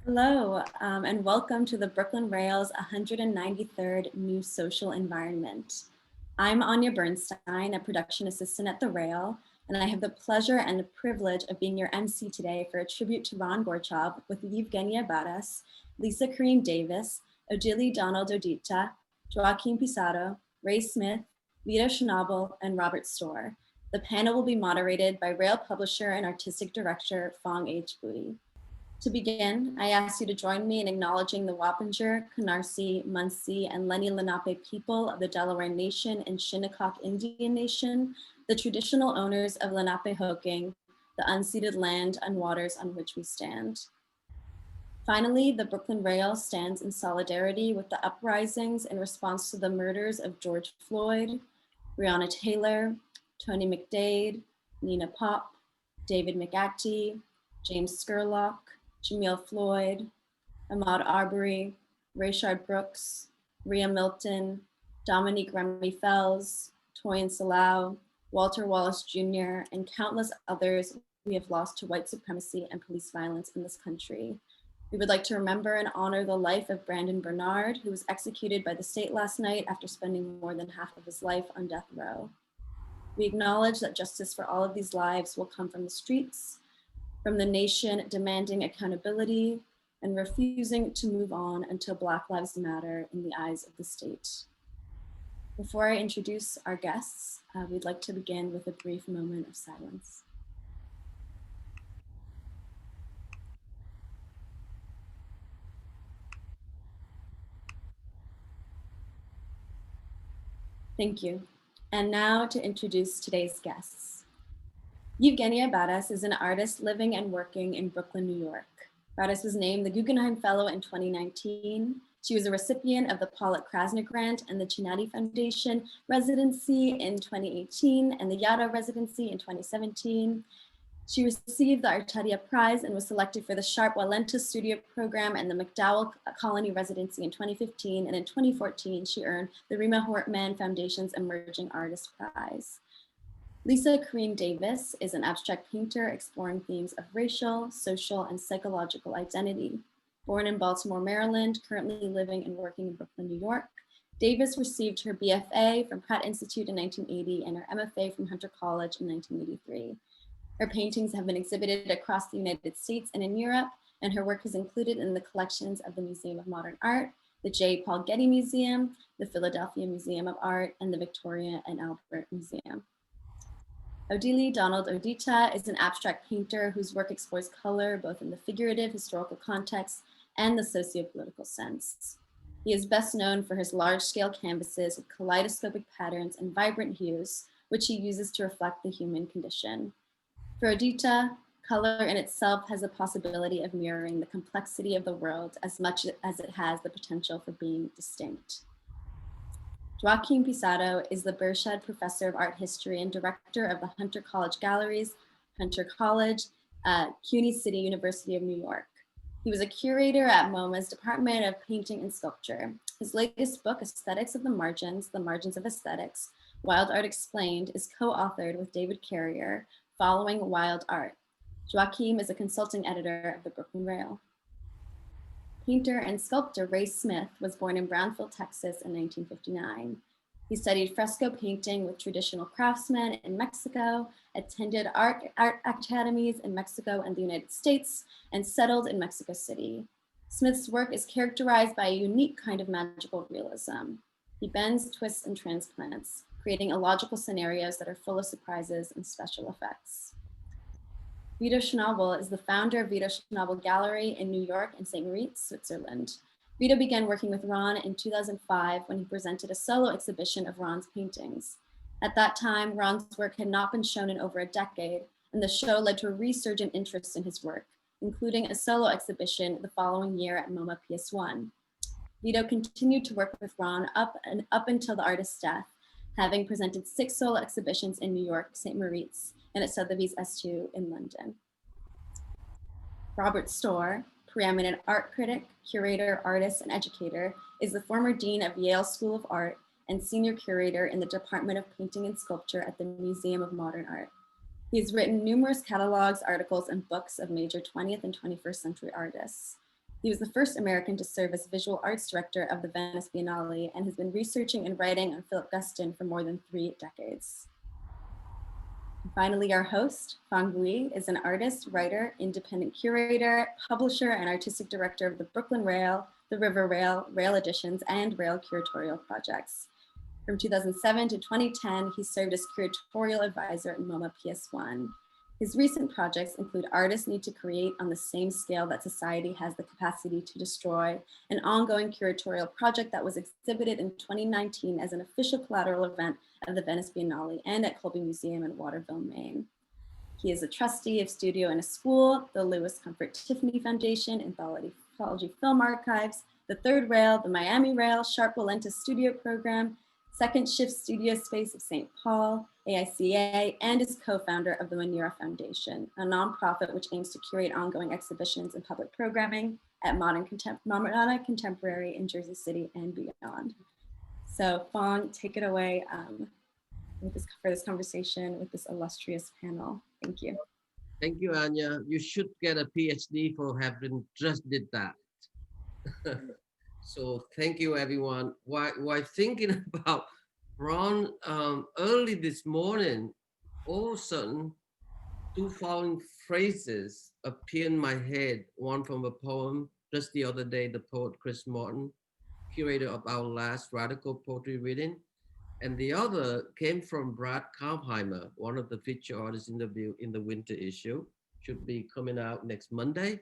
Hello, and welcome to the Brooklyn Rail's 193rd New Social Environment. I'm Anya Bernstein, a production assistant at the Rail, and I have the pleasure and the privilege of being your MC today for a tribute to Ron Gorchov with Yevgeniya Baras, Corinne Davis, Odili Donald Odita, Joachim Pisado, Ray Smith, Vito Schnabel, and Robert Storr. The panel will be moderated by Rail publisher and artistic director Phong H. To begin, I ask you to join me in acknowledging the Wappinger, Canarsie, Munsee, and Lenni Lenape people of the Delaware Nation and Shinnecock Indian Nation, the traditional owners of Lenapehoking, the unceded land and waters on which we stand. Finally, the Brooklyn Rail stands in solidarity with the uprisings in response to the murders of George Floyd, Breonna Taylor, Tony McDade, Nina Pop, David McAtee, James Scurlock, Jameel Floyd, Ahmaud Arbery, Rayshard Brooks, Rhea Milton, Dominique Remy Fells, Toyin Salau, Walter Wallace Jr., and countless others we have lost to white supremacy and police violence in this country. We would like to remember and honor the life of Brandon Bernard, who was executed by the state last night after spending more than half of his life on death row. We acknowledge that justice for all of these lives will come from the streets, from the nation demanding accountability and refusing to move on until Black Lives Matter in the eyes of the state. Before I introduce our guests, we'd like to begin with a brief moment of silence. Thank you. And now to introduce today's guests. Yevgeniya Baras is an artist living and working in Brooklyn, New York. Baras was named the Guggenheim Fellow in 2019. She was a recipient of the Pollock-Krasner grant and the Chinati Foundation Residency in 2018 and the Yaddo Residency in 2017. She received the Artadia Prize and was selected for the Sharpe-Walentas Studio Program and the MacDowell Colony Residency in 2015. And in 2014, she earned the Rema Hort Mann Foundation's Emerging Artist Prize. Corinne Davis is an abstract painter exploring themes of racial, social, and psychological identity. Born in Baltimore, Maryland, currently living and working in Brooklyn, New York, Davis received her BFA from Pratt Institute in 1980 and her MFA from Hunter College in 1983. Her paintings have been exhibited across the United States and in Europe, and her work is included in the collections of the Museum of Modern Art, the J. Paul Getty Museum, the Philadelphia Museum of Art, and the Victoria and Albert Museum. Odili Donald Odita is an abstract painter whose work explores color both in the figurative historical context and the socio-political sense. He is best known for his large-scale canvases with kaleidoscopic patterns and vibrant hues, which he uses to reflect the human condition. For Odita, color in itself has the possibility of mirroring the complexity of the world as much as it has the potential for being distinct. Joaquin Pisado is the Burchard Professor of Art History and Director of the Hunter College Galleries, Hunter College, CUNY City, University of New York. He was a curator at MoMA's Department of Painting and Sculpture. His latest book, Aesthetics of the Margins of Aesthetics, Wild Art Explained, is co-authored with David Carrier, following Wild Art. Joachim is a consulting editor of the Brooklyn Rail. Painter and sculptor Ray Smith was born in Brownfield, Texas in 1959. He studied fresco painting with traditional craftsmen in Mexico, attended art academies in Mexico and the United States, and settled in Mexico City. Smith's work is characterized by a unique kind of magical realism. He bends, twists, and transplants, creating illogical scenarios that are full of surprises and special effects. Vito Schnabel is the founder of Vito Schnabel Gallery in New York and St. Moritz, Switzerland. Vito began working with Ron in 2005 when he presented a solo exhibition of Ron's paintings. At that time, Ron's work had not been shown in over a decade, and the show led to a resurgent interest in his work, including a solo exhibition the following year at MoMA PS1. Vito continued to work with Ron up until the artist's death, having presented 6 solo exhibitions in New York, St. Moritz, and at Sotheby's S2 in London. Robert Storr, preeminent art critic, curator, artist, and educator, is the former dean of Yale School of Art and senior curator in the Department of Painting and Sculpture at the Museum of Modern Art. He has written numerous catalogs, articles, and books of major 20th and 21st century artists. He was the first American to serve as visual arts director of the Venice Biennale and has been researching and writing on Philip Guston for more than 3 decades. And finally, our host, Phong H is an artist, writer, independent curator, publisher, and artistic director of the Brooklyn Rail, the River Rail, Rail Editions, and Rail curatorial projects. From 2007 to 2010, he served as curatorial advisor at MoMA PS1. His recent projects include Artists Need to Create on the Same Scale That Society Has the Capacity to Destroy, an ongoing curatorial project that was exhibited in 2019 as an official collateral event of the Venice Biennale and at Colby Museum in Waterville, Maine. He is a trustee of Studio in a School, the Lewis Comfort Tiffany Foundation, Anthology Film Archives, the Third Rail, the Miami Rail, Sharpe-Walentas Studio Program, Second Shift Studio Space of St. Paul, AICA, and is co-founder of the Manera Foundation, a nonprofit which aims to curate ongoing exhibitions and public programming at Modern Contemporary in Jersey City and beyond. So Phong, take it away for this conversation with this illustrious panel. Thank you. Thank you, Anya. You should get a PhD for having just did that. So thank you, everyone. While thinking about Ron, early this morning, all of a sudden, 2 following phrases appear in my head. One from a poem just the other day, the poet Chris Martin, curator of our last radical poetry reading. And the other came from Brad Kaufheimer, one of the feature artists interviewed in the winter issue, should be coming out next Monday.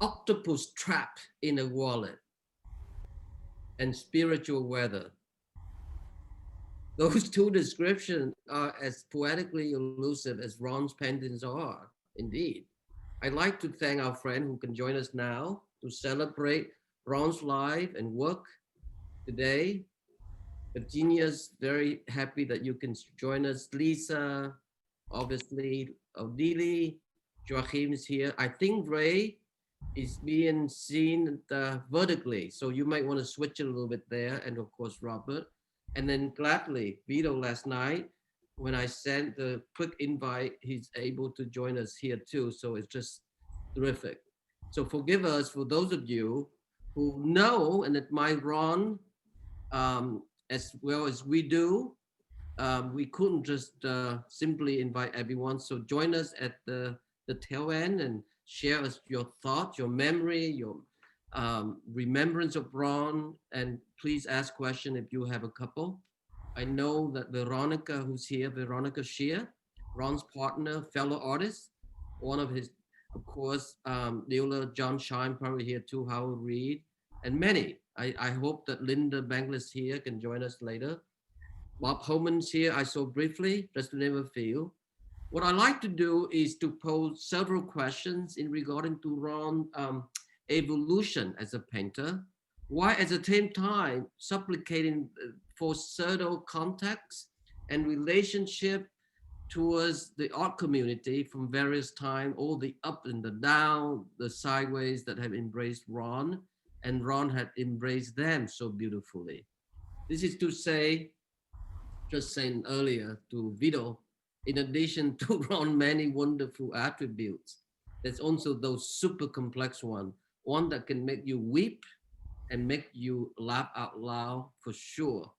Octopus trapped in a wallet and spiritual weather. Those 2 descriptions are as poetically elusive as Ron's paintings are, indeed. I'd like to thank our friend who can join us now to celebrate Ron's life and work today. Yevgeniya's very happy that you can join us. Lisa, obviously, Odilee, Joachim is here. I think Ray is being seen vertically, so you might want to switch it a little bit there, and of course Robert. And then gladly, Vito last night, when I sent the quick invite, he's able to join us here too, so it's just terrific. So forgive us for those of you who know and admire Ron as well as we do. We couldn't just simply invite everyone, so join us at the tail end and share us your thoughts, your memory, your remembrance of Ron, and please ask questions if you have a couple. I know that Veronica, who's here, Veronica Shear, Ron's partner, fellow artist, one of his, of course, Neula, John Shine, probably here too, Howard Reed, and many. I hope that Linda Banglis here can join us later. Bob Holman's here, I saw briefly, just to name a few. What I like to do is to pose several questions in regarding to Ron's evolution as a painter, while at the same time supplicating for certain context and relationship towards the art community from various times, all the up and the down, the sideways that have embraced Ron, and Ron had embraced them so beautifully. This is to say, just saying earlier to Vito, in addition to Ron's many wonderful attributes, there's also those super complex one that can make you weep and make you laugh out loud for sure,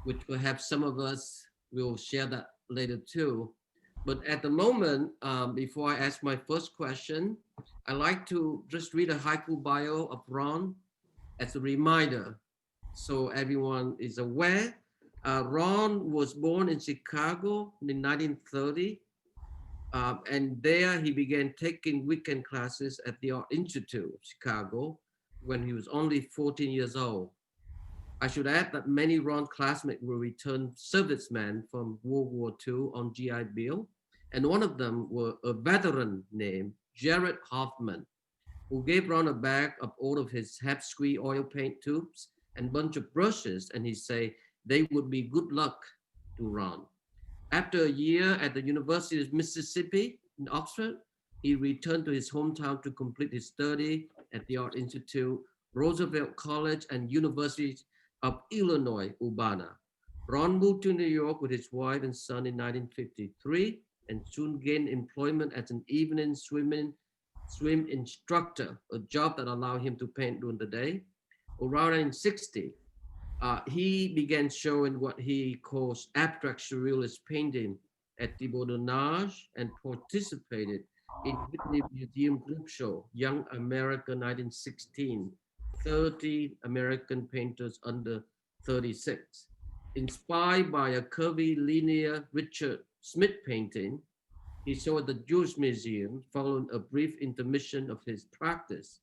which perhaps some of us will share that later too. But at the moment, before I ask my first question, I like to just read a haiku bio of Ron as a reminder, so everyone is aware. Ron was born in Chicago in 1930, and there he began taking weekend classes at the Art Institute of Chicago when he was only 14 years old. I should add that many Ron classmates were returned servicemen from World War II on GI Bill, and one of them was a veteran named Jared Hoffman, who gave Ron a bag of all of his half-squee oil paint tubes and bunch of brushes, and he say they would be good luck to Ron. After a year at the University of Mississippi in Oxford, he returned to his hometown to complete his study at the Art Institute, Roosevelt College, and University of Illinois, Urbana. Ron moved to New York with his wife and son in 1953 and soon gained employment as an evening swim instructor, a job that allowed him to paint during the day. Around 1960, he began showing what he calls abstract surrealist painting at the Bodonnage and participated in Whitney Museum Group Show, Young America 1916, 30 American painters under 36. Inspired by a curvy linear Richard Smith painting, he showed at the Jewish Museum following a brief intermission of his practice.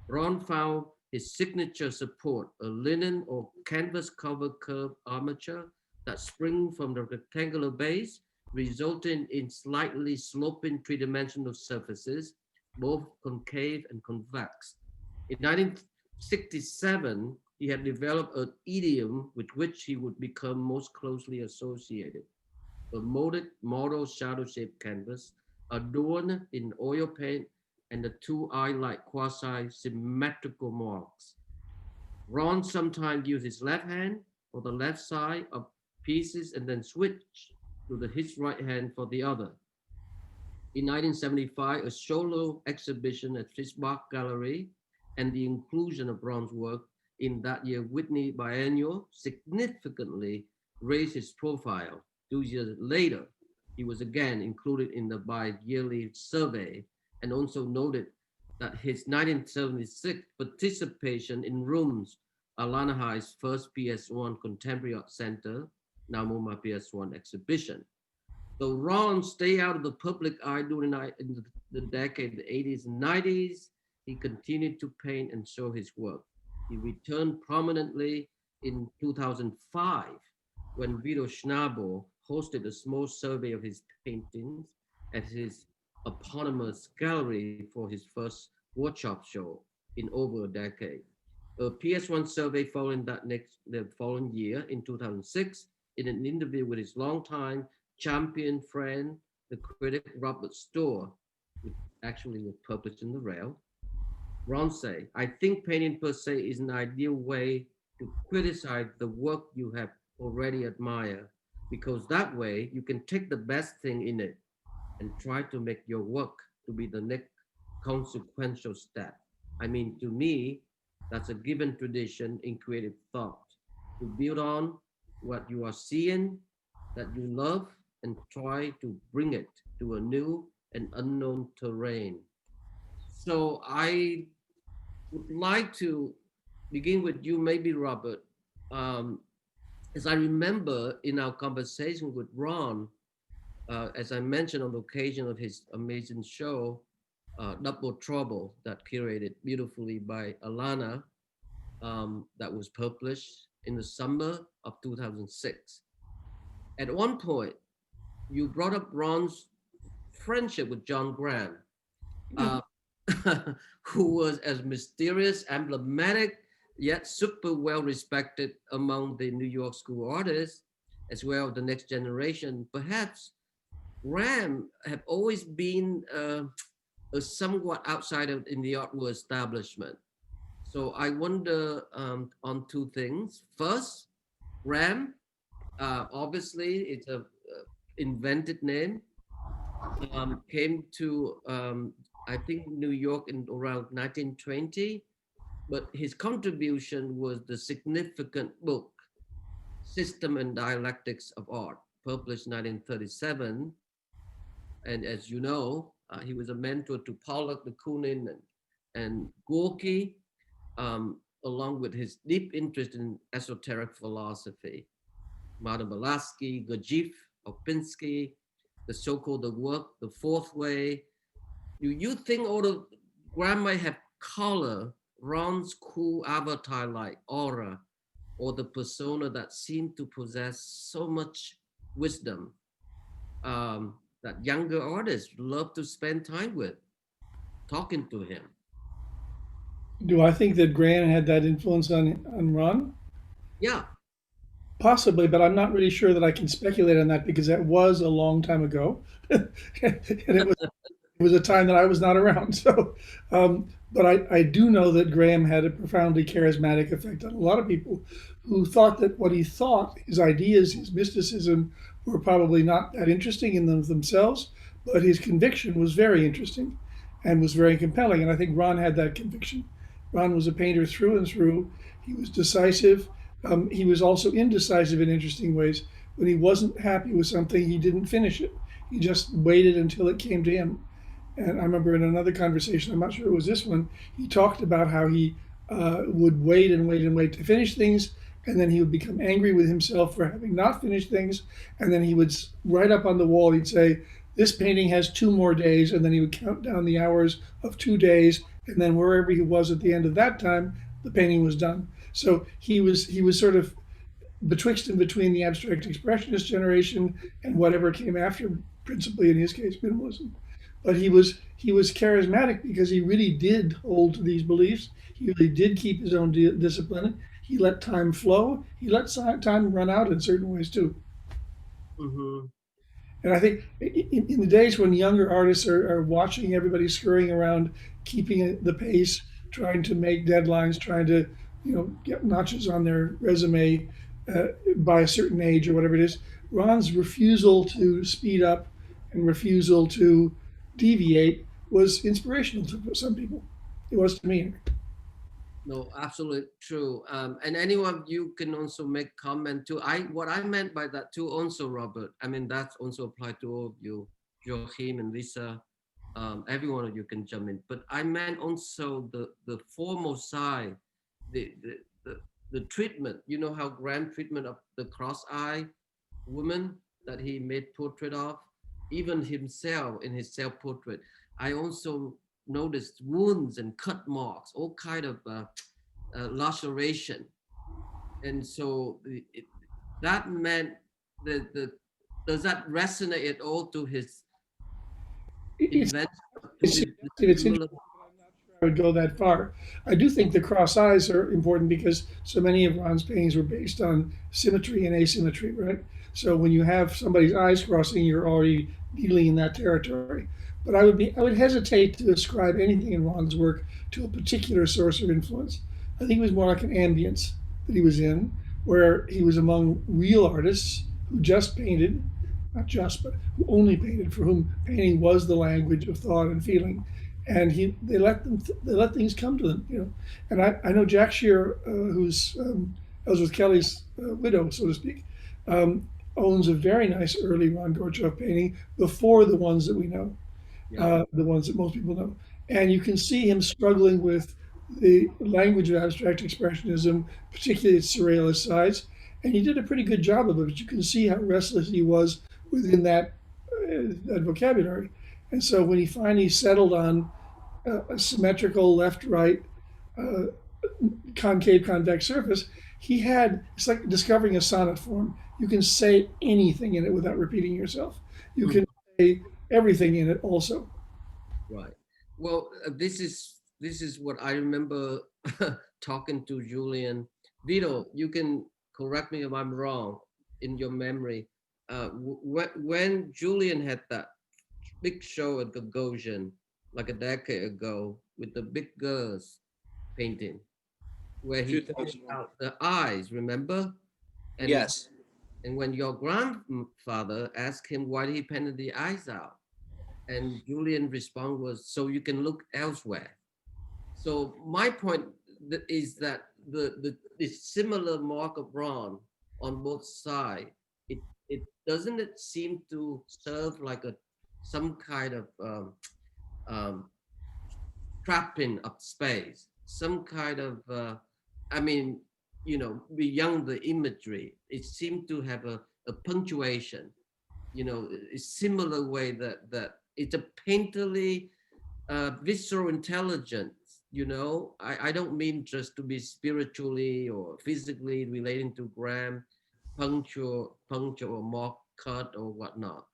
Ron found his signature support, a linen or canvas cover curved armature that springs from the rectangular base, resulting in slightly sloping three-dimensional surfaces, both concave and convex. In 1967, he had developed an idiom with which he would become most closely associated: a molded model shadow-shaped canvas adorned in oil paint and the two eye-like quasi-symmetrical marks. Ron sometimes used his left hand for the left side of pieces and then switch to his right hand for the other. In 1975, a solo exhibition at Fischbach Gallery and the inclusion of Ron's work in that year Whitney Biennial significantly raised his profile. 2 years later, he was again included in the bi-yearly survey and also noted that his 1976 participation in Rome's Alana High's first PS1 Contemporary Art Center, now MoMA PS1 exhibition. So Ron stayed out of the public eye during the decade, the 80s and 90s. He continued to paint and show his work. He returned prominently in 2005 when Vito Schnabel hosted a small survey of his paintings at his eponymous gallery for his first workshop show in over a decade. A PS1 survey following the following year in 2006, in an interview with his longtime champion friend, the critic Robert Storr, which actually was published in the Rail, Ron said, "I think painting per se is an ideal way to criticize the work you have already admired, because that way you can take the best thing in it and try to make your work to be the next consequential step. I mean, to me, that's a given tradition in creative thought, to build on what you are seeing that you love and try to bring it to a new and unknown terrain." So I would like to begin with you, maybe Robert. As I remember in our conversation with Ron, as I mentioned on the occasion of his amazing show, Double Trouble, that curated beautifully by Alana, that was published in the summer of 2006. At one point, you brought up Ron's friendship with John Graham, who was as mysterious, emblematic, yet super well respected among the New York School artists, as well as the next generation. Perhaps Graham had always been a somewhat outsider in the art world establishment. So I wonder on two things. First, Graham, obviously it's a invented name, came to I think New York in around 1920, but his contribution was the significant book, System and Dialectics of Art, published 1937. And as you know, he was a mentor to Pollock, Bakunin, and Gorky, along with his deep interest in esoteric philosophy. Madame Blavatsky, Gurdjieff, Opinski, the so-called the work, the fourth way. Do you think although Graham might have color, Ron's cool avatar-like aura, or the persona that seemed to possess so much wisdom, that younger artists love to spend time with, talking to him? Do I think that Graham had that influence on Ron? Yeah. Possibly, but I'm not really sure that I can speculate on that because that was a long time ago, and it was a time that I was not around. So, but I do know that Graham had a profoundly charismatic effect on a lot of people who thought that what he thought, his ideas, his mysticism, were probably not that interesting in themselves, but his conviction was very interesting. and was very compelling. And I think Ron had that conviction. Ron was a painter through and through. He was decisive. He was also indecisive in interesting ways. When he wasn't happy with something, he didn't finish it. He just waited until it came to him. And I remember in another conversation, I'm not sure it was this one, he talked about how he would wait and wait and wait to finish things, and then he would become angry with himself for having not finished things, and then he would write up on the wall, he'd say, this painting has 2 more days, and then he would count down the hours of 2 days, and then wherever he was at the end of that time, the painting was done. So he was sort of betwixt and between the abstract expressionist generation and whatever came after, principally in his case, minimalism. But he was charismatic because he really did hold to these beliefs. He really did keep his own discipline. He let time flow. He let time run out in certain ways too. Mm-hmm. And I think in the days when younger artists are watching everybody scurrying around, keeping the pace, trying to make deadlines, trying to get notches on their resume by a certain age or whatever it is, Ron's refusal to speed up and refusal to deviate was inspirational to some people. It was to me. No, absolutely true. And anyone, you can also make comment too. What I meant by that too, also, Robert. I mean, that's also applied to all of you, Joachim and Lisa. Every one of you can jump in. But I meant also the formal side, the treatment. You know how grand treatment of the cross-eyed woman that he made portrait of, even himself in his self-portrait. I also noticed wounds and cut marks, all kind of laceration, and so that meant does that resonate at all to his invention? It's interesting. I would go that far. I do think the cross eyes are important because so many of Ron's paintings were based on symmetry and asymmetry, right? So when you have somebody's eyes crossing, you're already dealing in that territory. But I would hesitate to ascribe anything in Ron's work to a particular source of influence. I think it was more like an ambience that he was in, where he was among real artists who just painted, not just, but who only painted, for whom painting was the language of thought and feeling, and they let things come to them. And I know Jack Shear, who's Ellsworth Kelly's widow, so to speak, owns a very nice early Ron Gorchov painting before the ones that we know, the ones that most people know. And you can see him struggling with the language of abstract expressionism, particularly its surrealist sides. And he did a pretty good job of it, but you can see how restless he was within that vocabulary. And so when he finally settled on a symmetrical left-right concave convex surface, it's like discovering a sonnet form. You can say anything in it without repeating yourself. You can say everything in it also. Right. Well, this is what I remember talking to Julian. Vito, you can correct me if I'm wrong in your memory. When Julian had that big show at Gagosian like a decade ago with the big girls painting, where he pointed out the eyes, remember? And yes. And when your grandfather asked him why he painted the eyes out, and Julian's response was, so you can look elsewhere. So my point is that the similar mark of Ron on both sides, it doesn't it seem to serve like some kind of trapping of space, some kind of beyond the imagery, it seemed to have a punctuation, a similar way that it's a painterly visceral intelligence. I don't mean just to be spiritually or physically relating to gram, puncture or mark cut or whatnot,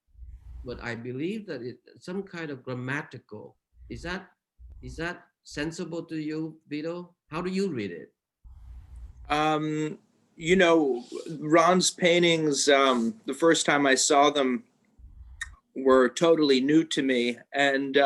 but I believe that it's some kind of grammatical. Is that sensible to you, Vito? How do you read it? Ron's paintings, the first time I saw them were totally new to me and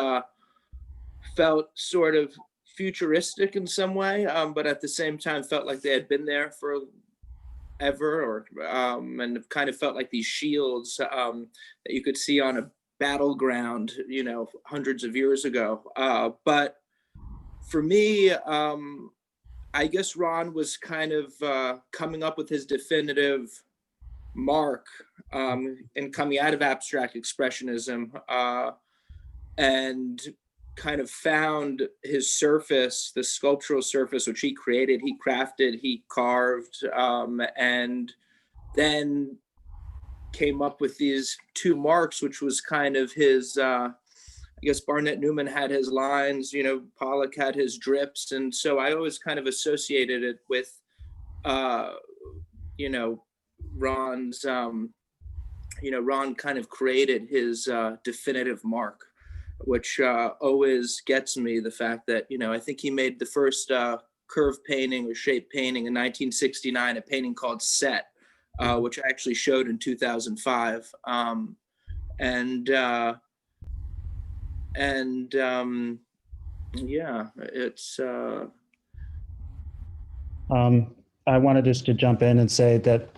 felt sort of futuristic in some way, but at the same time felt like they had been there forever, and kind of felt like these shields that you could see on battleground, you know, hundreds of years ago. But for me, I guess Ron was kind of coming up with his definitive mark and coming out of abstract expressionism, and kind of found his surface, the sculptural surface, which he created, he crafted, he carved, and then came up with these two marks, which was kind of his, I guess Barnett Newman had his lines, you know, Pollock had his drips. And so I always kind of associated it with, you know, Ron's, you know, Ron kind of created his definitive mark, which always gets me, the fact that, you know, I think he made the first curve painting or shape painting in 1969, a painting called Set, which I actually showed in 2005. Yeah, it's. I wanted just to jump in and say that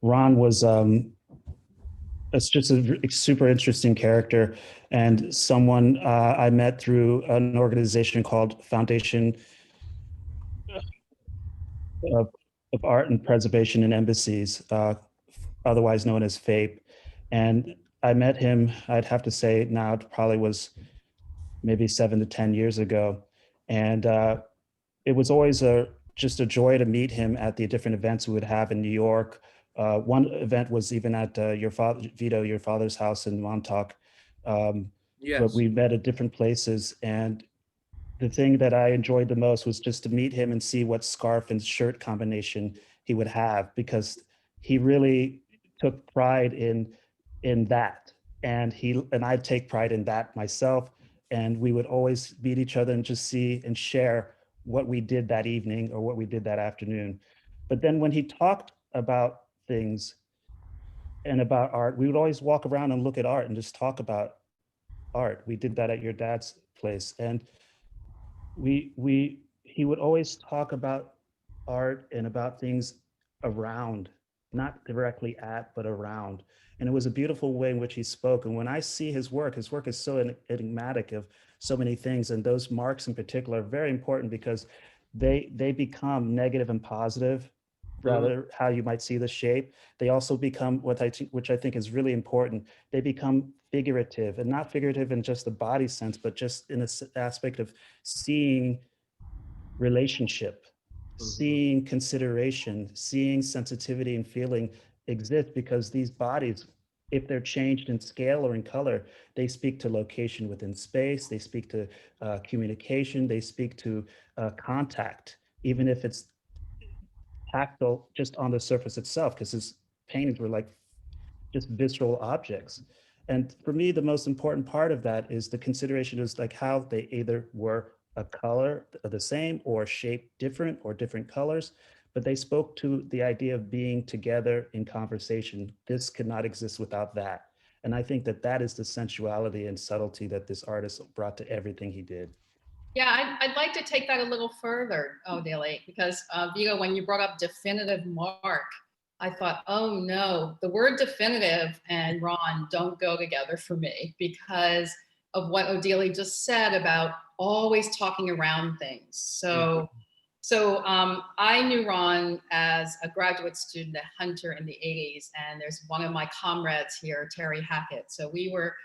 Ron was it's just a super interesting character, and someone I met through an organization called Foundation of Art and Preservation in Embassies, otherwise known as FAPE. And I met him, I'd have to say now it probably was maybe 7 to 10 years ago. And it was always just a joy to meet him at the different events we would have in New York. One event was even at your father's house in Montauk. Yes. But we met at different places. And the thing that I enjoyed the most was just to meet him and see what scarf and shirt combination he would have, because he really took pride in that. And I take pride in that myself. And we would always meet each other and just see and share what we did that evening or what we did that afternoon. But then when he talked about things and about art, we would always walk around and look at art and just talk about art. We did that at your dad's place. And he would always talk about art and about things around, not directly at, but around. And it was a beautiful way in which he spoke. And when I see his work is so enigmatic of so many things. And those marks in particular are very important because they become negative and positive, rather how you might see the shape. They also become which I think is really important. They become figurative, and not figurative in just the body sense, but just in the aspect of seeing relationship, seeing consideration, seeing sensitivity and feeling exist, because these bodies, if they're changed in scale or in color, they speak to location within space, they speak to communication, they speak to contact, even if it's tactile just on the surface itself, because his paintings were like just visceral objects. And for me, the most important part of that is the consideration is like how they either were a color the same or shaped different or different colors, but they spoke to the idea of being together in conversation. This could not exist without that. And I think that that is the sensuality and subtlety that this artist brought to everything he did. Yeah, I'd like to take that a little further, Odilee, because Vito, when you brought up definitive mark, I thought, oh no, the word definitive and Ron don't go together for me, because of what Odilee just said about always talking around things. So I knew Ron as a graduate student at Hunter in the 80s, and there's one of my comrades here, Terry Hackett. So we were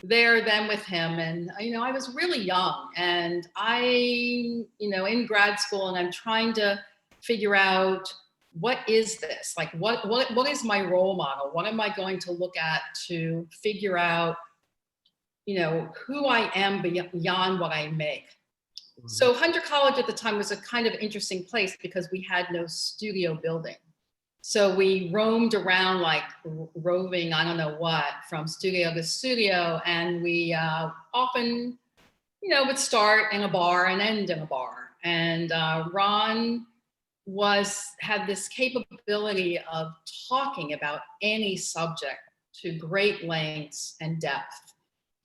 there then with him, and I was really young, and in grad school, and I'm trying to figure out, what is this? Like, what is my role model? What am I going to look at to figure out, who I am beyond what I make? Mm-hmm. So Hunter College at the time was a kind of interesting place because we had no studio building. So we roamed around like roving, I don't know what, from studio to studio. And we often, would start in a bar and end in a bar. And Ron had this capability of talking about any subject to great lengths and depth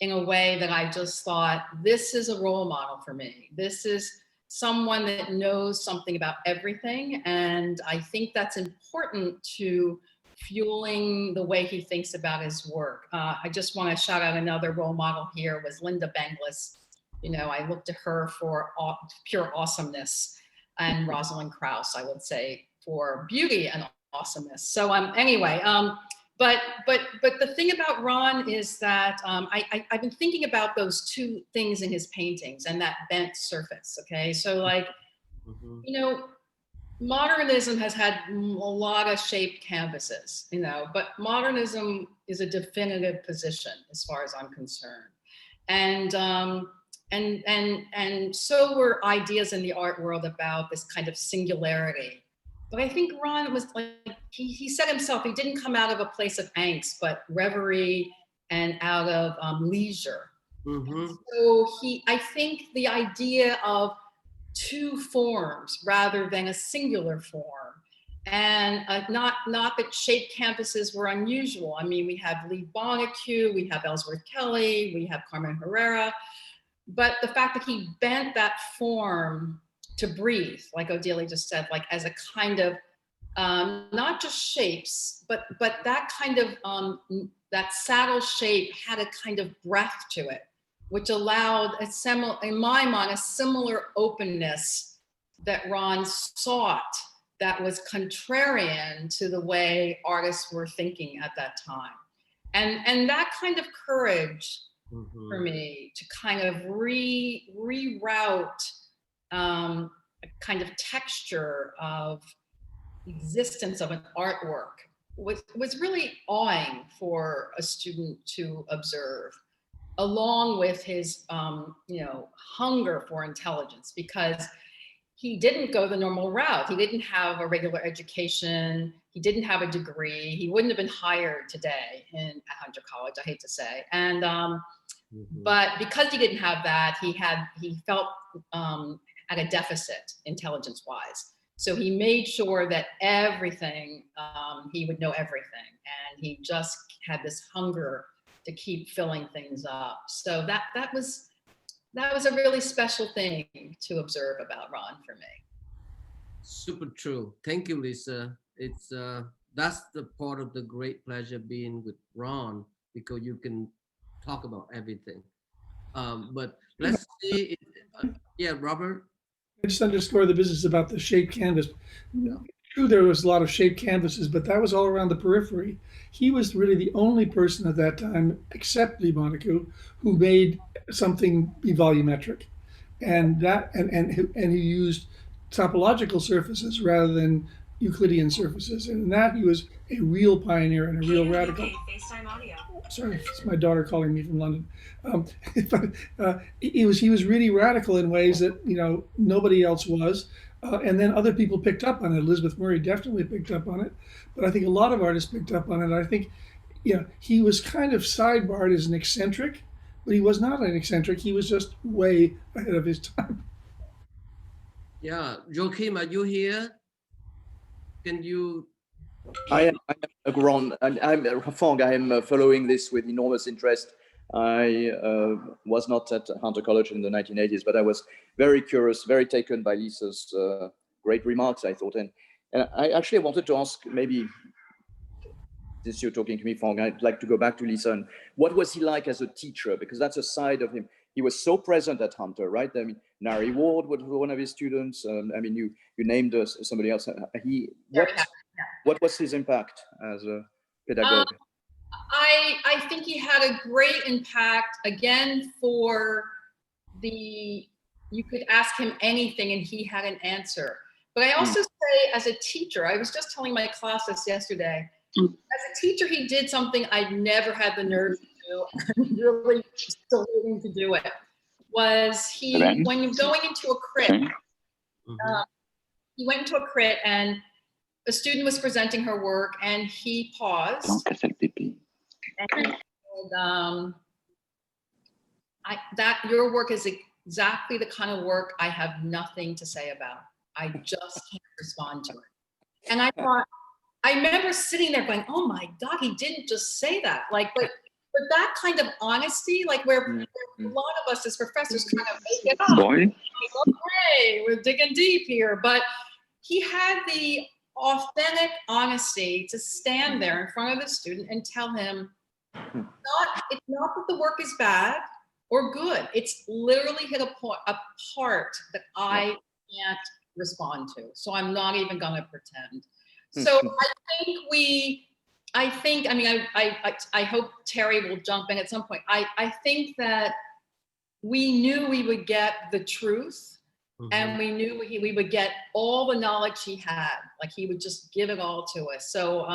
in a way that I just thought, this is a role model for me. This is someone that knows something about everything. And I think that's important to fueling the way he thinks about his work. I just want to shout out another role model here was Linda Benglis. You know, I look to her for pure awesomeness, and Rosalind Krauss, I would say, for beauty and awesomeness. So anyway, but the thing about Ron is that I've been thinking about those two things in his paintings and that bent surface. Okay, so like, you know, modernism has had a lot of shaped canvases, you know, but modernism is a definitive position as far as I'm concerned. And so were ideas in the art world about this kind of singularity. But I think Ron was like, he said himself, he didn't come out of a place of angst, but reverie and out of leisure. So I think the idea of two forms rather than a singular form, and not that shaped canvases were unusual. I mean, we have Lee Bonnecue, we have Ellsworth Kelly, we have Carmen Herrera, but the fact that he bent that form to breathe, like Odilee just said, like as a kind of not just shapes, but that kind of that saddle shape had a kind of breath to it, which allowed in my mind, a similar openness that Ron sought that was contrarian to the way artists were thinking at that time. And that kind of courage for me to kind of reroute a kind of texture of existence of an artwork was really awing for a student to observe, along with his you know, hunger for intelligence, because he didn't go the normal route. He didn't have a regular education. He didn't have a degree. He wouldn't have been hired today at Hunter College, I hate to say. And but because he didn't have that, he felt at a deficit intelligence-wise. So he made sure that everything, he would know everything, and he just had this hunger to keep filling things up. So that was a really special thing to observe about Ron for me. Super true. Thank you, Lisa. It's that's the part of the great pleasure being with Ron, because you can talk about everything. But let's see. Yeah, Robert. I just underscore the business about the shaped canvas. True, there was a lot of shaped canvases, but that was all around the periphery. He was really the only person at that time, except Lee Bonnecue, who made something be volumetric, and he used topological surfaces rather than Euclidean surfaces, and in that he was a real pioneer and a real radical. FaceTime audio. Sorry, it's my daughter calling me from London. He was really radical in ways that, you know, nobody else was. And then other people picked up on it. Elizabeth Murray definitely picked up on it, but I think a lot of artists picked up on it. I think, you know, he was kind of sidebarred as an eccentric, but he was not an eccentric. He was just way ahead of his time. Yeah, Joachim, are you here? Can you? I am Ron, and I'm Phong. I am following this with enormous interest. I was not at Hunter College in the 1980s, but I was very curious, very taken by Lisa's great remarks, I thought. And I actually wanted to ask, maybe, since you're talking to me, Phong, I'd like to go back to Lisa. And what was he like as a teacher? Because that's a side of him. He was so present at Hunter, right? I mean, Nari Ward was one of his students. I mean, you named somebody else. What was his impact as a pedagogue? I think he had a great impact, again, you could ask him anything and he had an answer. But I also say, as a teacher, I was just telling my class this yesterday, as a teacher, he did something I'd never had the nerve to do, and really still waiting to do it, was when you're going into a crit, he went into a crit and a student was presenting her work and he paused. And your work is exactly the kind of work I have nothing to say about. I just can't respond to it. And I thought, I remember sitting there going, oh my God, he didn't just say that. Like, but that kind of honesty, like where a lot of us as professors kind of make it up. Okay, we're digging deep here. But he had the authentic honesty to stand there in front of the student and tell him, it's not that the work is bad or good. It's literally hit a part that I can't respond to. So I'm not even going to pretend. So I hope Terry will jump in at some point. I think that we knew we would get the truth, and we knew we would get all the knowledge he had. Like, he would just give it all to us. So,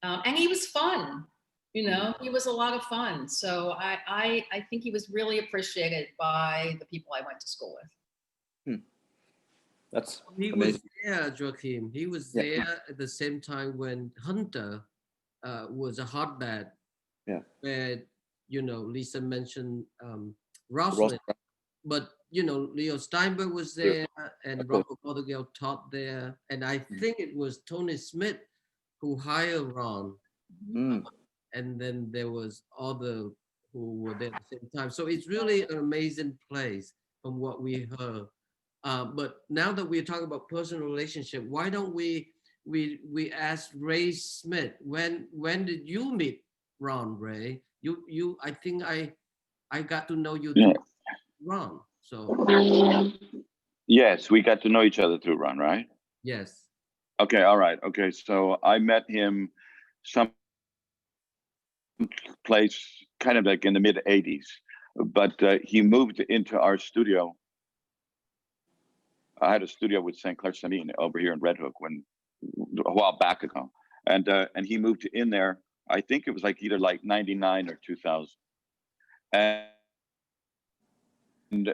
and he was fun. You know, he was a lot of fun. So I think he was really appreciated by the people I went to school with. That's he amazing. was there, Joachim. He was there at the same time when Hunter was a hotbed. Yeah. Where, you know, Lisa mentioned Rosalind, but you know, Leo Steinberg was there, and Robert Portugal taught there, and I think it was Tony Smith who hired Ron. And then there was other who were there at the same time. So it's really an amazing place from what we heard. But now that we're talking about personal relationship, why don't we ask Ray Smith, when did you meet Ron, Ray? You I think I got to know you through Ron. So yes, we got to know each other through Ron, right? Yes. Okay, all right. Okay, so I met him some place kind of like in the mid 80s, but he moved into our studio. I had a studio with St. Clair Samin over here in Red Hook a while back ago, and he moved in there. I think it was like either like 99 or 2000, and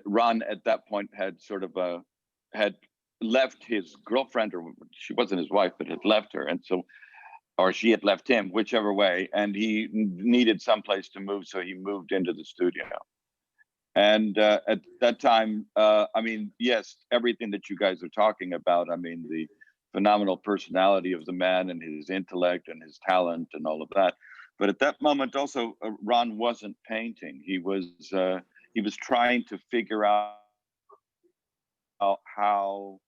Ron at that point had sort of had left his girlfriend, or she wasn't his wife, but had left her, and so, or she had left him, whichever way, and he needed someplace to move, so he moved into the studio. And at that time, I mean, yes, everything that you guys are talking about, I mean, the phenomenal personality of the man and his intellect and his talent and all of that. But at that moment also, Ron wasn't painting. He was trying to figure out how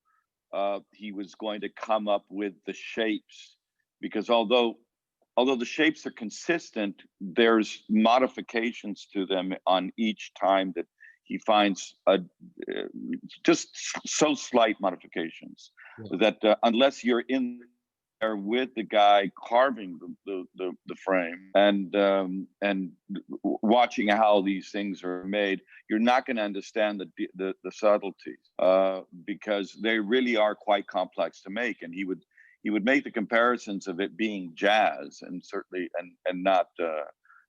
he was going to come up with the shapes, because although the shapes are consistent, there's modifications to them on each time that he finds just so slight modifications that unless you're in there with the guy carving the frame and watching how these things are made, you're not going to understand the subtleties because they really are quite complex to make. And he would make the comparisons of it being jazz, and certainly and not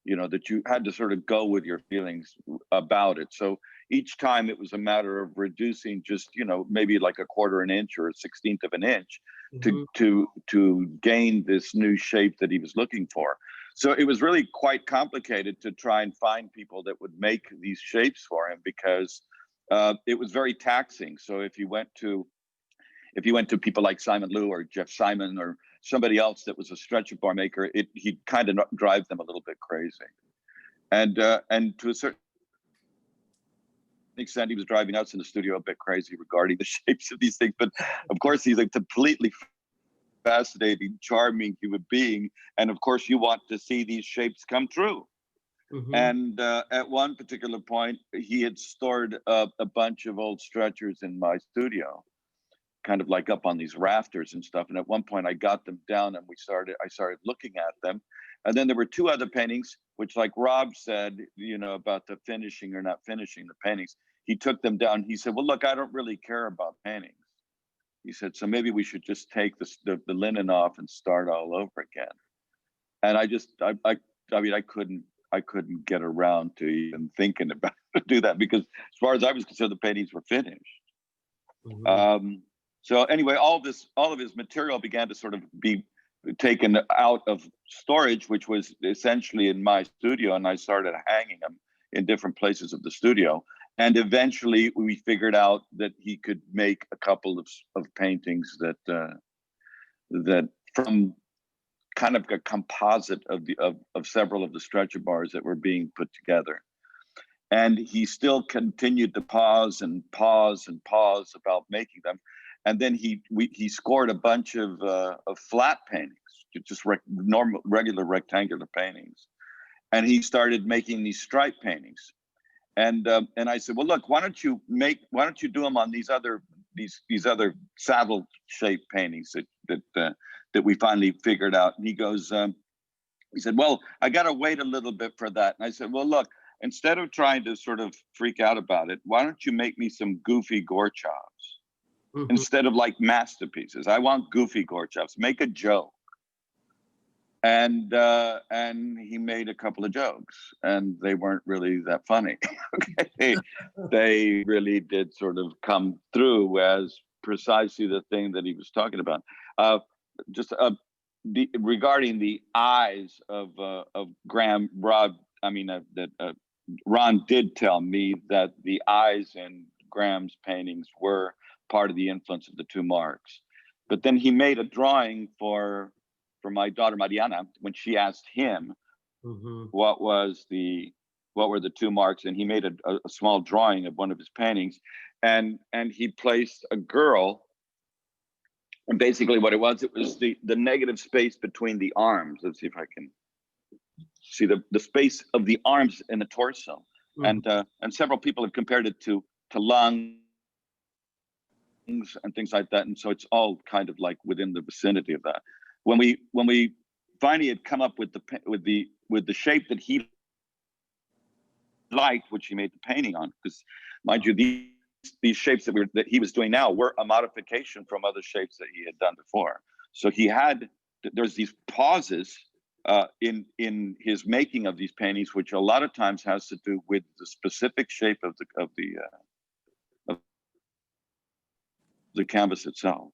you know, that you had to sort of go with your feelings about it. So each time it was a matter of reducing just, you know, maybe like a quarter an inch or a 1/16 of an inch to gain this new shape that he was looking for. So it was really quite complicated to try and find people that would make these shapes for him, because it was very taxing. So if you went to people like Simon Liu or Jeff Simon or somebody else that was a stretcher bar maker, he'd kind of drive them a little bit crazy. And to a certain extent, he was driving us in the studio a bit crazy regarding the shapes of these things. But of course, he's a completely fascinating, charming human being. And of course, you want to see these shapes come true. And at one particular point, he had stored a bunch of old stretchers in my studio, kind of like up on these rafters and stuff. And at one point I got them down and I started looking at them. And then there were two other paintings, which, like Rob said, you know, about the finishing or not finishing the paintings, he took them down. He said, well, look, I don't really care about paintings. He said, so maybe we should just take the linen off and start all over again. And I mean, I couldn't get around to even thinking about to do that, because as far as I was concerned, the paintings were finished. So anyway, all of his material began to sort of be taken out of storage, which was essentially in my studio, and I started hanging them in different places of the studio. And eventually we figured out that he could make a couple of paintings that from kind of a composite of several of the stretcher bars that were being put together. And he still continued to pause and pause and pause about making them. and then he scored a bunch of flat paintings, just normal, regular rectangular paintings, and he started making these stripe paintings. And I said, well, look, why don't you do them on these other saddle shaped paintings that we finally figured out? And he goes, he said, well, I got to wait a little bit for that. And I said, well, look, instead of trying to sort of freak out about it, why don't you make me some goofy Gorchovs instead of like masterpieces? I want goofy Gorchovs. Make a joke. And he made a couple of jokes, and they weren't really that funny. Okay, they really did sort of come through as precisely the thing that he was talking about. Regarding the eyes of Graham, Ron did tell me that the eyes in Graham's paintings were part of the influence of the two marks. But then he made a drawing for my daughter Mariana when she asked him what were the two marks, and he made a small drawing of one of his paintings, and he placed a girl, and basically what it was the negative space between the arms. Let's see if I can see the space of the arms and the torso. And several people have compared it to lungs and things like that, and so it's all kind of like within the vicinity of that. When we finally had come up with the shape that he liked, which he made the painting on, because mind you, these shapes that he was doing now were a modification from other shapes that he had done before. So there's these pauses in his making of these paintings, which a lot of times has to do with the specific shape of the canvas itself.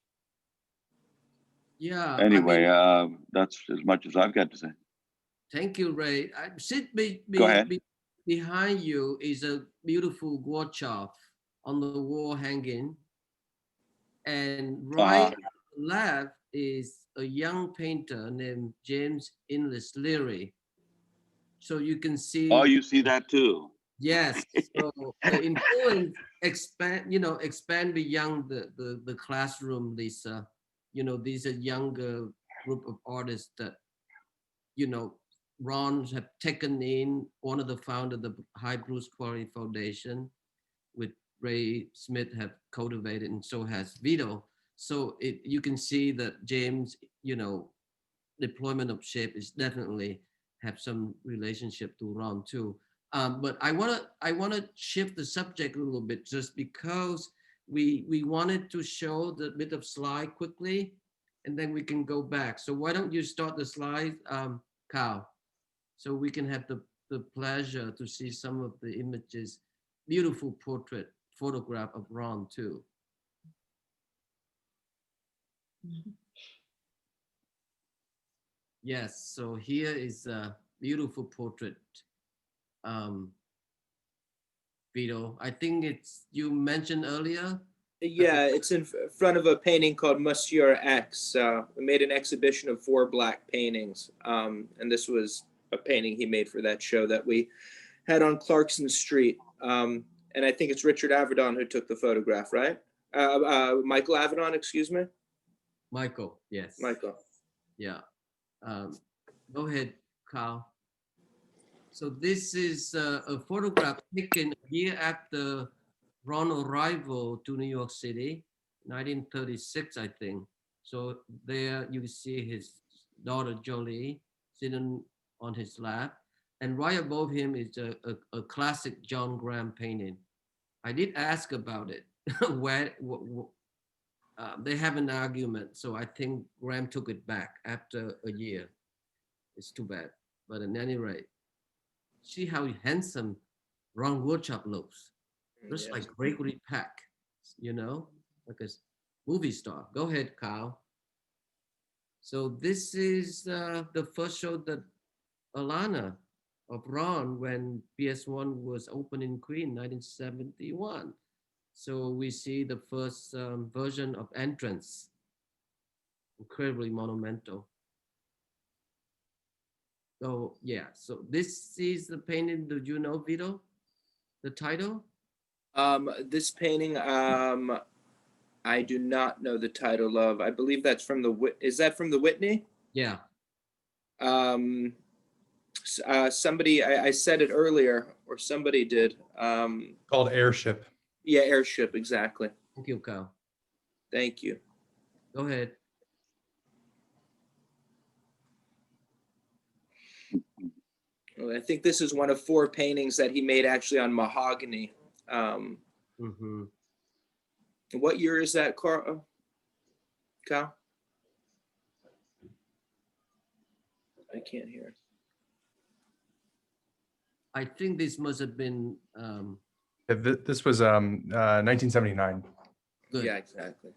Yeah. Anyway, that's as much as I've got to say. Thank you, Ray. Go ahead. Behind you is a beautiful Gorchov on the wall hanging, and right left is a young painter named James Innes Leary. So you can see. Oh, you see that too. Yes. So the influence expand beyond the classroom, Lisa. These are younger group of artists that, Ron have taken in, one of the founder of the High Bruce Quarry Foundation with Ray Smith have cultivated, and so has Vito. So you can see that James, deployment of shape is definitely have some relationship to Ron too. But I wanna shift the subject a little bit, just because we wanted to show the bit of slide quickly, and then we can go back. So why don't you start the slide, Kyle, so we can have the pleasure to see some of the images, beautiful photograph of Ron too. Yes, so here is a beautiful portrait. Vito, I think you mentioned earlier. Yeah, it's in front of a painting called Monsieur X. We made an exhibition of 4 black paintings, and this was a painting he made for that show that we had on Clarkson Street. And I think it's Richard Avedon who took the photograph, right? Michael Avedon, excuse me. Michael, yes. Michael. Yeah. Go ahead, Carl. So this is a photograph taken a year after Ron's arrival to New York City, 1936, I think. So there you see his daughter Jolie sitting on his lap, and right above him is a classic John Graham painting. I did ask about it. They have an argument, so I think Graham took it back after a year. It's too bad, but at any rate, see how handsome Ron Gorchov looks. Just Yes. like Gregory Peck, like a movie star. Go ahead, Kyle. So this is the first show that Alana of Ron when PS1 was opened in Queen, 1971. So we see the first version of Entrance, incredibly monumental. So yeah, so this is the painting. Do you know, Vito, the title? This painting, I do not know the title of. I believe that's from the. Is that from the Whitney? Yeah. Somebody, I said it earlier, or somebody did. Called Airship. Yeah, Airship, exactly. Thank you, Kyle. Thank you. Go ahead. Well, I think this is one of 4 paintings that he made actually on mahogany. What year is that, Carl? Kyle? I can't hear. I think this must have been This was 1979. good. Yeah, exactly.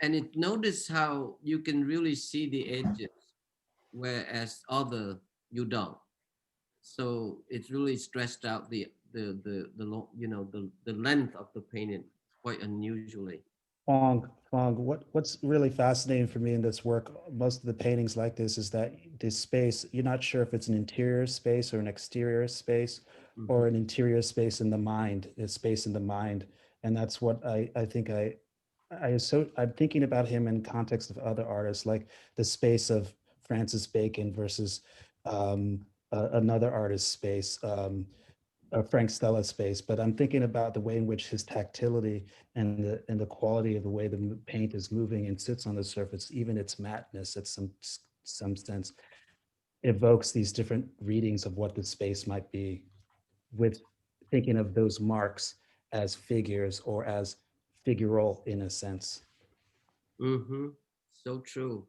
And it notice how you can really see the edges, whereas other you don't. So it's really stressed out the length of the painting quite unusually. Phong, what's really fascinating for me in this work, most of the paintings like this, is that this space, you're not sure if it's an interior space or an exterior space, or an interior space in the mind, a space in the mind. And that's what I think I'm thinking about him in context of other artists, like the space of Francis Bacon versus another artist's space, Frank Stella's space. But I'm thinking about the way in which his tactility and the quality of the way the paint is moving and sits on the surface, even its matteness at some sense, evokes these different readings of what the space might be, with thinking of those marks as figures or as figural in a sense. So true.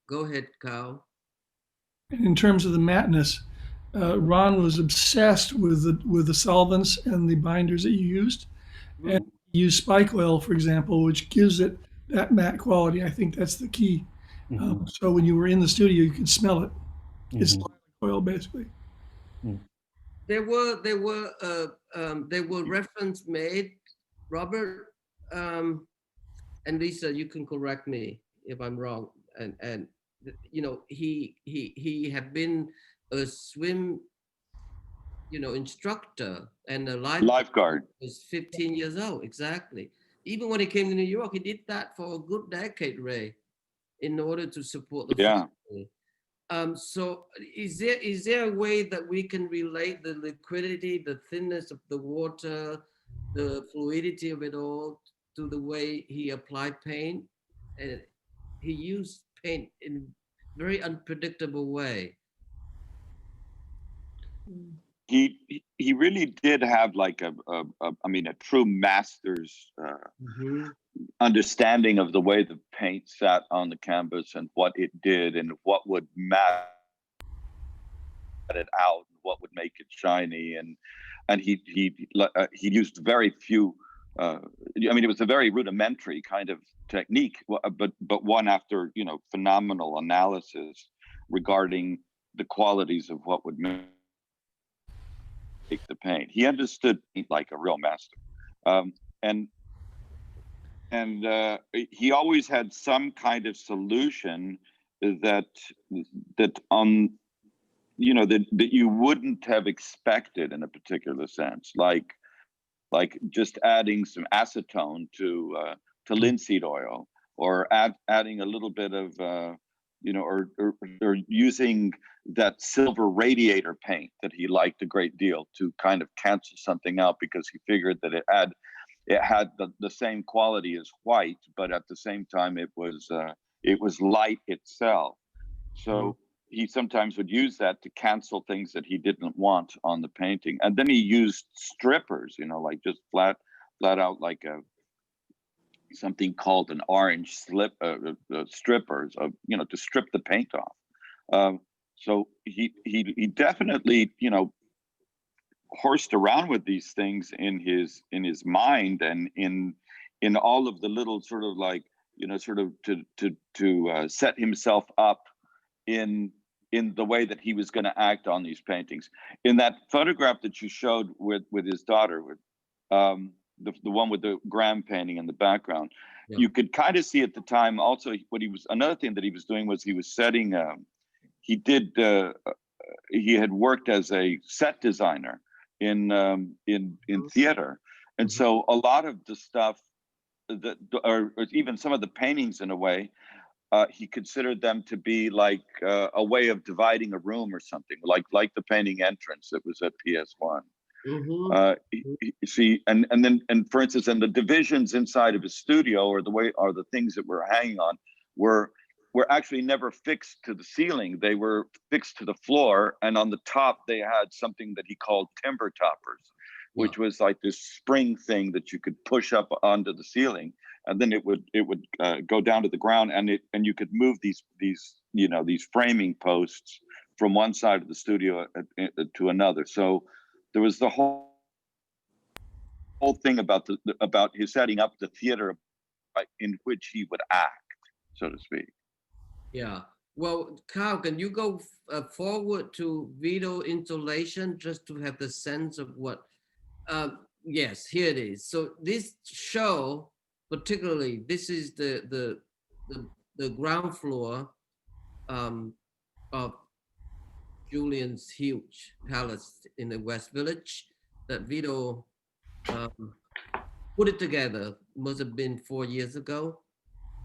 Go ahead, Kyle. In terms of the matteness, Ron was obsessed with the solvents and the binders that you used, and you used spike oil, for example, which gives it that matte quality. I think that's the key. So when you were in the studio, you could smell it. It's oil, basically. There were reference made, Robert, and Lisa, you can correct me if I'm wrong. And you know, he had been a swim, instructor and a lifeguard. Was 15 years old, exactly. Even when he came to New York, he did that for a good decade, Ray, in order to support the family. So is there a way that we can relate the liquidity, the thinness of the water, the fluidity of it all to the way he applied paint? And he used paint in a very unpredictable way. He really did have like a true master's understanding of the way the paint sat on the canvas and what it did and what would matte it out, what would make it shiny, and he used very few. It was a very rudimentary kind of technique, but one after phenomenal analysis regarding the qualities of what would make the paint. He understood paint like a real master, and he always had some kind of solution that you wouldn't have expected in a particular sense, like just adding some acetone to linseed oil, or adding a little bit of or using that silver radiator paint that he liked a great deal to kind of cancel something out, because he figured that it had the same quality as white, but at the same time it was light itself. So he sometimes would use that to cancel things that he didn't want on the painting. And then he used strippers, like just flat out, like something called an orange strippers, to strip the paint off. So he definitely, horsed around with these things in his mind, and in all of the little sort of like, to set himself up in the way that he was going to act on these paintings. In that photograph that you showed with his daughter, with the one with the Graham painting in the background, you could kind of see at the time also another thing that he was doing was he was setting. He had worked as a set designer in theater, and so a lot of the stuff or even some of the paintings in a way, he considered them to be like a way of dividing a room or something, like the painting Entrance that was at PS1. You see, and for instance, and the divisions inside of his studio, or the things that we're hanging on, were actually never fixed to the ceiling. They were fixed to the floor, and on the top they had something that he called timber toppers, which was like this spring thing that you could push up onto the ceiling, and then it would go down to the ground, and you could move these framing posts from one side of the studio to another. So there was the whole thing about his setting up the theater in which he would act, so to speak. Yeah. Well, Carl, can you go forward to video installation just to have the sense of what? Yes, here it is. So this show, particularly, this is the ground floor of Julian's huge palace in the West Village that Vito put it together. Must have been 4 years ago.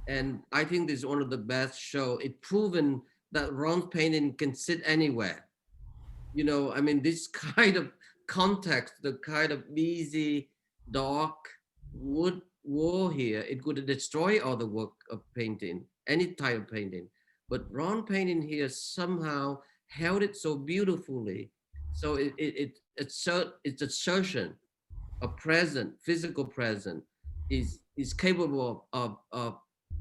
And I think this is one of the best show. It's proven that Ron's painting can sit anywhere. You know, I mean, this kind of context, the kind of easy, dark wood wall here, it could destroy all the work of painting, any type of painting. But Ron painting here somehow held it so beautifully. So it's assertion, a present, physical present, is capable of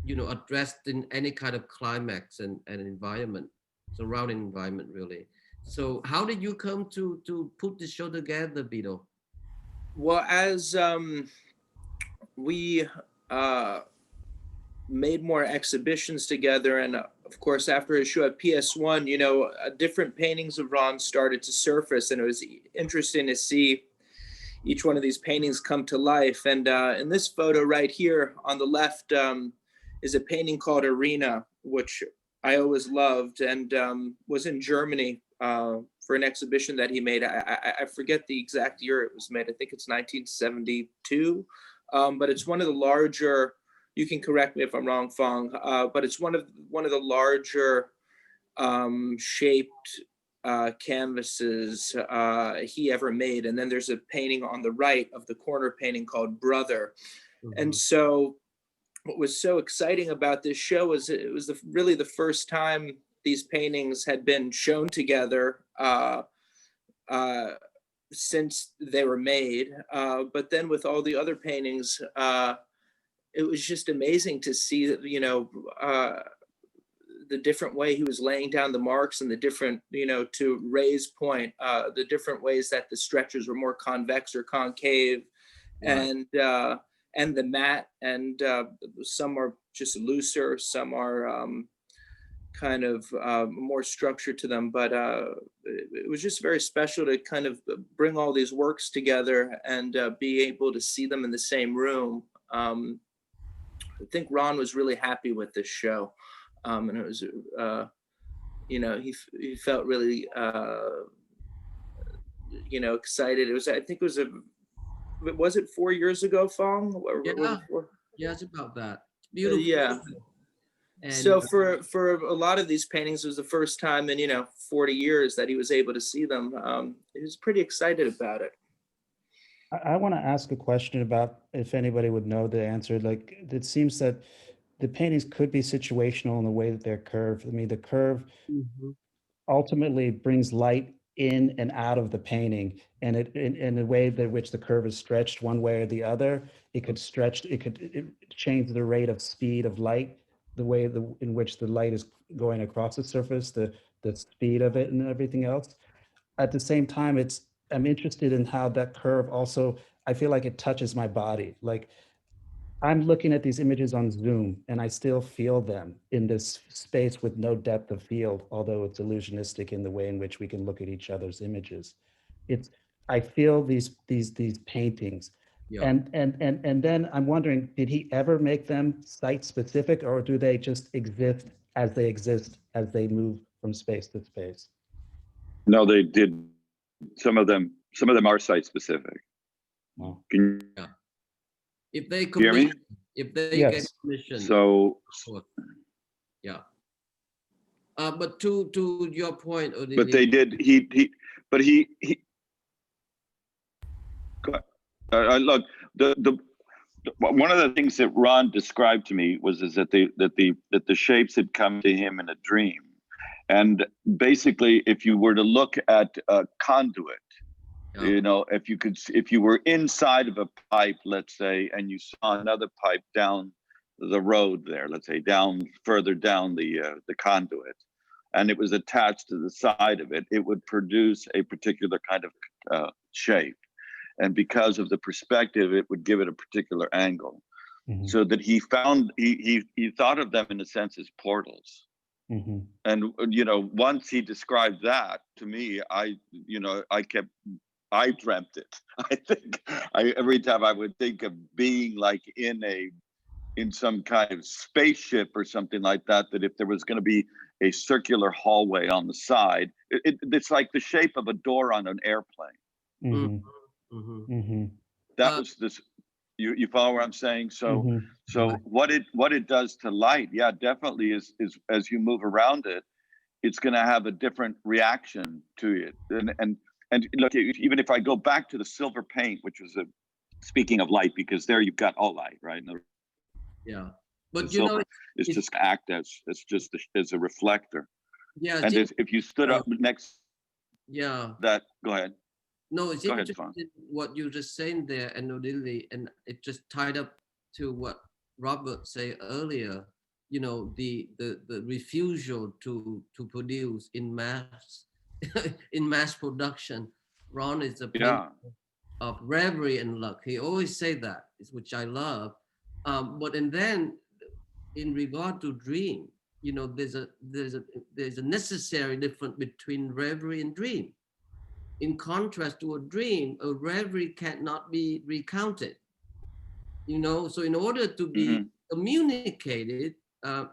addressed in any kind of climax and environment, surrounding environment, really. So how did you come to put the show together, Vito? Well, as we made more exhibitions together, and of course, after his show at PS1, different paintings of Ron started to surface, and it was interesting to see each one of these paintings come to life. And in this photo right here on the left is a painting called Arena, which I always loved, and was in Germany for an exhibition that he made. I forget the exact year it was made. I think it's 1972, but it's one of the larger, you can correct me if I'm wrong, Phong, but it's one of the larger shaped canvases he ever made. And then there's a painting on the right of the corner painting called Brother. And so what was so exciting about this show was it was really the first time these paintings had been shown together since they were made. But then with all the other paintings, it was just amazing to see that, the different way he was laying down the marks, and the different, to Ray's point, the different ways that the stretches were more convex or concave, and the matte, and some are just looser, some are kind of more structure to them. But it was just very special to kind of bring all these works together and be able to see them in the same room. I think Ron was really happy with this show. And it was, he felt really, excited. It was, I think it was it 4 years ago, Phong? Yeah, it's about that. Beautiful. Yeah. And so for a lot of these paintings, it was the first time in 40 years that he was able to see them. He was pretty excited about it. I want to ask a question about if anybody would know the answer. Like, it seems that the paintings could be situational in the way that they're curved. I mean, the curve ultimately brings light in and out of the painting, and in the way that which the curve is stretched one way or the other, it could change the rate of speed of light, the way in which the light is going across the surface, the speed of it, and everything else. At the same time, I'm interested in how that curve also, I feel like it touches my body. Like, I'm looking at these images on Zoom, and I still feel them in this space with no depth of field, although it's illusionistic in the way in which we can look at each other's images. I feel these paintings. Yeah. And then I'm wondering, did he ever make them site specific, or do they just exist as they move from space to space? No, they did. Some of them are site specific. Wow. If they hear me? if they Yes. get permission. So, Yeah. But to your point, Odilee, but they did, but he look, one of the things that Ron described to me was that the shapes had come to him in a dream. And basically, if you were to look at a conduit, Yeah. you know, if you were inside of a pipe, let's say, and you saw another pipe down the road there, let's say further down the conduit, and it was attached to the side of it, it would produce a particular kind of shape. And because of the perspective, it would give it a particular angle. Mhm. So that he thought of them in a sense as portals. Mhm. And, you know, once he described that to me, I dreamt it. I think every time I would think of being like in some kind of spaceship or something like that, that if there was going to be a circular hallway on the side, it's like the shape of a door on an airplane. Mhm. Mhm. Mhm. That was this. You follow what I'm saying? So Mhm. so what it does to light, yeah, definitely is as you move around it, it's going to have a different reaction to it. And look, even if I go back to the silver paint, which was speaking of light, because there you've got all light, right? Yeah. But The you know, silver is just act as a reflector. yeah, And it's if you stood up next yeah. that, go ahead. No, it's Go ahead, interesting what you just saying there, and Odilee, and it just tied up to what Robert said earlier. You know, the refusal to produce in mass in mass production. Ron is a painter of reverie and luck. He always say that, which I love. But and then in regard to dream, you know, there's a necessary difference between reverie and dream. In contrast to a dream, a reverie cannot be recounted. You know, so in order to be communicated,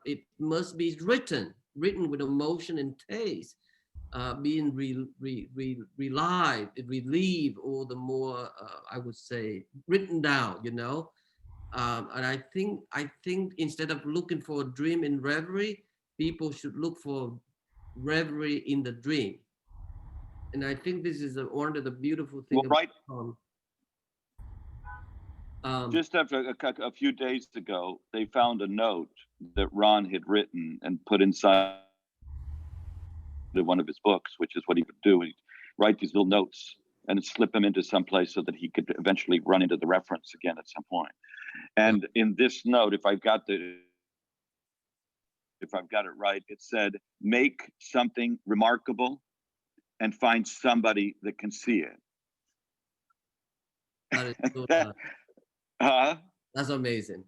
it must be written with emotion and taste, being relieved, or the more I would say written down. You know, and I think instead of looking for a dream in reverie, people should look for reverie in the dream. And I think this is one of the beautiful things. Well, right. About, Just after a few days ago, they found a note that Ron had written and put inside one of his books, which is what he would do. He'd write these little notes and slip them into some place so that he could eventually run into the reference again at some point. And in this note, if I've got it right, it said, "Make something remarkable and find somebody that can see it." that is so that's amazing.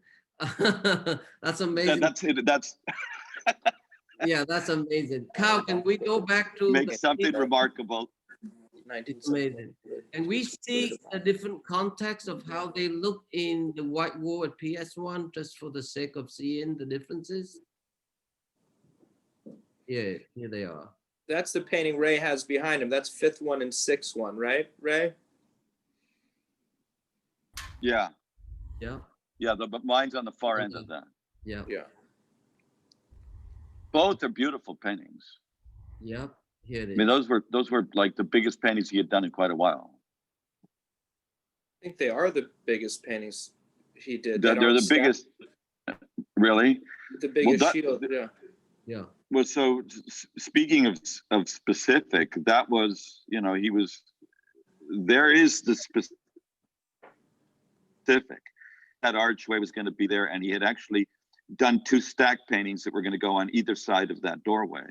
That's amazing. That's it. That's yeah, that's amazing. Kyle, can we go back to make something remarkable? It's amazing. And we see a different context of how they look in the white wall at PS1, just for the sake of seeing the differences. Yeah, here they are. That's the painting Ray has behind him. That's fifth one and sixth one, right, Ray? Yeah. Yeah. Yeah, but mine's on the far end of that. Yeah. Yeah. Both are beautiful paintings. Yep. Here it is. I mean, those were like the biggest paintings he had done in quite a while. I think they are the biggest paintings he did. They're the biggest. Really? The biggest Well, shield. Yeah. Yeah. Well, so speaking of specific, that was, you know, there is the specific. That archway was going to be there, and he had actually done 2 stack paintings that were going to go on either side of that doorway.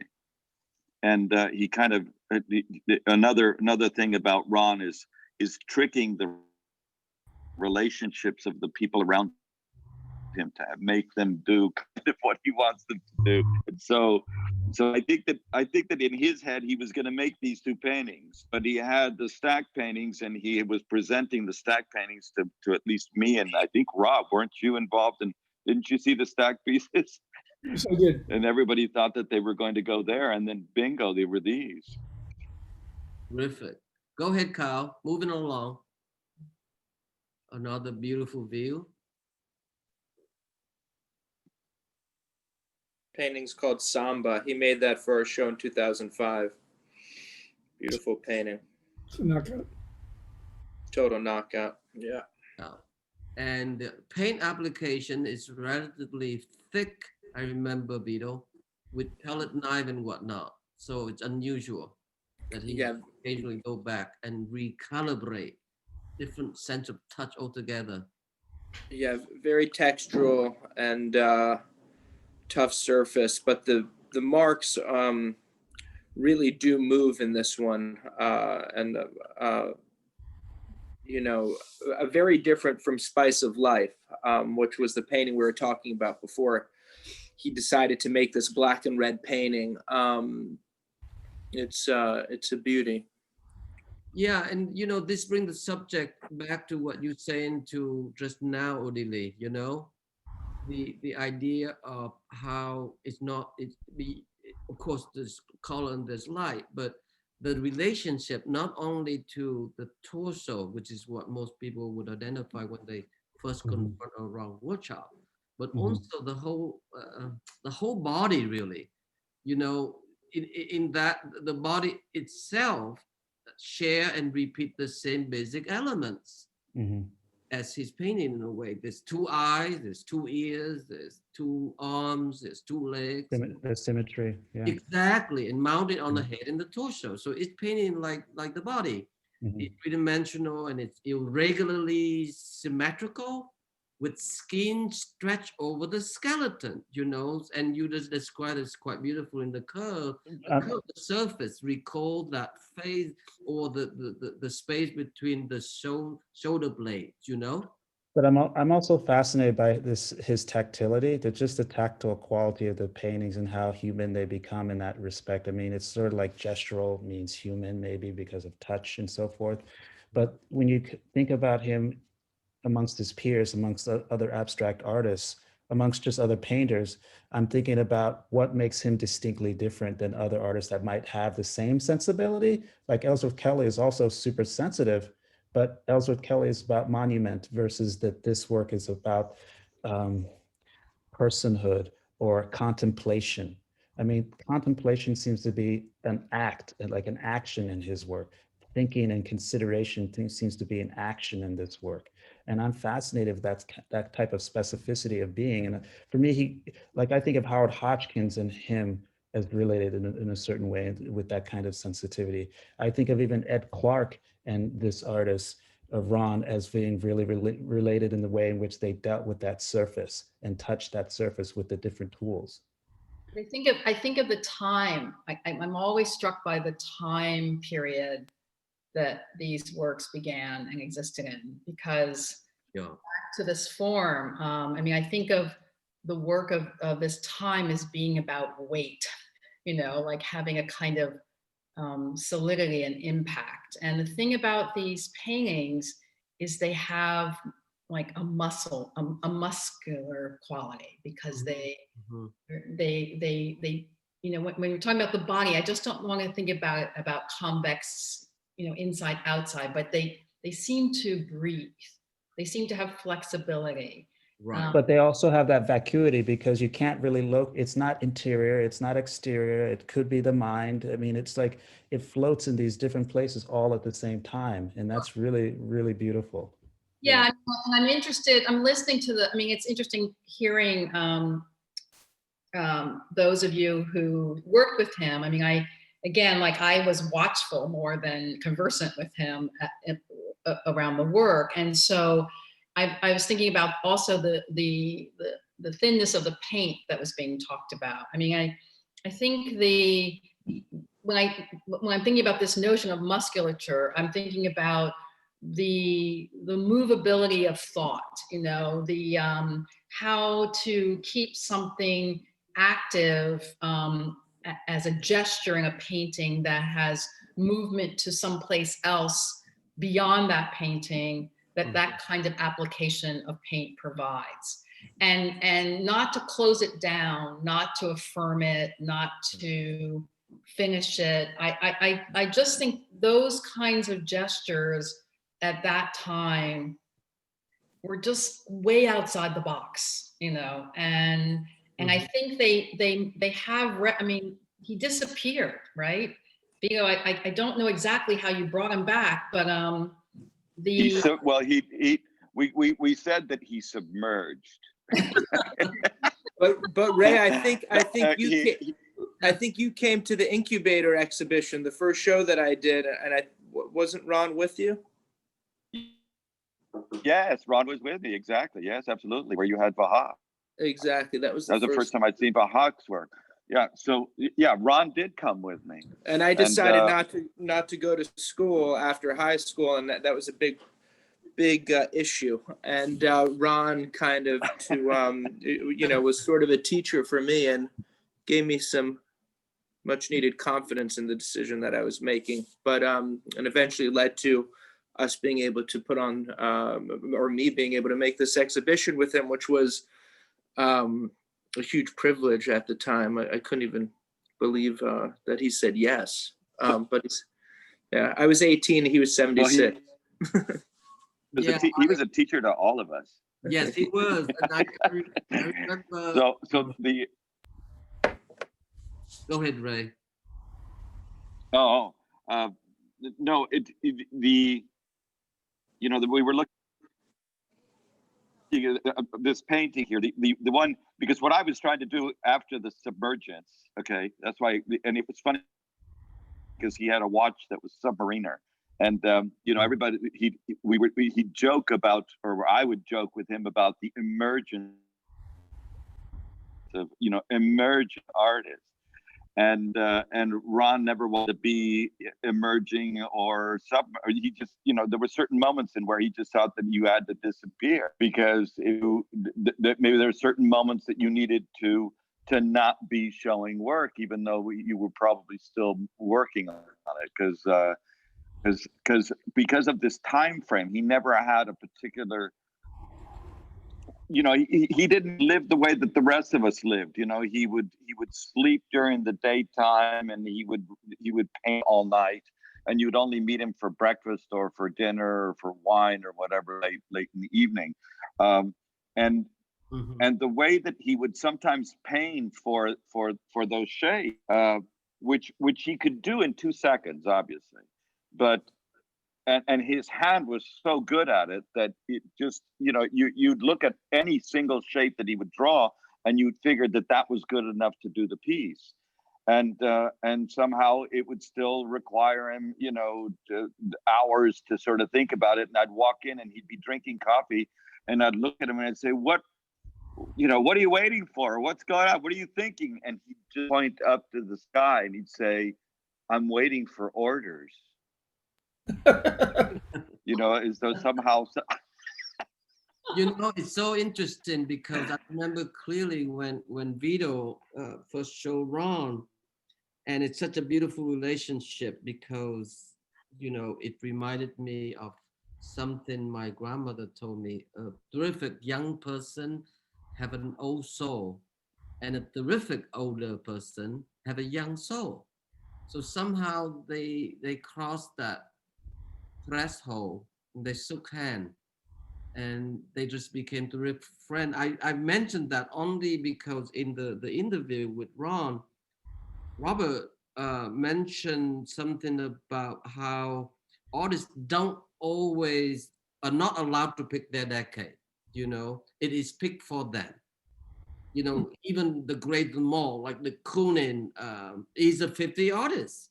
And he kind of another thing about Ron is tricking the relationships of the people around him to make them do kind of what he wants them to do. And so I think that in his head he was going to make these 2 paintings, but he had the stack paintings, and he was presenting the stack paintings to at least me, and I think Rob, weren't you involved? And didn't you see the stack pieces? Yes, I did. And everybody thought that they were going to go there, and then bingo, they were these. Terrific. Go ahead, Kyle. Moving along. Another beautiful view. painting's called Samba. He made that for a show in 2005. Beautiful painting. It's a knockout. Total knockout. Yeah. And the paint application is relatively thick, I remember, Vito, with pellet knife and whatnot. So it's unusual that he occasionally go back and recalibrate different sense of touch altogether. Yeah, very textural and tough surface, but the marks really do move in this one, and very different from Spice of Life, which was the painting we were talking about before he decided to make this black and red painting. It's a beauty. Yeah, and this brings the subject back to what you're saying to just now, Odilee. The idea of how of course there's color and there's light, but the relationship not only to the torso, which is what most people would identify when they first confront a Ron Gorchov, but also the whole body, really. In that the body itself share and repeat the same basic elements as his painting in a way. There's two eyes, there's two ears, there's two arms, there's two legs. The symmetry, yeah. Exactly, and mounted on the head and the torso. So it's painting like the body. It's three-dimensional and it's irregularly symmetrical with skin stretched over the skeleton, and you just described it as quite beautiful in the curve. The surface recall that phase or the space between the shoulder blades, But I'm also fascinated by his tactility, just the tactile quality of the paintings and how human they become in that respect. I mean, it's sort of like gestural means human, maybe because of touch and so forth. But when you think about him amongst his peers, amongst other abstract artists, amongst just other painters, I'm thinking about what makes him distinctly different than other artists that might have the same sensibility. Like Ellsworth Kelly is also super sensitive, but Ellsworth Kelly is about monument versus that this work is about personhood or contemplation. I mean, contemplation seems to be an act, like an action in his work. Thinking and consideration seems to be an action in this work. And I'm fascinated with that type of specificity of being. And for me, I think of Howard Hodgkins and him as related in a certain way with that kind of sensitivity. I think of even Ed Clark and this artist of Ron as being really related in the way in which they dealt with that surface and touched that surface with the different tools. I think of the time. I'm always struck by the time period that these works began and existed in, because back to this form, I think of the work of this time as being about weight, like having a kind of solidity and impact. And the thing about these paintings is they have like a muscular quality, because they when you're talking about the body, I just don't want to think about convex, inside, outside, but they seem to breathe. They seem to have flexibility. Right. But they also have that vacuity, because you can't really look, it's not interior, it's not exterior, it could be the mind. I mean, it's like it floats in these different places all at the same time. And that's really, really beautiful. Yeah, and I'm interested, I'm listening to it's interesting hearing those of you who worked with him. I was watchful more than conversant with him around the work. And so I was thinking about also the thinness of the paint that was being talked about. I think when I'm thinking about this notion of musculature, I'm thinking about the movability of thought, how to keep something active as a gesture in a painting that has movement to someplace else beyond that painting, that kind of application of paint provides. And not to close it down, not to affirm it, not to finish it. I just think those kinds of gestures at that time were just way outside the box, and And I think they have, I mean, he disappeared, right? Vigo, I don't know exactly how you brought him back, but we said that he submerged. But Ray, I think you came to the Incubator exhibition, the first show that I did, and wasn't Ron with you? Yes, Ron was with me, exactly. Yes, absolutely. Where you had Vahak. Exactly. That was the first time I'd seen Vahak's work. Yeah. So yeah, Ron did come with me. And I decided not to go to school after high school, and that was a big issue. And Ron kind of was sort of a teacher for me and gave me some much needed confidence in the decision that I was making. But and eventually led to us being able to put on, or me being able to make this exhibition with him, which was a huge privilege at the time. I couldn't even believe that he said yes. But I was 18, he was 76. Well, he was a teacher to all of us. Yes, he was. And I remember. So the. Go ahead, Ray. No, we were looking this painting here, the one, because what I was trying to do after the submergence, okay, that's why, and it was funny because he had a watch that was submariner, and everybody he'd joke about, or I would joke with him about the emergence of emergent artists. And Ron never wanted to be emerging or he just, there were certain moments in where he just thought that you had to disappear because maybe there are certain moments that you needed to not be showing work, even though you were probably still working on it, because of this time frame. He never had a particular. He didn't live the way that the rest of us lived. He would sleep during the daytime, and he would paint all night, and you would only meet him for breakfast or for dinner or for wine or whatever late in the evening. And the way that he would sometimes paint for those shades, which he could do in 2 seconds, obviously, but. And his hand was so good at it that it just, you'd look at any single shape that he would draw and you'd figure that was good enough to do the piece. And somehow it would still require him, hours to sort of think about it. And I'd walk in and he'd be drinking coffee and I'd look at him and I'd say, what are you waiting for? What's going on? What are you thinking? And he'd just point up to the sky and he'd say, I'm waiting for orders. As though somehow. It's so interesting because I remember clearly when Vito first showed Ron, and it's such a beautiful relationship because it reminded me of something my grandmother told me. A terrific young person have an old soul, and a terrific older person have a young soul. So somehow they crossed that threshold, and they shook hands, and they just became terrific friends. I mentioned that only because in the interview with Ron, Robert mentioned something about how artists are not allowed to pick their decade. It is picked for them. Even the great Mall, like the Kunin, is a 50 artist.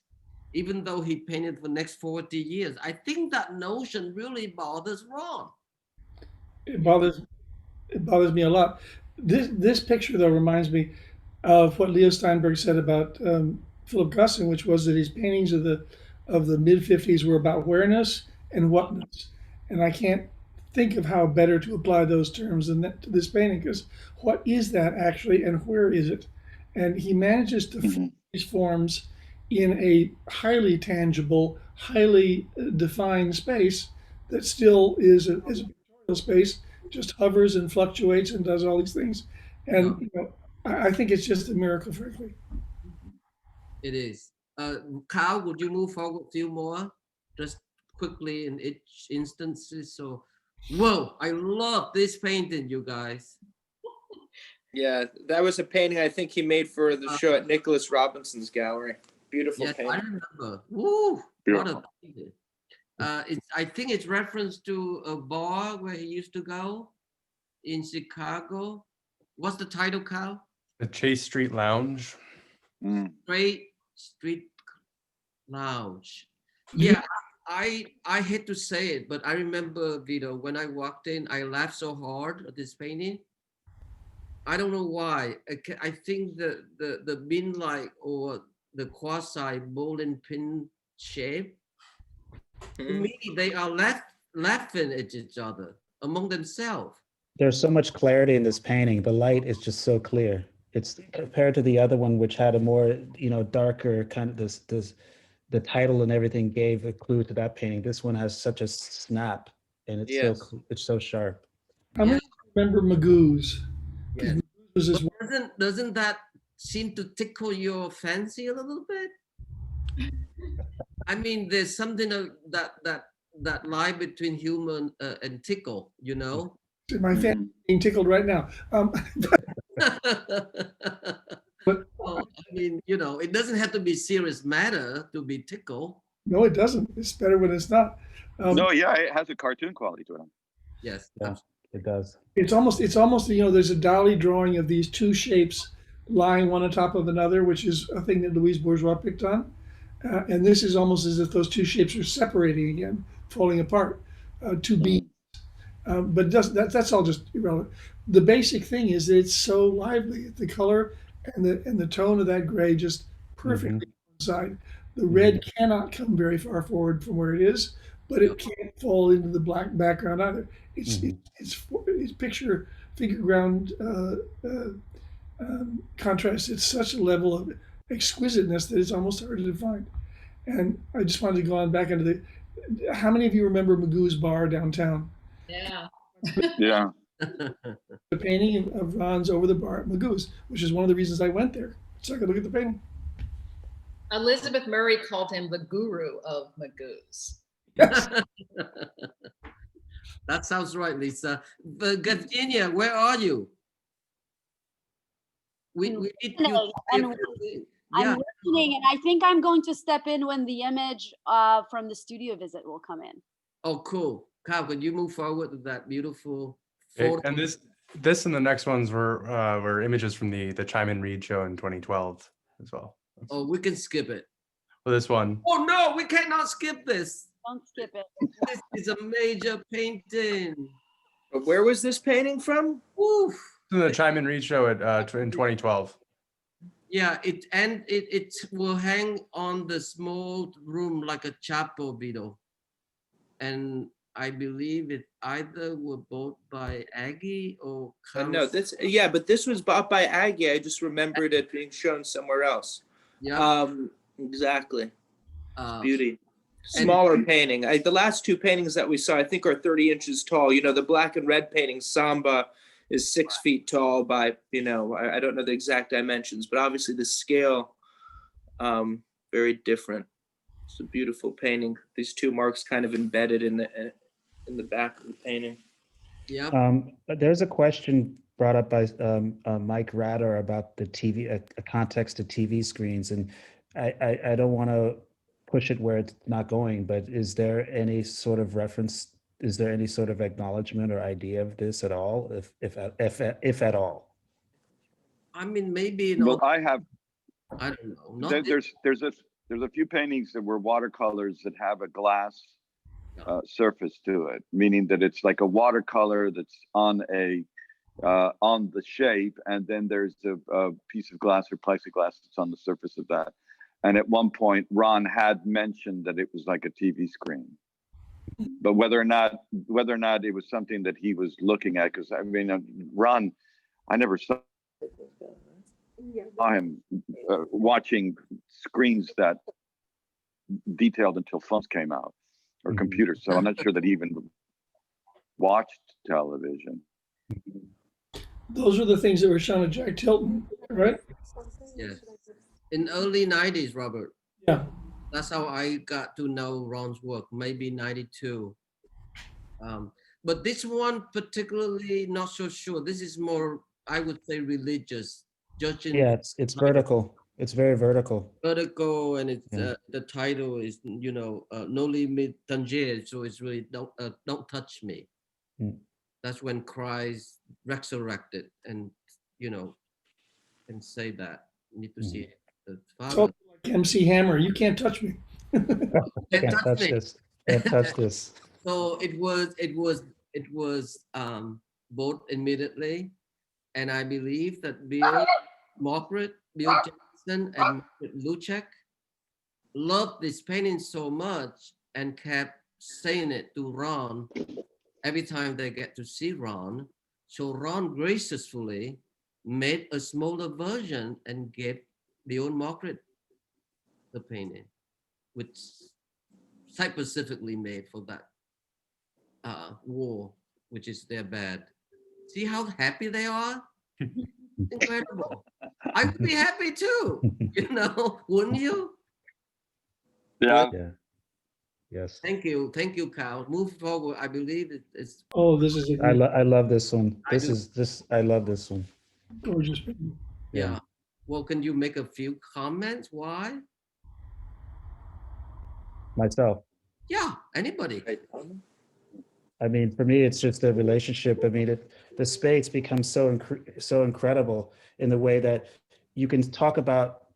Even though he painted for the next 40 years. I think that notion really bothers Ron. It bothers me a lot. This picture, though, reminds me of what Leo Steinberg said about Philip Gusson, which was that his paintings of the mid-50s were about whereness and whatness. And I can't think of how better to apply those terms than that to this painting, because what is that actually and where is it? And he manages to form these forms in a highly tangible, highly defined space that still is a pictorial space, just hovers and fluctuates and does all these things. And I think it's just a miracle, frankly. It is. Kyle, would you move forward a few more? Just quickly in each instance. So, whoa, I love this painting, you guys. Yeah, that was a painting I think he made for the show at Nicholas Robinson's gallery. Beautiful Yes, painting. I remember. Woo! What Beautiful. a painting. I think it's reference to a bar where he used to go in Chicago. What's the title, Kyle? The Chase Street Lounge. Mm. Street Lounge. Yeah, I hate to say it, but I remember, Vito, when I walked in, I laughed so hard at this painting. I don't know why. I think the bin like or the quasi bowling pin shape. To me, they are laughing at each other among themselves. There's so much clarity in this painting. The light is just so clear. It's compared to the other one, which had a more, darker kind of the title and everything gave a clue to that painting. This one has such a snap, and it's Yes. it's so sharp. How many remember Magoo's? Yeah. Was this Doesn't that seem to tickle your fancy a little bit? I mean, there's something that lie between human and tickle, my fan being tickled right now? But Well, I mean, it doesn't have to be serious matter to be tickled. no, it doesn't. It's better when it's not. No, yeah, it has a cartoon quality to it. Yes. Yeah, it does. It's almost there's a Dali drawing of these two shapes lying one on top of another, which is a thing that Louise Bourgeois picked on. And this is almost as if those two shapes are separating again, falling apart, two beams. But that's all just irrelevant. The basic thing is that it's so lively. The color and the tone of that gray just perfectly coincide. The red cannot come very far forward from where it is, but it can't fall into the black background either. It's picture figure ground contrast. It's such a level of exquisiteness that it's almost hard to define. And I just wanted to go on back into how many of you remember Magoo's Bar downtown? Yeah. Yeah. The painting of Ron's over the bar at Magoo's, which is one of the reasons I went there, so I could look at the painting. Elizabeth Murray called him the guru of Magoo's. Yes. That sounds right, Lisa. But Yevgeniya, where are you? We need you. I'm listening, and I think I'm going to step in when the image from the studio visit will come in. Oh, cool. Kyle, can you move forward with that beautiful photo? And this and the next ones were images from the Cheim Read show in 2012 as well. Oh, we can skip it. Well, this one. Oh no, we cannot skip this. Don't skip it. This is a major painting. But where was this painting from? Woof. The Cheim Read show in 2012. Yeah, it will hang on the small room like a chapel, Vito. And I believe it either were bought by Aggie or No, but this was bought by Aggie. I just remembered it being shown somewhere else. Yeah. Exactly. Beauty. Smaller painting. The last two paintings that we saw, I think, are 30 inches tall. The black and red painting, Samba, is 6 feet tall by, I don't know the exact dimensions, but obviously the scale, very different. It's a beautiful painting. These two marks kind of embedded in the back of the painting. Yeah. There's a question brought up by Mike Ratter about the TV, a context to TV screens, and I don't want to push it where it's not going, but is there any sort of reference? Is there any sort of acknowledgement or idea of this at all, if at all? I mean, maybe. Well, I don't know. There's a few paintings that were watercolors that have a glass surface to it, meaning that it's like a watercolor that's on the shape, and then there's a piece of glass or plexiglass that's on the surface of that. And at one point, Ron had mentioned that it was like a TV screen, but whether or not it was something that he was looking at, because I mean, Ron, I never saw him watching screens that detailed until phones came out or computers. So I'm not sure that he even watched television. Those are the things that were shown at Jack Tilton, right? Yes. In early 90s, Robert. Yeah. That's how I got to know Ron's work, maybe 92. But this one particularly, not so sure. This is more I would say religious, judging Yeah, it's vertical. It's very vertical. vertical, and it's Yeah. the title is no limit danger, so it's really don't touch me. Mm. That's when Christ resurrected, and and say that you need to see it. The Father So like MC Hammer, you can't touch me. can't Can't touch touch me. this. Can't touch this. So it was both immediately, and I believe that Bill Jackson, and Margaret Luchek loved this painting so much and kept saying it to Ron every time they get to see Ron. So Ron graciously made a smaller version and gave Bill and Margaret the painting, which site specifically made for that war, which is their bed. See how happy they are? Incredible. I would be happy too, wouldn't you? Yeah. Yeah. Yes. Thank you, Kyle. Move forward. I believe it's. Oh, this is a I love this one. I do. I love this one. gorgeous painting. Yeah. Well, can you make a few comments? Why? Myself. Yeah, anybody. I mean, for me, it's just the relationship. I mean, the space becomes so incredible in the way that you can talk about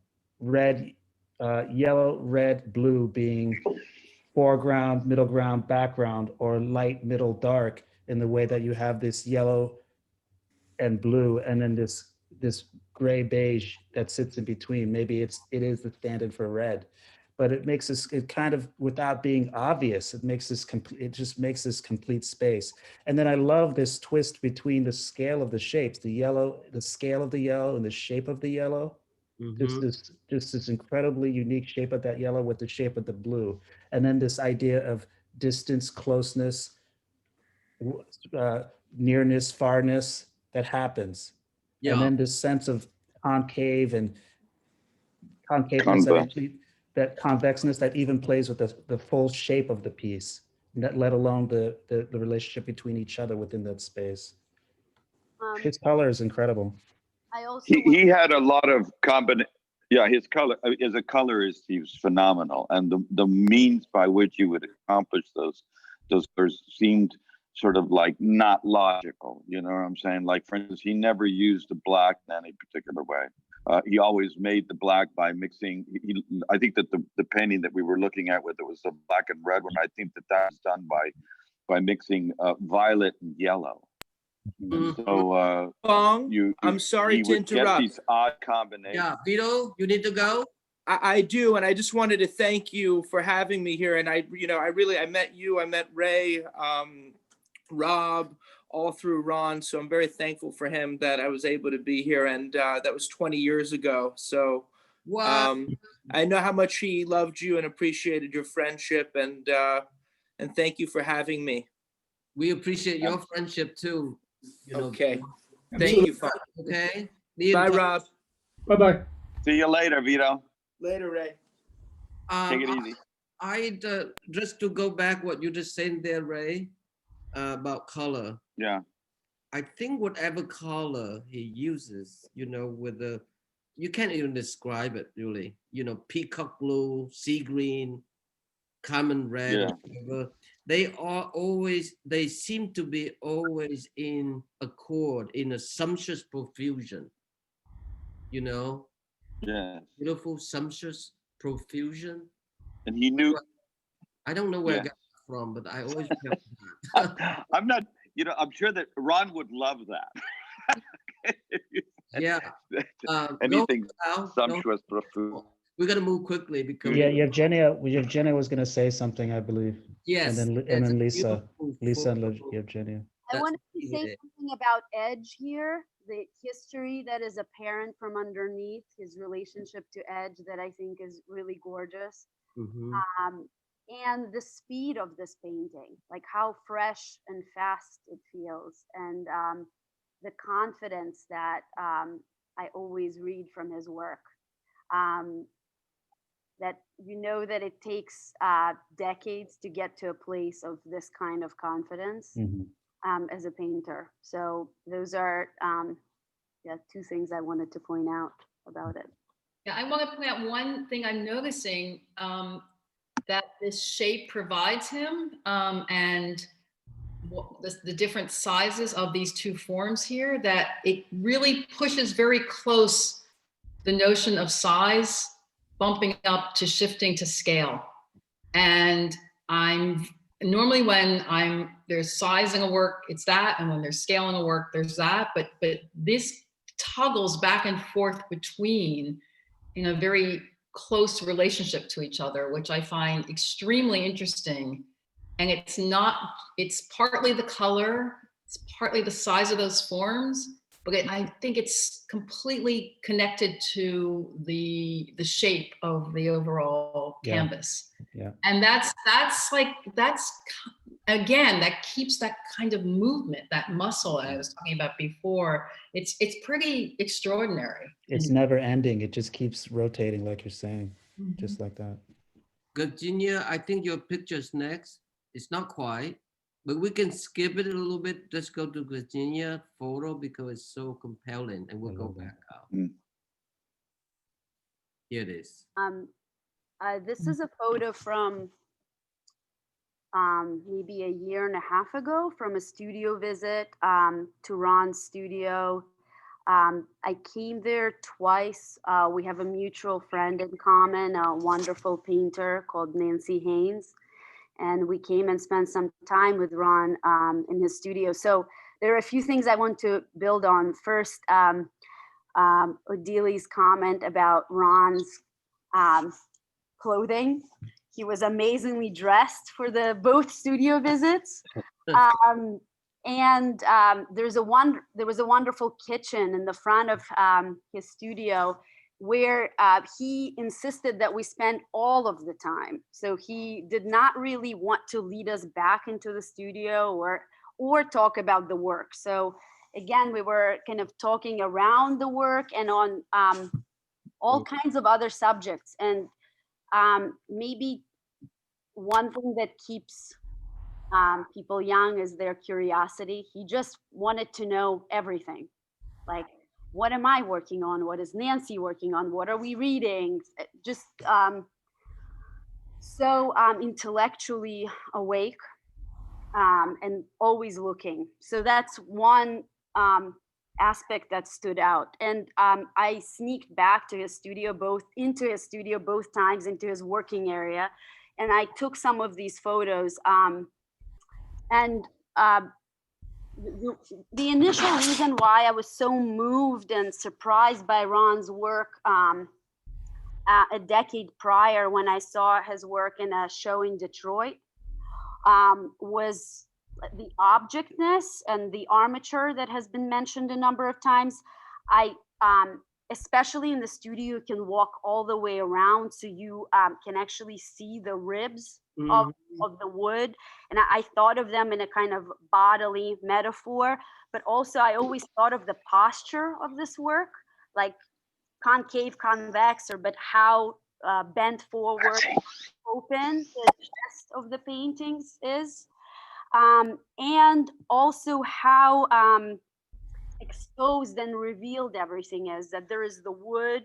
red, yellow, red, blue being foreground, middle ground, background, or light, middle, dark, in the way that you have this yellow and blue, and then this gray beige that sits in between. Maybe it is the stand-in for red, but it makes this, it kind of, without being obvious, it just makes this complete space. And then I love this twist between the scale of the shapes, the scale of the yellow and the shape of the yellow. Just this incredibly unique shape of that yellow with the shape of the blue. And then this idea of distance, closeness, nearness, farness that happens. Yeah. And then this sense of concaveness Convex. that convexness that even plays with the full shape of the piece, let alone the relationship between each other within that space. His color is incredible. I also He had a lot of yeah, his color as a colorist, he was phenomenal, and the means by which he would accomplish those colors seemed sort of like not logical. You know what I'm saying? Like, for instance, he never used the black in any particular way. He always made the black by mixing. I think that the painting that we were looking at with it was the black and red one. I think that was done by mixing violet and yellow. So Phong, I'm sorry to interrupt. Get these odd combinations. Yeah, Vito, you need to go. I do, and I just wanted to thank you for having me here. And I met you, I met Ray, Rob, all through Ron. So I'm very thankful for him that I was able to be here. And that was 20 years ago. So I know how much he loved you and appreciated your friendship. And thank you for having me. We appreciate your friendship too. Okay. Thank you, Phong. Okay. Bye, Rob. Bye-bye. See you later, Vito. Later, Ray. Take it easy. I just to go back what you just said there, Ray, about color. Yeah. I think whatever color he uses, with you can't even describe it really. Peacock blue, sea green, common red, whatever. They seem to be always in accord, in a sumptuous profusion. Yeah. Beautiful, sumptuous profusion. And he knew. I don't know where I got it from, but I always felt that. I'm not, I'm sure that Ron would love that. Yeah. Anything sumptuous, profusion. We're gonna move quickly because Yevgeniya was gonna say something, I believe. Yes. And then Lisa and Yevgeniya. I wanted to say something about Edge here, the history that is apparent from underneath, his relationship to Edge that I think is really gorgeous. And the speed of this painting, like how fresh and fast it feels, and the confidence that I always read from his work. That that it takes decades to get to a place of this kind of confidence as a painter. So those are yeah, two things I wanted to point out about it. Yeah, I want to point out one thing I'm noticing that this shape provides him, and the different sizes of these two forms here, that it really pushes very close the notion of size, bumping up to shifting to scale. And I'm normally when there's sizing a work, it's that, and when there's scaling a work, there's that. But this toggles back and forth between in a very close relationship to each other, which I find extremely interesting. And it's partly the color, it's partly the size of those forms, but I think it's completely connected to the shape of the overall canvas. Yeah. And that's again, that keeps that kind of movement, that muscle I was talking about before. It's pretty extraordinary. It's never ending. It just keeps rotating, like you're saying, just like that. Yevgeniya, I think your picture's next. It's not quite, but we can skip it a little bit. Let's go to Yevgeniya photo because it's so compelling, and we'll go back out. Here it is. This is a photo from maybe a year and a half ago, from a studio visit to Ron's studio. I came there twice. We have a mutual friend in common, a wonderful painter called Nancy Haynes. And we came and spent some time with Ron in his studio. So there are a few things I want to build on. First, Odilee's comment about Ron's clothing. He was amazingly dressed for both studio visits. And there was a wonderful kitchen in the front of his studio where he insisted that we spend all of the time. So he did not really want to lead us back into the studio or talk about the work. So again, we were kind of talking around the work and on all kinds of other subjects. And maybe one thing that keeps people young is their curiosity. He just wanted to know everything. Like, what am I working on? What is Nancy working on? What are we reading? Just so intellectually awake and always looking. So that's one aspect that stood out. And I sneaked back to his studio, both times, into his working area. And I took some of these photos. The initial reason why I was so moved and surprised by Ron's work a decade prior, when I saw his work in a show in Detroit, was the objectness and the armature that has been mentioned a number of times. Especially in the studio, you can walk all the way around, so you can actually see the ribs of the wood. And I thought of them in a kind of bodily metaphor, but also I always thought of the posture of this work, like concave, convex, but how bent forward, open the chest of the paintings is. And also how exposed and revealed everything is, that there is the wood,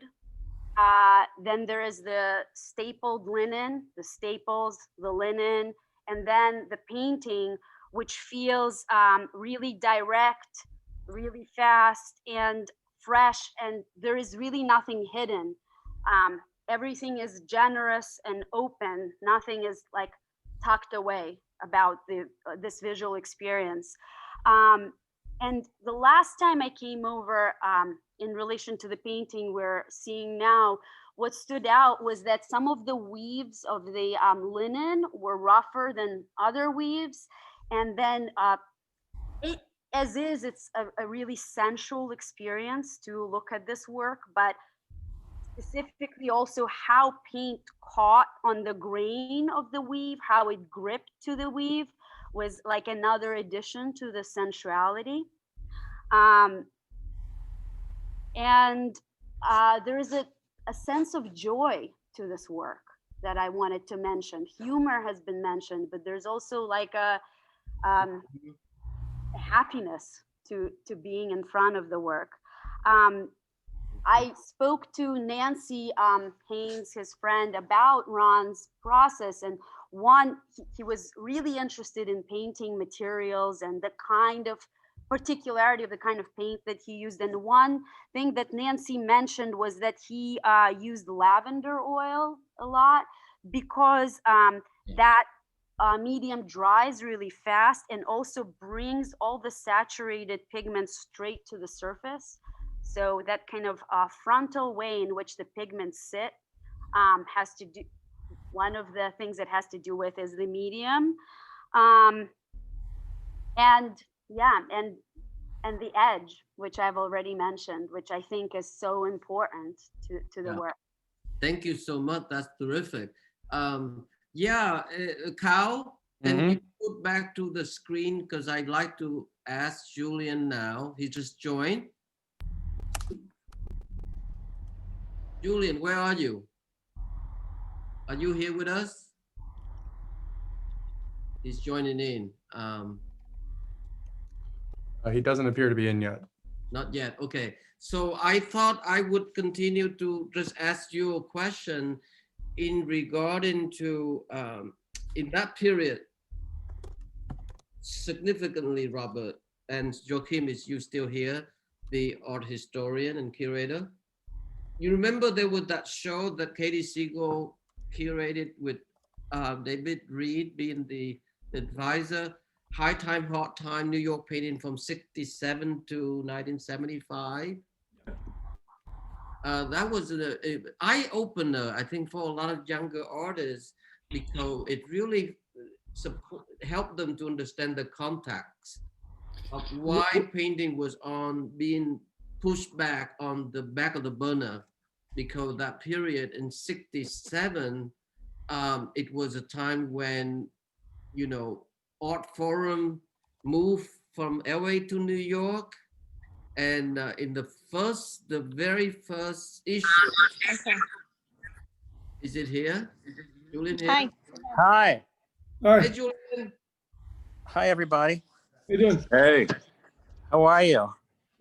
then there is the stapled linen, the staples, the linen, and then the painting, which feels really direct, really fast and fresh, and there is really nothing hidden. Everything is generous and open. Nothing is like tucked away about this visual experience. And the last time I came over in relation to the painting we're seeing now, what stood out was that some of the weaves of the linen were rougher than other weaves. And then it's a really sensual experience to look at this work, but specifically also how paint caught on the grain of the weave, how it gripped to the weave, was like another addition to the sensuality. And there is a sense of joy to this work that I wanted to mention. Humor has been mentioned, but there's also like a happiness to being in front of the work. I spoke to Nancy Haynes, his friend, about Ron's process, and he was really interested in painting materials and the kind of particularity of the kind of paint that he used. And one thing that Nancy mentioned was that he used lavender oil a lot because that medium dries really fast and also brings all the saturated pigments straight to the surface. So that kind of frontal way in which the pigments sit has to do, one of the things it has to do with is the medium. And yeah, and the edge, which I've already mentioned, which I think is so important to the work. Thank you so much. That's terrific. Cal, can you put back to the screen? Because I'd like to ask Julian now. He just joined. Julian, where are you? Are you here with us? He's joining in. He doesn't appear to be in yet. Not yet. Okay. So I thought I would continue to just ask you a question in regarding to, in that period, significantly, Robert, and Joachim, is you still here, the art historian and curator? You remember there was that show that Katie Siegel curated with David Reed being the advisor, High Time, Hard Time, New York Painting from 67 to 1975. That was an eye-opener, I think, for a lot of younger artists, because it really helped them to understand the context of why painting was being pushed back on the back of the burner, because that period in 67, it was a time when, you know, ArtForum moved from LA to New York. And in the very first issue, is it here? Julian here? Hi. Hi. Hey, Julian. Hi, everybody. How you doing? Hey. How are you?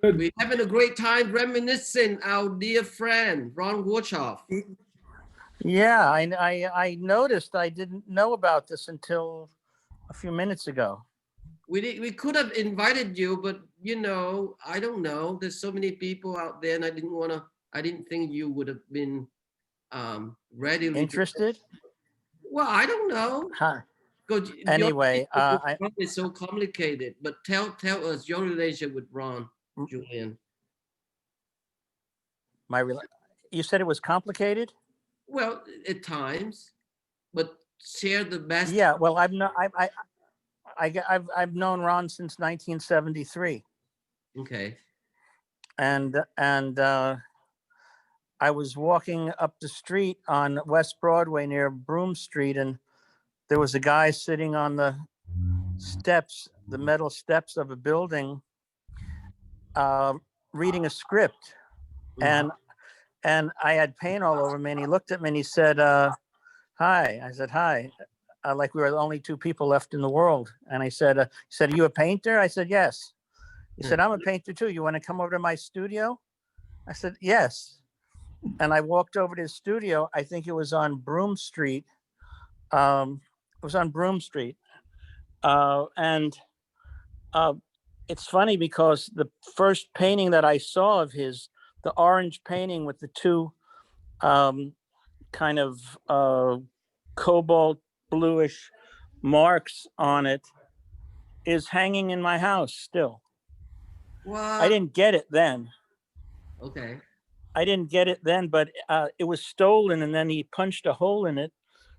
Good. We're having a great time reminiscing our dear friend, Ron Gorchov. Yeah, I noticed. I didn't know about this until a few minutes ago. We could have invited you, but you know, I don't know. There's so many people out there, and I didn't think you would have been readily interested. Well, I don't know. Huh. Anyway, it's so complicated. But tell us your relationship with Ron, Julian. You said it was complicated. Well, at times, but share the best. Yeah. Well, I've known Ron since 1973. Okay. And I was walking up the street on West Broadway near Broome Street, and there was a guy sitting on the steps, the metal steps of a building, reading a script. And I had paint all over me, and he looked at me and he said, hi. I said, hi. Like we were the only two people left in the world. And I said, are you a painter? I said, yes. He said, I'm a painter too. You want to come over to my studio? I said, yes. And I walked over to his studio. I think it was on Broome Street. It was on Broome Street. It's funny because the first painting that I saw of his, the orange painting with the two kind of cobalt bluish marks on it, is hanging in my house still. What? I didn't get it then. Okay. I didn't get it then, but it was stolen, and then he punched a hole in it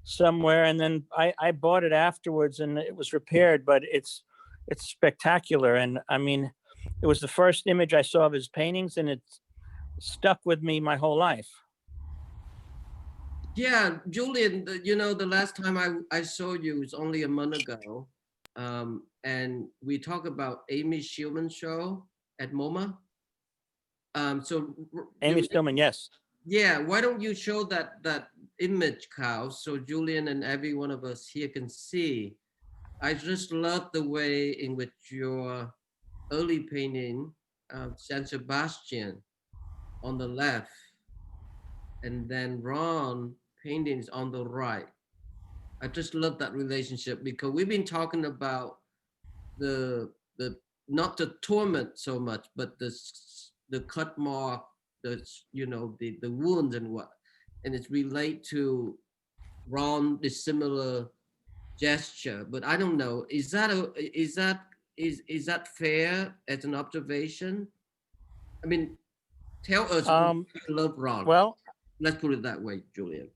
somewhere, and then I bought it afterwards, and it was repaired. But it's spectacular, and I mean, it was the first image I saw of his paintings, and it stuck with me my whole life. Yeah, Julian, you know, the last time I saw you was only a month ago, and we talked about Amy Schulman's show at MoMA. So Amy Stillman, yes. Yeah, why don't you show that image, Cal, so Julian and every one of us here can see. I just love the way in which your early painting, San Sebastian, on the left, and then Ron painting is on the right. I just love that relationship because we've been talking about the not the torment so much, but the cut mark, the the wounds and what, and it's relate to Ron the similar gesture. But I don't know, is that fair as an observation? I mean, tell us you love Ron. Well, let's put it that way, Julian.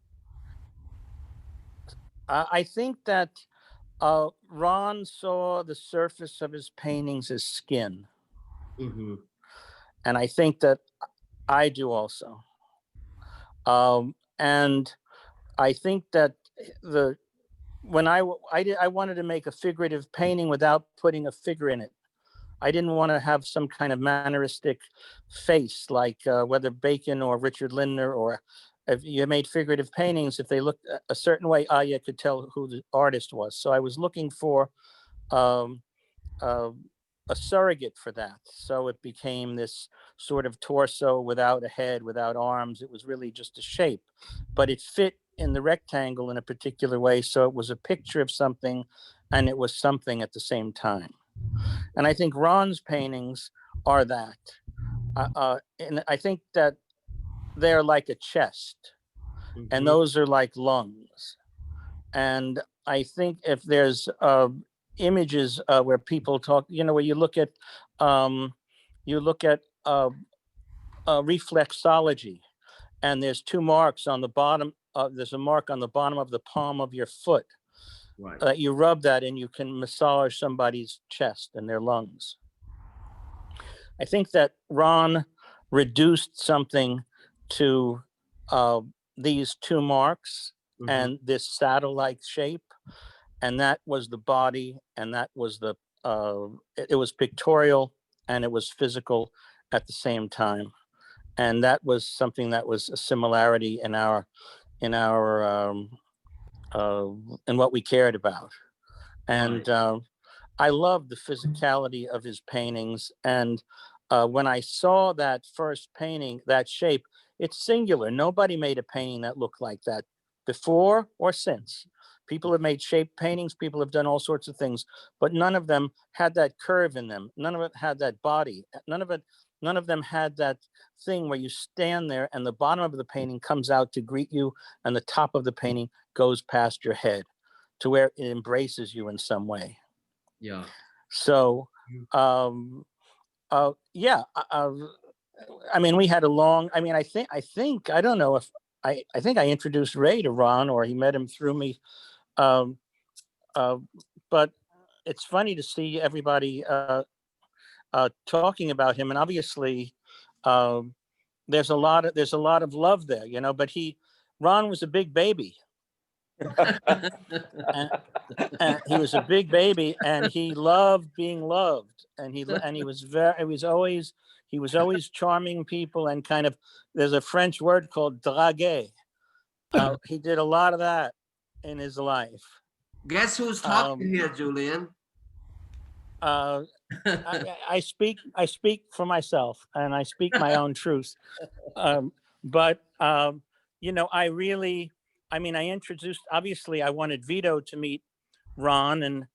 I think that Ron saw the surface of his paintings as skin. Mm-hmm. And I think that I do also. And I think that when I wanted to make a figurative painting without putting a figure in it. I didn't want to have some kind of manneristic face like whether Bacon or Richard Lindner, or if you made figurative paintings, if they looked a certain way, you could tell who the artist was. So I was looking for a surrogate for that. So it became this sort of torso without a head, without arms. It was really just a shape, but it fit in the rectangle in a particular way. So it was a picture of something and it was something at the same time. And I think Ron's paintings are that. And I think that they're like a chest, and those are like lungs. And I think if there's images where people talk, where you look at reflexology, and there's two marks on the bottom. There's a mark on the bottom of the palm of your foot. Right. You rub that and you can massage somebody's chest and their lungs. I think that Ron reduced something to these two marks and this saddle-like shape, and that was the body, and that was it was pictorial and it was physical at the same time, and that was something that was a similarity in what we cared about. And I love the physicality of his paintings. And when I saw that first painting, that shape, it's singular. Nobody made a painting that looked like that before or since. People have made shape paintings, people have done all sorts of things, but none of them had that curve in them. None of it had that body. None of them had that thing where you stand there and the bottom of the painting comes out to greet you and the top of the painting goes past your head to where it embraces you in some way. Yeah. So, I mean, we had a long, I think, I don't know if, I think I introduced Ray to Ron, or he met him through me. But it's funny to see everybody talking about him, and obviously there's a lot of love there, but Ron was a big baby. and he was a big baby, and he loved being loved, and he was always charming people, and kind of, there's a French word called draguer. He did a lot of that in his life. Guess who's talking here, Julian? I speak for myself, and I speak my own truth. But I introduced, obviously I wanted Vito to meet Ron, and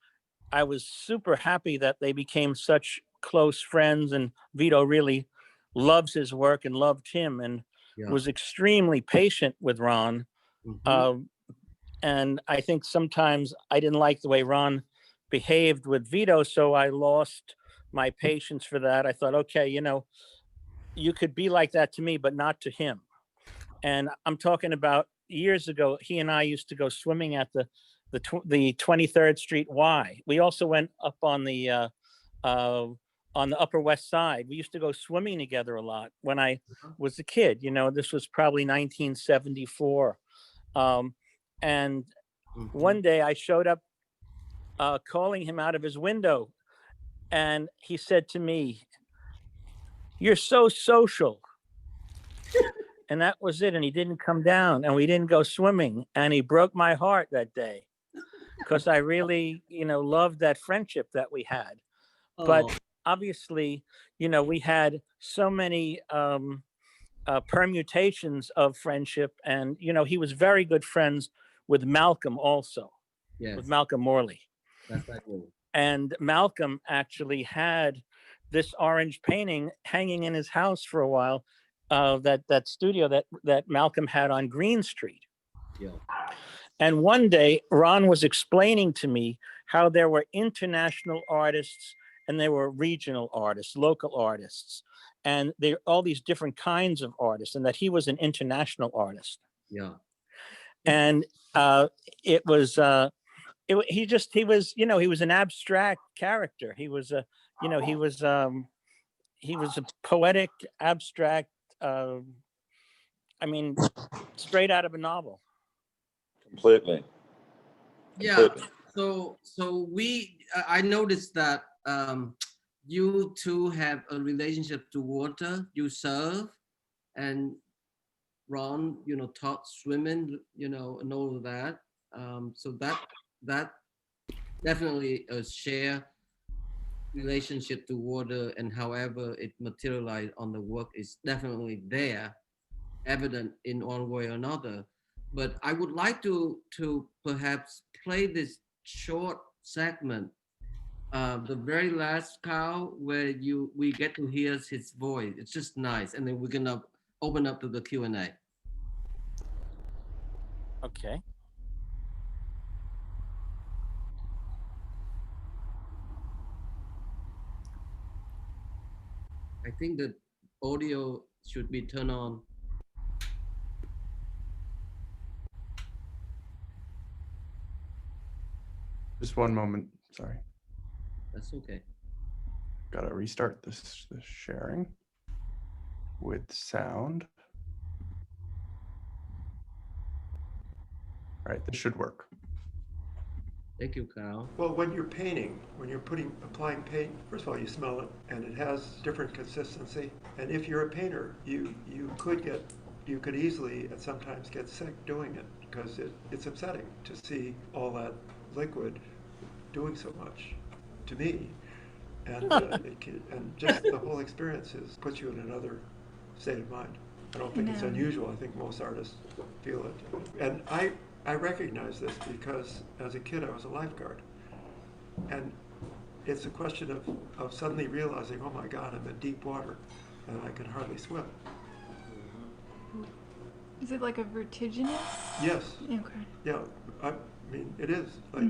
I was super happy that they became such close friends, and Vito really loves his work and loved him, and was extremely patient with Ron. And I think sometimes I didn't like the way Ron behaved with Vito, so I lost my patience for that. I thought, okay, you could be like that to me, but not to him. And I'm talking about years ago, he and I used to go swimming at the 23rd Street Y. We also went up on the Upper West Side. We used to go swimming together a lot when I was a kid. This was probably 1974. And one day I showed up calling him out of his window, and he said to me, "You're so social." And that was it. And he didn't come down, and we didn't go swimming. And he broke my heart that day, because I really, loved that friendship that we had. But obviously, we had so many permutations of friendship. And, you know, he was very good friends with Malcolm also, with Malcolm Morley. That's right. And Malcolm actually had this orange painting hanging in his house for a while, that studio that Malcolm had on Green Street. Yeah. And one day, Ron was explaining to me how there were international artists and there were regional artists, local artists, and there are all these different kinds of artists, and that he was an international artist. Yeah. And it was, he was, you know, he was an abstract character. He was a, you know, he was a poetic, abstract, I mean, straight out of a novel. Completely. Yeah. So I noticed that you two have a relationship to water. You surf, and Ron, you know, taught swimming, you know, and all of that. So that definitely a shared relationship to water, and however it materialized on the work is definitely there, evident in one way or another. But I would like to perhaps play this short segment, the very last cow, where we get to hear his voice. It's just nice, and then we're gonna open up to the Q&A. Okay. I think the audio should be turned on. Just one moment, sorry. That's okay. Gotta restart this sharing with sound. All right, this should work. Thank you, Kyle. Well, when you're painting, when you're applying paint, first of all, you smell it, and it has different consistency. And if you're a painter, you could easily and sometimes get sick doing it, because it's upsetting to see all that liquid doing so much to me. And and just the whole experience puts you in another state of mind. I don't think it's unusual. I think most artists feel it. And I recognize this because as a kid I was a lifeguard, and it's a question of suddenly realizing, oh my God, I'm in deep water and I can hardly swim. Is it like a vertiginous? Yes. Okay. Yeah, I mean it is. Like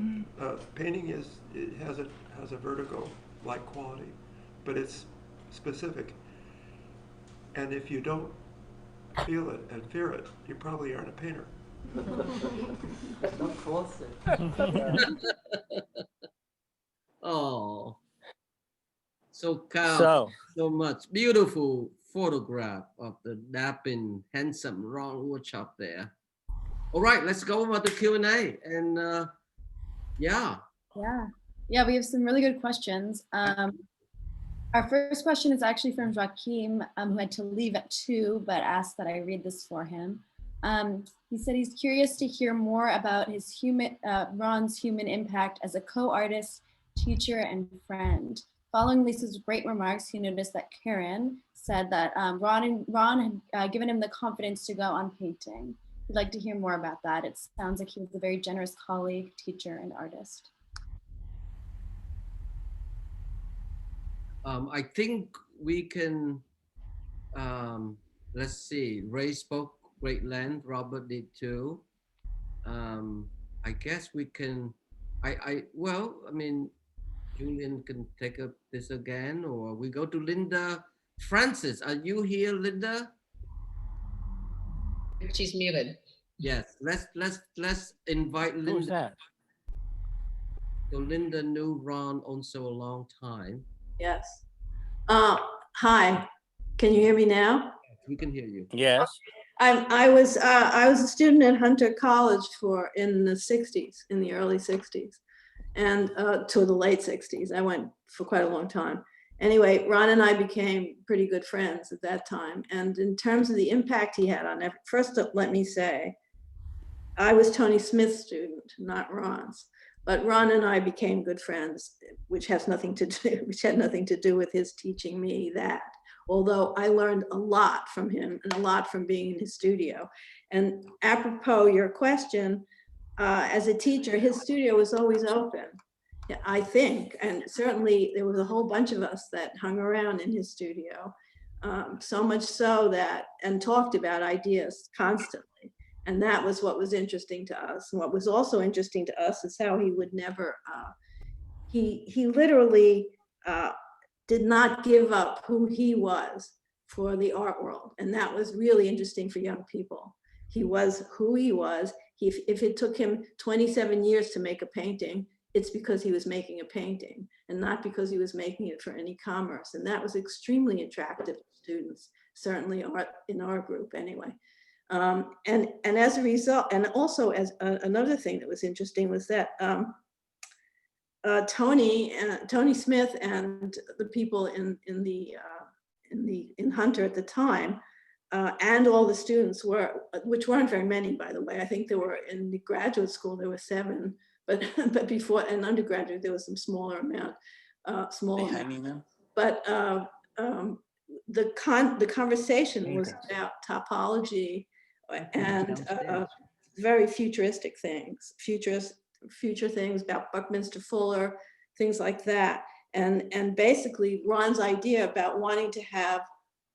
painting has a vertigo-like quality, but it's specific. And if you don't feel it and fear it, you probably aren't a painter. Of course. Oh, so Kyle, so much beautiful photograph of the napping, handsome Ron Gorchov there. All right, let's go over to Q&A, and yeah, we have some really good questions. Our first question is actually from Joachim, who had to leave at 2, but asked that I read this for him. He said he's curious to hear more about his Ron's human impact as a co-artist, teacher, and friend. Following Lisa's great remarks, he noticed that Karine said that Ron had given him the confidence to go on painting. We'd like to hear more about that. It sounds like he was a very generous colleague, teacher, and artist. I think we can, let's see, Ray spoke great length, Robert did too. I guess we can, well, I mean, Julian can take up this again, or we go to Linda Francis. Are you here, Linda? She's muted. Yes, let's invite Linda. Who's that? So Linda knew Ron also a long time. Yes. Hi, can you hear me now? We can hear you. Yes. I was a student at Hunter College in the 60s, in the early 60s, and to the late 60s. I went for quite a long time. Anyway, Ron and I became pretty good friends at that time. And in terms of the impact he had on everyone, first let me say, I was Tony Smith's student, not Ron's. But Ron and I became good friends, which had nothing to do with his teaching me that although I learned a lot from him and a lot from being in his studio. And apropos your question, as a teacher, his studio was always open, I think, and certainly there was a whole bunch of us that hung around in his studio, so much so that, and talked about ideas constantly. And that was what was interesting to us. And what was also interesting to us is how he would never, he literally did not give up who he was for the art world. And that was really interesting for young people. He was who he was. If it took him 27 years to make a painting, it's because he was making a painting and not because he was making it for any commerce. And that was extremely attractive to students, certainly in our group anyway. And as a result, and also as another thing that was interesting was that Tony Smith and the people in Hunter at the time, and all the students were, which weren't very many, by the way. I think there were in the graduate school there were 7, but before in undergraduate there was some smaller amount, But the conversation was about topology and very futuristic things, future things about Buckminster Fuller, things like that. And basically Ron's idea about wanting to have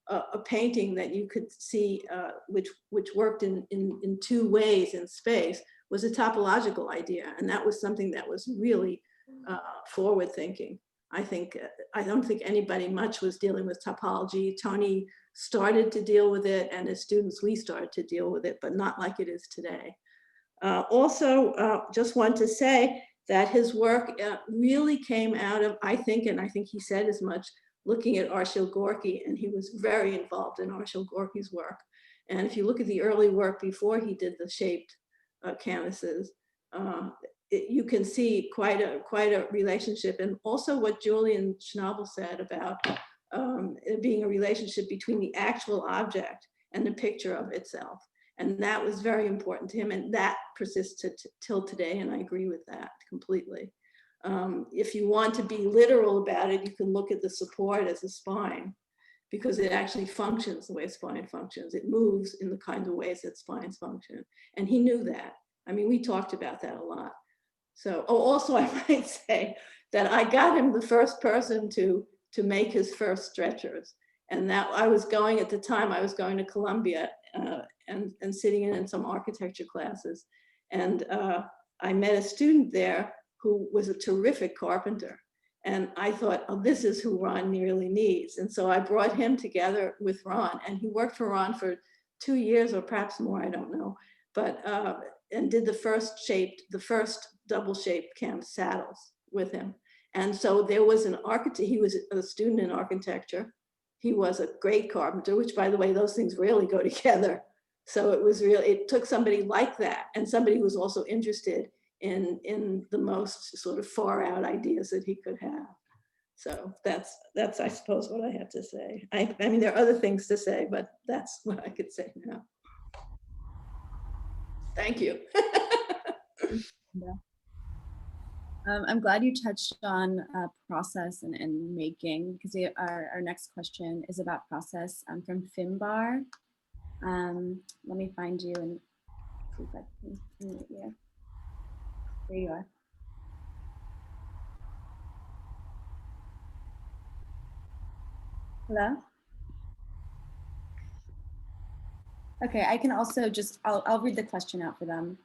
a painting that you could see, which worked in 2 ways in space, was a topological idea. And that was something that was really forward thinking. I don't think anybody much was dealing with topology. Tony started to deal with it, and as students, we started to deal with it, but not like it is today. Also, just want to say that his work really came out of, I think he said as much, looking at Arshile Gorky, and he was very involved in Arshile Gorky's work. And if you look at the early work before he did the shaped canvases, you can see quite a relationship. And also what Julian Schnabel said about it being a relationship between the actual object and the picture of itself. And that was very important to him, and that persists till today, and I agree with that completely. If you want to be literal about it, you can look at the support as a spine, because it actually functions the way a spine functions. It moves in the kind of ways that spines function. And he knew that. I mean, we talked about that a lot. So, also I might say that I got him the first person to make his first stretchers. And that I was going, at the time, I was going to Columbia and sitting in some architecture classes. And I met a student there who was a terrific carpenter. And I thought, oh, this is who Ron really needs. And so I brought him together with Ron, and he worked for Ron for 2 years or perhaps more, I don't know. But, and did the first double shaped canvas saddles with him. And so there was an architect, he was a student in architecture. He was a great carpenter, which, by the way, those things rarely go together. So it took somebody like that, and somebody who was also interested in the most sort of far out ideas that he could have. So that's I suppose what I had to say. I mean, there are other things to say, but that's what I could say now. Thank you. Yeah. I'm glad you touched on process and making, because our next question is about process from Finbar. Let me find you and see if I can meet you. There you are. Hello? Okay, I can also just, I'll read the question out for them.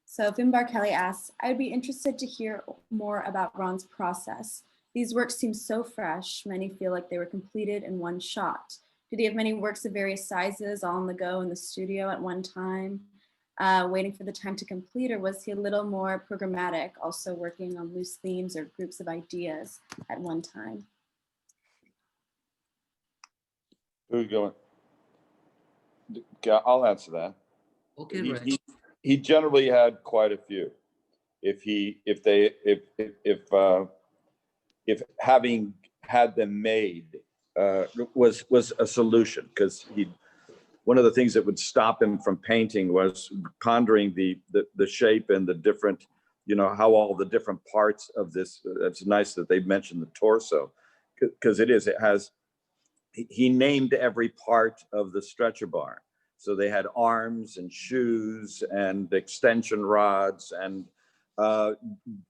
So Finbar Kelly asks, I'd be interested to hear more about Ron's process. These works seem so fresh. Many feel like they were completed in one shot. Did he have many works of various sizes all on the go in the studio at one time, waiting for the time to complete, or was he a little more programmatic, also working on loose themes or groups of ideas at one time? Who's going? I'll answer that. Okay, he generally had quite a few. If having had them made was a solution, because one of the things that would stop him from painting was pondering the shape and the different, how all the different parts of this. It's nice that they mentioned the torso, because it has he named every part of the stretcher bar. So they had arms and shoes and extension rods, and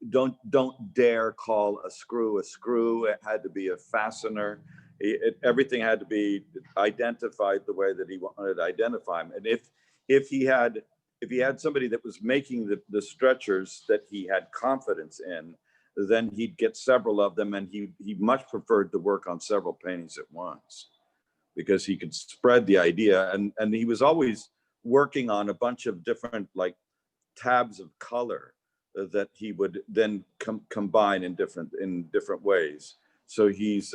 don't dare call a screw a screw. It had to be a fastener. Everything had to be identified the way that he wanted to identify them. And if he had somebody that was making the stretchers that he had confidence in, then he'd get several of them, and he much preferred to work on several paintings at once, because he could spread the idea. And he was always working on a bunch of different like tabs of color that he would then combine in different ways. So he's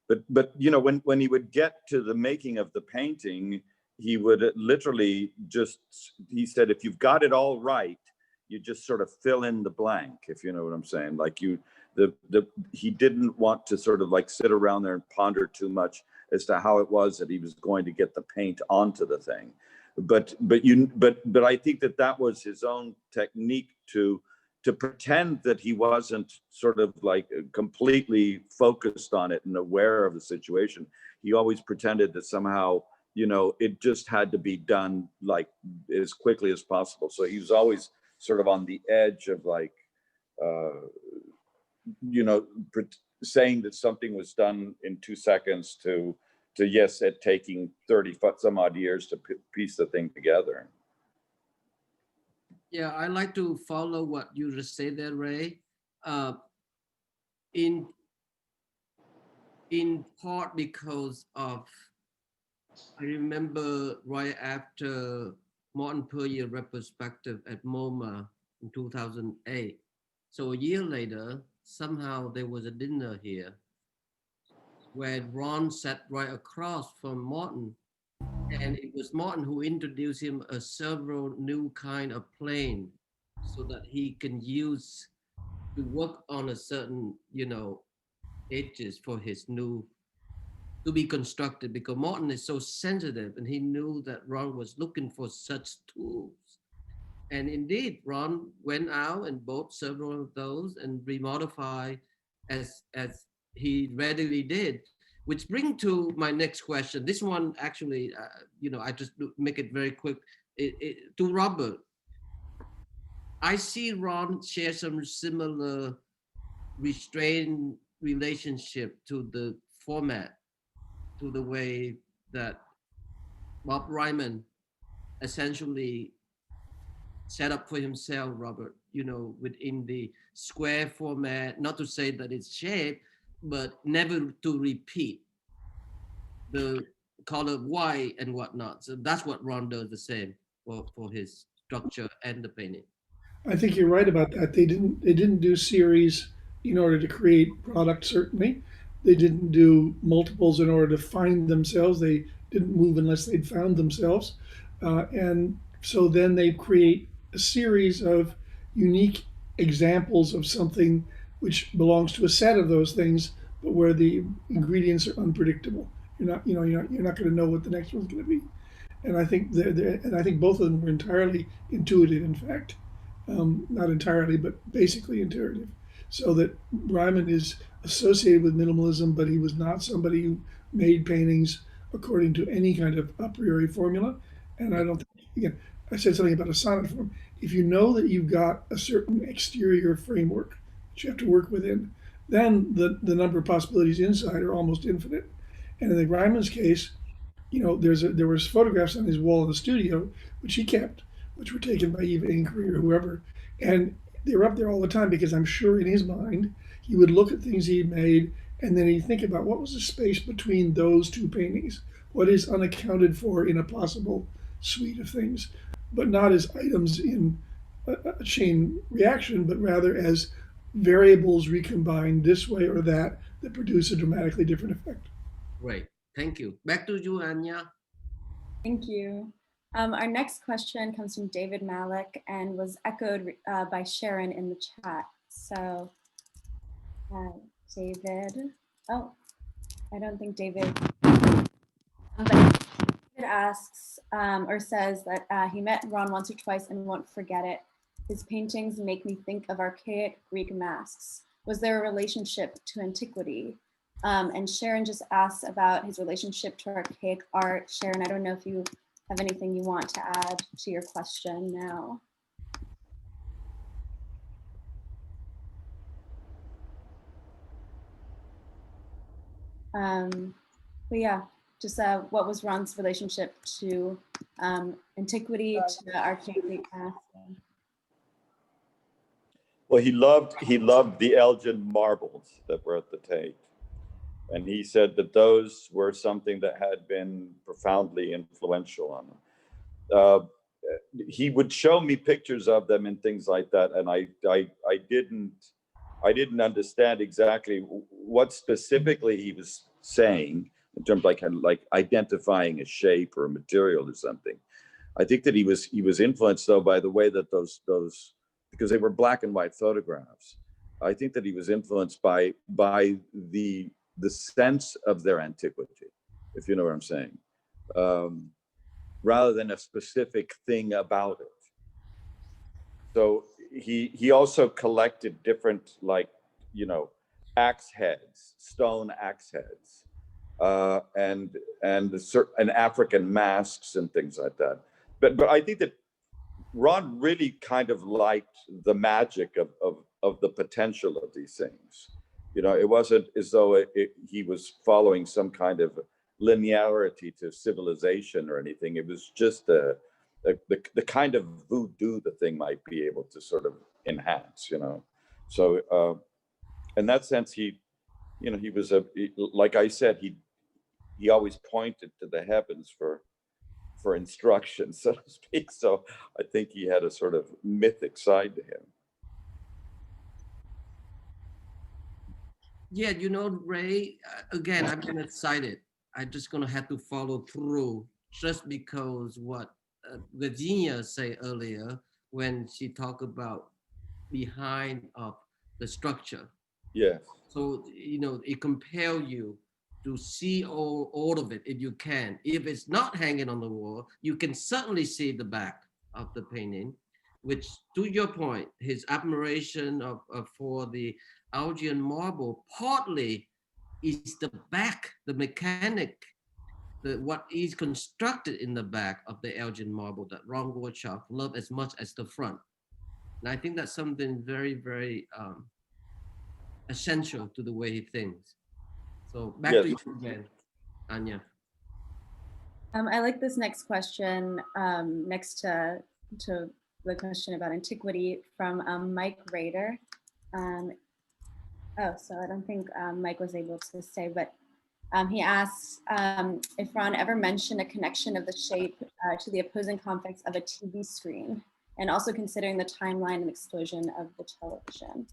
but you know, when he would get to the making of the painting, he would literally he said, if you've got it all right, you just sort of fill in the blank, if you know what I'm saying. Like he didn't want to sort of like sit around there and ponder too much as to how it was that he was going to get the paint onto the thing. But I think that was his own technique to pretend that he wasn't sort of like completely focused on it and aware of the situation. He always pretended that somehow, you know, it just had to be done like as quickly as possible. So he was always sort of on the edge of like, you know, saying that something was done in 2 seconds to yes, it taking 30 some odd years to piece the thing together. Yeah, I like to follow what you just said there, Ray. In part because of, I remember right after Martin Puryear retrospective at MoMA in 2008. So a year later, somehow there was a dinner here where Ron sat right across from Martin. And it was Martin who introduced him several new kind of plane so that he can use to work on a certain, you know, edges for his new, to be constructed, because Martin is so sensitive and he knew that Ron was looking for such tools. And indeed, Ron went out and bought several of those and remodified as he readily did. Which brings to my next question. This one actually, you know, I just make it very quick. To Robert, I see Ron share some similar restrained relationship to the format, to the way that Bob Ryman essentially set up for himself, Robert, you know, within the square format, not to say that it's shape, but never to repeat the color white and whatnot. So that's what Ron does the same for his structure and the painting. I think you're right about that. They didn't do series in order to create product, certainly. They didn't do multiples in order to find themselves. They didn't move unless they'd found themselves. And so then they create a series of unique examples of something which belongs to a set of those things, but where the ingredients are unpredictable. You're not going to know what the next one's going to be. And I think I think both of them were entirely intuitive. In fact, not entirely, but basically intuitive. So that Ryman is associated with minimalism, but he was not somebody who made paintings according to any kind of a priori formula. And I don't think, again, I said something about a sonnet form. If you know that you've got a certain exterior framework that you have to work within, then the number of possibilities inside are almost infinite. And in the Ryman's case, you know, there was photographs on his wall in the studio, which he kept, which were taken by Eva Inquiry or whoever. And they were up there all the time because I'm sure in his mind, he would look at things he had made and then he'd think about what was the space between those two paintings? What is unaccounted for in a possible suite of things, but not as items in a chain reaction, but rather as variables recombined this way or that produce a dramatically different effect. Great, thank you. Back to you, Anya. Thank you. Our next question comes from David Malik and was echoed by Sharon in the chat. So, David, oh, I don't think David, but David asks or says that he met Ron once or twice and won't forget it. His paintings make me think of archaic Greek masks. Was there a relationship to antiquity? And Sharon just asked about his relationship to archaic art. Sharon, I don't know if you have anything you want to add to your question now. But yeah, just what was Ron's relationship to antiquity, to archaic art? Well, he loved the Elgin marbles that were at the Tate. And he said that those were something that had been profoundly influential on him. He would show me pictures of them and things like that, and I didn't understand exactly what specifically he was saying in terms of like identifying a shape or a material or something. I think that he was influenced though by the way that those because they were black and white photographs. I think that he was influenced by the sense of their antiquity, if you know what I'm saying, rather than a specific thing about it. So he also collected different, like, you know, axe heads, stone axe heads, and African masks and things like that. But I think that Ron really kind of liked the magic of the potential of these things. You know, it wasn't as though he was following some kind of linearity to civilization or anything. It was just the kind of voodoo the thing might be able to sort of enhance, you know. So in that sense, he was like I said, he always pointed to the heavens for instruction, so to speak. So I think he had a sort of mythic side to him. Yeah, you know, Ray, again, I'm kind of excited. I'm just going to have to follow through just because what Virginia said earlier when she talked about behind of the structure. Yeah. So, you know, it compels you to see all of it if you can. If it's not hanging on the wall, you can certainly see the back of the painting, which, to your point, his admiration for the Elgin marble partly is the back, the mechanic, what is constructed in the back of the Elgin marble that Ron Gorchov loved as much as the front. And I think that's something very, very essential to the way he thinks. So back to you again, Anya. I like this next question next to the question about antiquity from Mike Rader. So I don't think Mike was able to say, but he asks if Ron ever mentioned a connection of the shape to the opposing conflicts of a TV screen, and also considering the timeline and explosion of the television.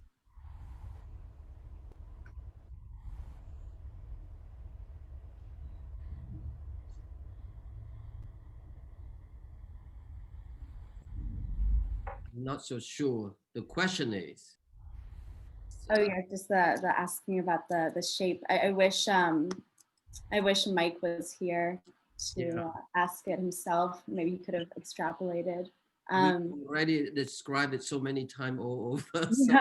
I'm not so sure. The question is. Oh yeah, just the asking about the shape. I wish Mike was here to ask it himself. Maybe he could have extrapolated. We already described it so many times all over. So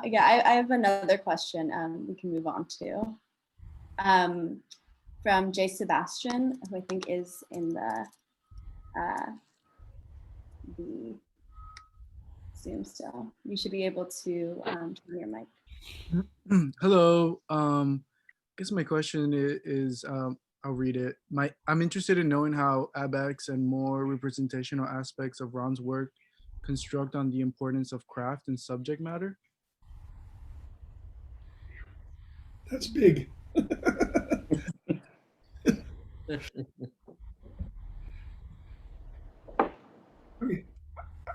Yeah. I have another question we can move on to. From Jay Sebastian, who I think is in the Zoom still. You should be able to turn your mic. Hello. I guess my question is I'll read it. I'm interested in knowing how ABEX and more representational aspects of Ron's work construct on the importance of craft and subject matter. That's big.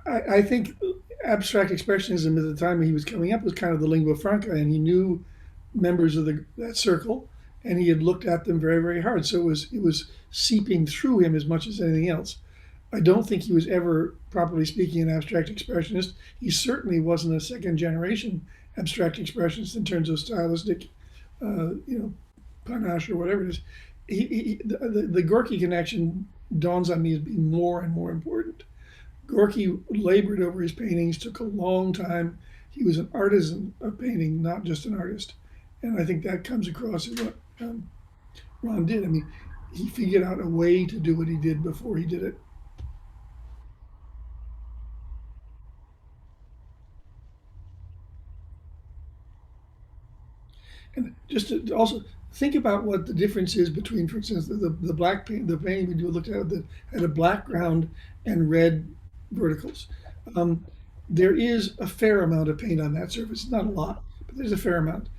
I think abstract expressionism at the time he was coming up was kind of the lingua franca, and he knew members of that circle, and he had looked at them very, very hard. So it was seeping through him as much as anything else. I don't think he was ever, properly speaking, an abstract expressionist. He certainly wasn't a second generation abstract expressionist in terms of stylistic, panache or whatever it is. The Gorky connection dawns on me as being more and more important. Gorky labored over his paintings, took a long time. He was an artisan of painting, not just an artist. And I think that comes across in what Ron did. I mean, he figured out a way to do what he did before he did it. And just to also think about what the difference is between, for instance, the black paint, the painting we looked at that had a black ground and red verticals. There is a fair amount of paint on that surface, not a lot, but there's a fair amount.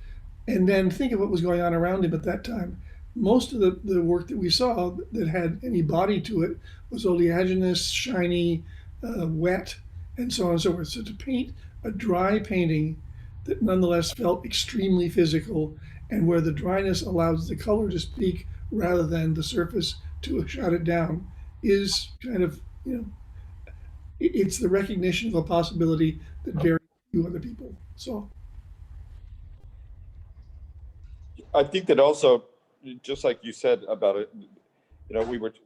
And then think of what was going on around him at that time. Most of the work that we saw that had any body to it was oleaginous, shiny, wet, and so on and so forth. So to paint a dry painting that nonetheless felt extremely physical, and where the dryness allows the color to speak rather than the surface to shut it down, is kind of, it's the recognition of a possibility that very few other people saw. I think that also, just like you said about it,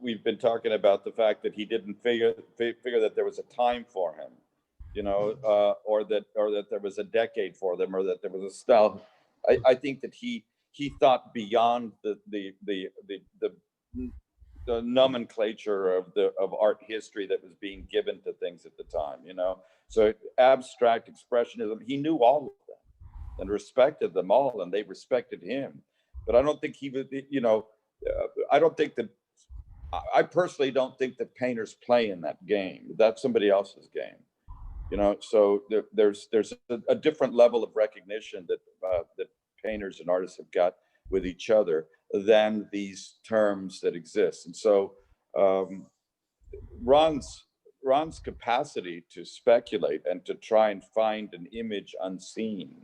we've been talking about the fact that he didn't figure that there was a time for him, or that there was a decade for them, or that there was a style. I think that he thought beyond the nomenclature of art history that was being given to things at the time. So abstract expressionism, he knew all of them and respected them all, and they respected him. But I don't think he was, I personally don't think that painters play in that game. That's somebody else's game. So there's a different level of recognition that painters and artists have got with each other than these terms that exist. And so Ron's capacity to speculate and to try and find an image unseen,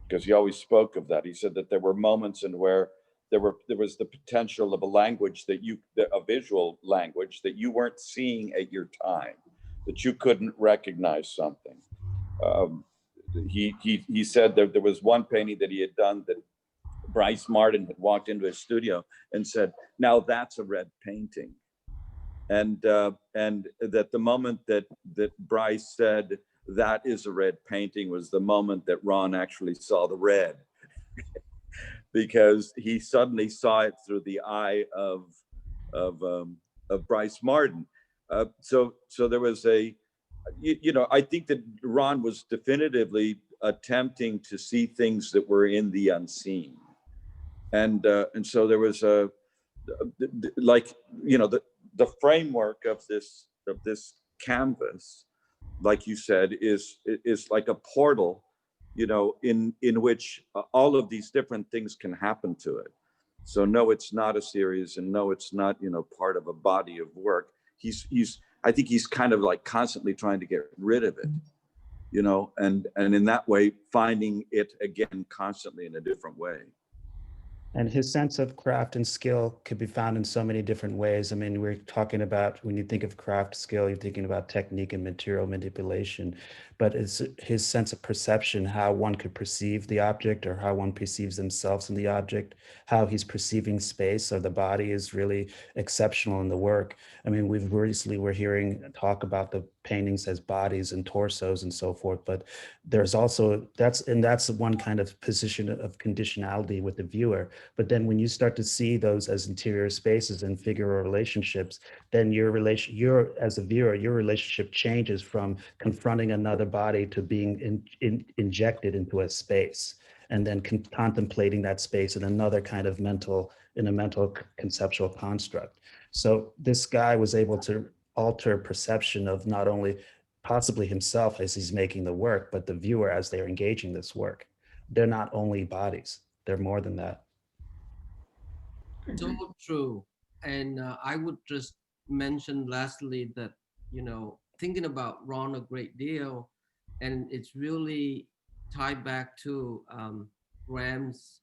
because he always spoke of that. He said that there were moments in where there was the potential of a language a visual language that you weren't seeing at your time, that you couldn't recognize something. He said that there was one painting that he had done that Bryce Martin had walked into his studio and said, "Now that's a red painting." And that the moment that Bryce said that is a red painting was the moment that Ron actually saw the red, because he suddenly saw it through the eye of Bryce Martin. So there was I think that Ron was definitively attempting to see things that were in the unseen, and so there was the framework of this canvas, like you said, is like a portal, in which all of these different things can happen to it. So no, it's not a series, and no, it's not, part of a body of work. I think he's kind of like constantly trying to get rid of it, and in that way, finding it again constantly in a different way. And his sense of craft and skill could be found in so many different ways. I mean, we're talking about, when you think of craft skill, you're thinking about technique and material manipulation, but it's his sense of perception, how one could perceive the object or how one perceives themselves in the object, how he's perceiving space or the body is really exceptional in the work. I mean, we're hearing talk about the paintings as bodies and torsos and so forth, but there's also, that's one kind of position of conditionality with the viewer. But then when you start to see those as interior spaces and figural relationships, then you're as a viewer, your relationship changes from confronting another body to being injected into a space, and then contemplating that space in another kind of mental conceptual construct. So this guy was able to alter perception of not only possibly himself as he's making the work, but the viewer as they're engaging this work. They're not only bodies, they're more than that. So true. And I would just mention lastly that, thinking about Ron a great deal, and it's really tied back to Graham's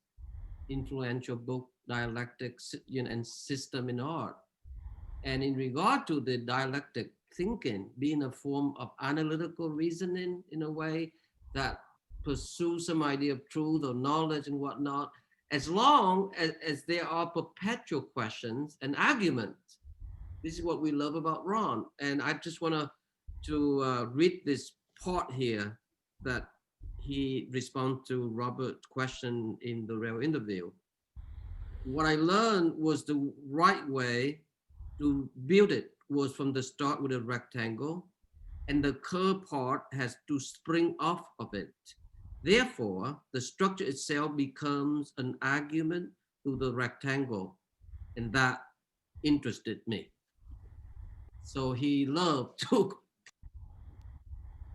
influential book, Dialectics and System in Art. And in regard to the dialectic thinking being a form of analytical reasoning in a way that pursues some idea of truth or knowledge and whatnot, as long as there are perpetual questions and arguments. This is what we love about Ron. And I just want to read this part here that he responded to Robert's question in the real interview. What I learned was the right way to build it was from the start with a rectangle, and the curved part has to spring off of it. Therefore, the structure itself becomes an argument to the rectangle, and that interested me. So he loved to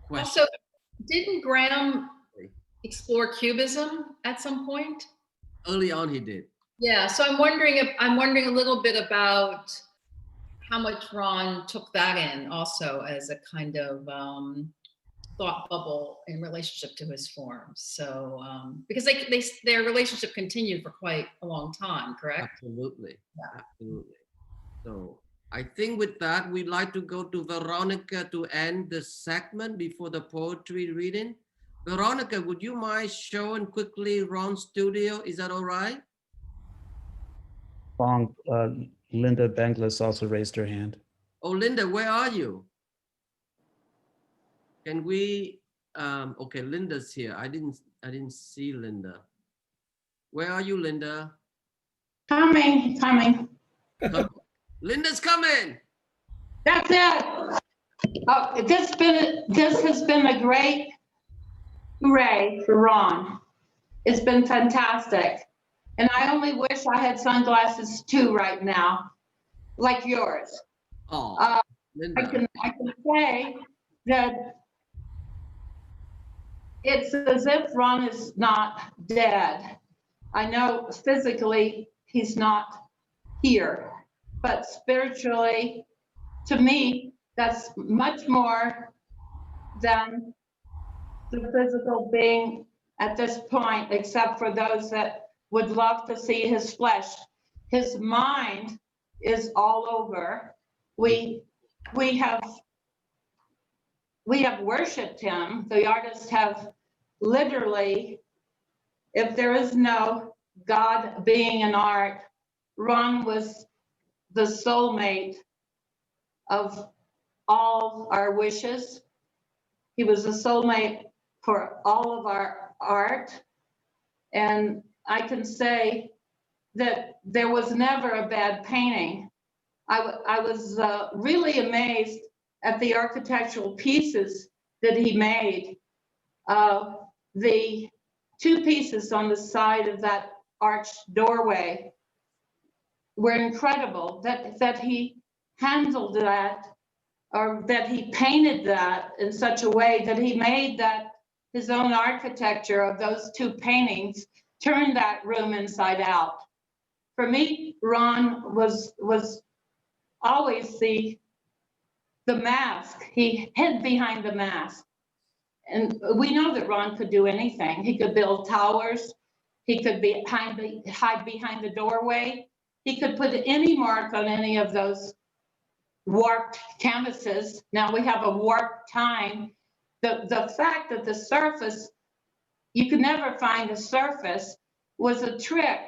question. Also, didn't Graham explore cubism at some point? Early on, he did. Yeah, so I'm wondering a little bit about how much Ron took that in also as a kind of thought bubble in relationship to his forms. So because their relationship continued for quite a long time, correct? Absolutely, yeah. Absolutely. So I think with that, we'd like to go to Veronica to end the segment before the poetry reading. Veronica, would you mind showing quickly Ron's studio? Is that all right? Phong, Linda Benglis also raised her hand. Oh, Linda, where are you? Can we, okay, Linda's here. I didn't see Linda. Where are you, Linda? Coming. Linda's coming. That's it. Oh, this has been a great hooray for Ron. It's been fantastic. And I only wish I had sunglasses too right now, like yours. Oh, I Linda. can say that it's as if Ron is not dead. I know physically he's not here, but spiritually, to me, that's much more than the physical being at this point, except for those that would love to see his flesh. His mind is all over. We have worshiped him. The artists have literally, if there is no God being in art, Ron was the soulmate of all our wishes. He was the soulmate for all of our art. And I can say that there was never a bad painting. I was really amazed at the architectural pieces that he made. The two pieces on the side of that arched doorway were incredible, that he handled that, or that he painted that in such a way that he made that his own architecture of those two paintings turned that room inside out. For me, Ron was always the mask. He hid behind the mask. And we know that Ron could do anything. He could build towers. He could hide behind the doorway. He could put any mark on any of those warped canvases. Now we have a warped time. The fact that the surface, you could never find the surface, was a trick.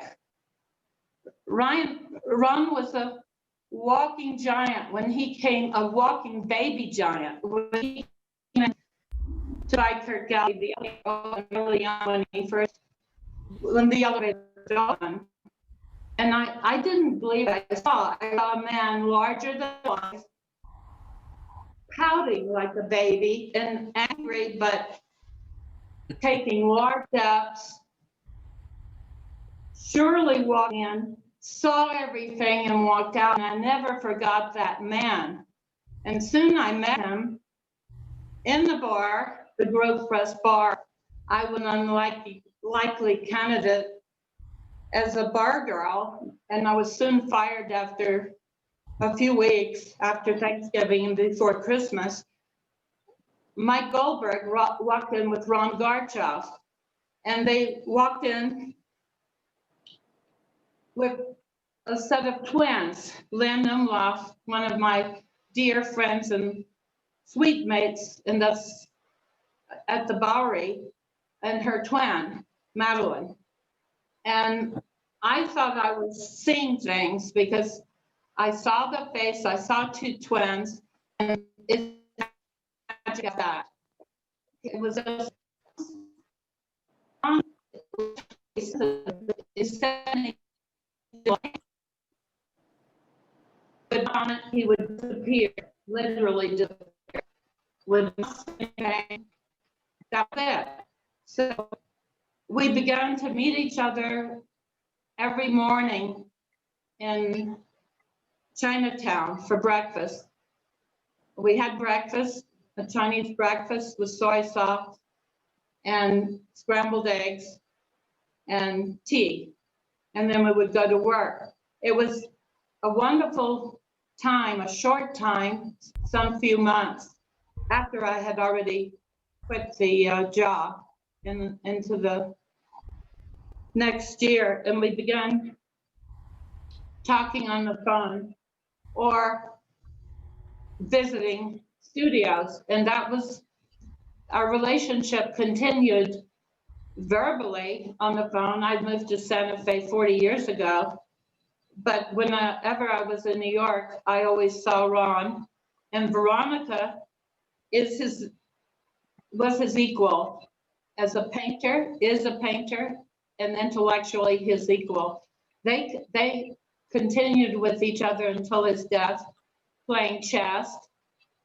Ron was a walking giant when he came, a walking baby giant. When he came to Kirk Gallery early on when the elevator opened. And I didn't believe I saw a man larger than life, pouting like a baby and angry, but taking large steps, surely walked in, saw everything and walked out, and I never forgot that man. And soon I met him in the bar, the Grove Press bar. I was an unlikely candidate as a bar girl, and I was soon fired after a few weeks after Thanksgiving and before Christmas. Mike Goldberg walked in with Ron Gorchov, and they walked in with a set of twins. Lynn Umlauf, one of my dear friends and suite mates at the Bowery, and her twin, Madeline. And I thought I was seeing things because I saw the face, I saw two twins, and it's that. It was is sending on it, he would disappear, literally disappear. Would not say anything. That's it. So we began to meet each other every morning in Chinatown for breakfast. We had breakfast, a Chinese breakfast with soy sauce and scrambled eggs and tea. And then we would go to work. It was a wonderful time, a short time, some few months after I had already quit the job and into the next year. And we began talking on the phone or visiting studios. And that was, our relationship continued verbally on the phone. I moved to Santa Fe 40 years ago. But whenever I was in New York, I always saw Ron, and Veronica was his equal as a painter, is a painter, and intellectually his equal. They continued with each other until his death, playing chess,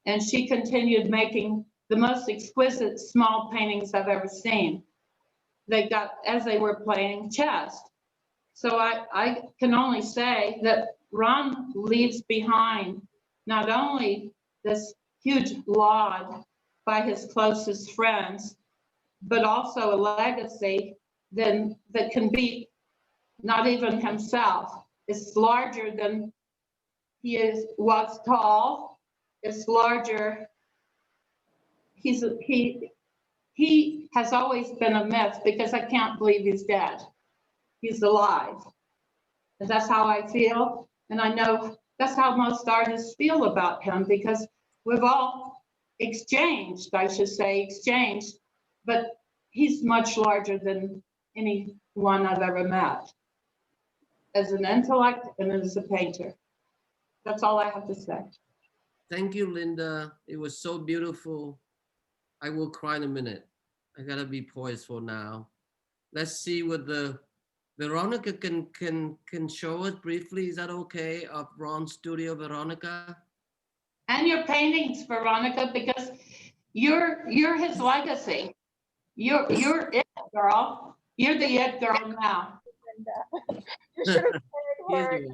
and she continued making the most exquisite small paintings I've ever seen. They got as they were playing chess. So I can only say that Ron leaves behind not only this huge laud by his closest friends, but also a legacy that can be not even himself. It's larger than was tall. It's larger. He has always been a myth because I can't believe he's dead. He's alive. And that's how I feel. And I know that's how most artists feel about him because we've all exchanged, but he's much larger than anyone I've ever met as an intellect and as a painter. That's all I have to say. Thank you, Linda. It was so beautiful. I will cry in a minute. I gotta be poised for now. Let's see what Veronica can show us briefly. Is that okay? Of Ron's studio, Veronica? And your paintings, Veronica, because you're his legacy. You're it, girl. You're the it girl now. You should have heard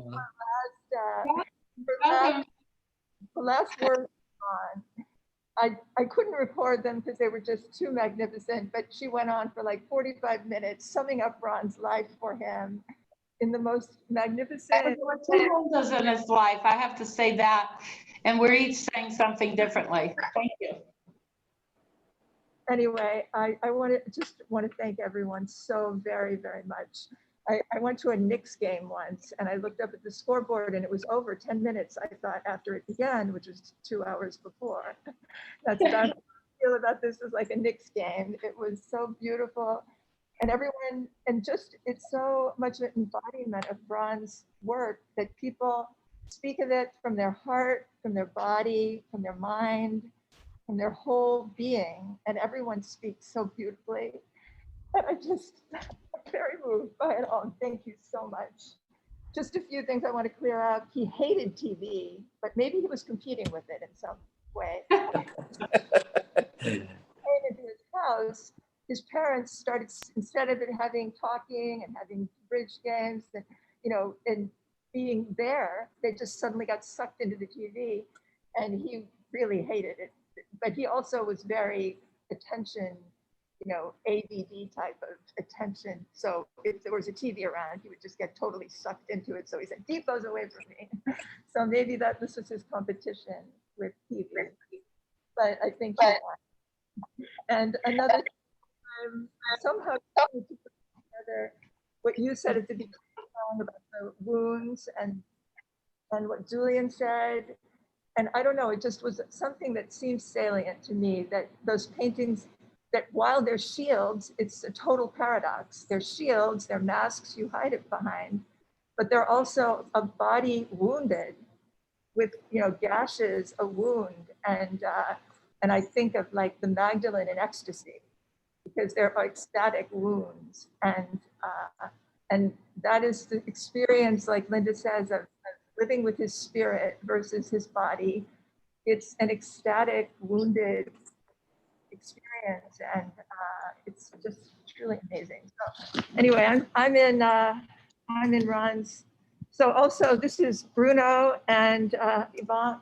her last word on. I couldn't record them because they were just too magnificent, but she went on for like 45 minutes, summing up Ron's life for him in the most magnificent. There were two windows in his life, I have to say that. And we're each saying something differently. Thank you. Anyway, I want to thank everyone so very, very much. I went to a Knicks game once and I looked up at the scoreboard and it was over 10 minutes, I thought, after it began, which was 2 hours before. That's about how I feel about this as like a Knicks game. It was so beautiful. And everyone, and just, it's so much an embodiment of Ron's work that people speak of it from their heart, from their body, from their mind, from their whole being. And everyone speaks so beautifully. And I'm very moved by it all. And thank you so much. Just a few things I want to clear up. He hated TV, but maybe he was competing with it in some way. Came into his house, his parents started, instead of it having talking and having bridge games and, and being there, they just suddenly got sucked into the TV and he really hated it. But he also was very attention, ADD type of attention. So if there was a TV around, he would just get totally sucked into it. So he said, keep those away from me. So maybe this was his competition with TV. But I think he won. And another time, somehow to put together what you said at the beginning about the wounds and what Julian said. And I don't know, it just was something that seems salient to me, that those paintings, that while they're shields, it's a total paradox. They're shields, they're masks you hide it behind, but they're also a body wounded with, gashes, a wound. And I think of like the Magdalene in ecstasy, because they're like static wounds. And that is the experience, like Linda says, of living with his spirit versus his body. It's an ecstatic, wounded experience, and it's just truly amazing. So anyway, I'm in Ron's. So also this is Bruno and Ivana,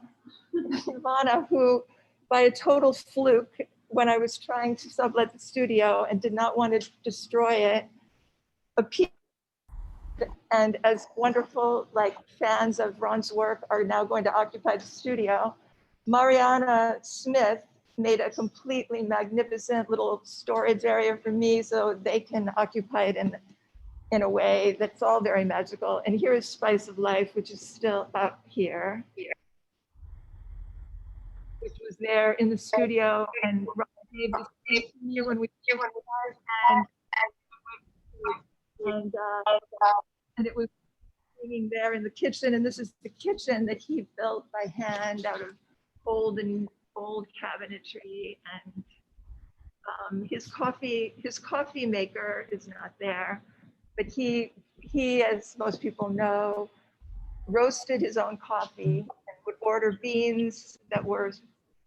who by a total fluke, when I was trying to sublet the studio and did not want to destroy it, appeared, and as wonderful like fans of Ron's work are now going to occupy the studio. Mariana Smith made a completely magnificent little storage area for me so they can occupy it in a way that's all very magical. And here is Spice of Life, which is still up here, which was there in the studio, and Ron gave this to me when we and it was hanging there in the kitchen. And this is the kitchen that he built by hand out of old cabinetry. And his coffee maker is not there, but he, as most people know, roasted his own coffee and would order beans that were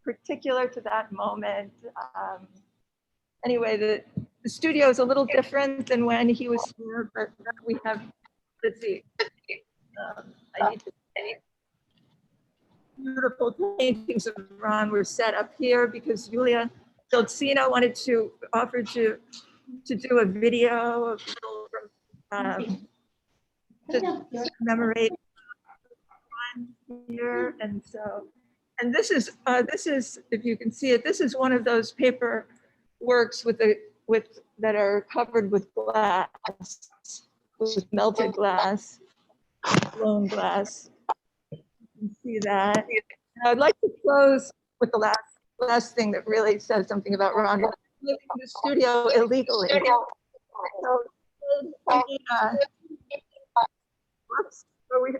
particular to that moment. Anyway, the studio is a little different than when he was here, but we have, let's see, I need beautiful paintings of Ron were set up here because Julia Dolcino wanted to offer to do a video of to commemorate Ron here. And so, and this is, if you can see it, this is one of those paper works that are covered with glass, with melted glass, blown glass. You can see that. And I'd like to close with the last thing that really says something about Ron. Living in the studio illegally. So,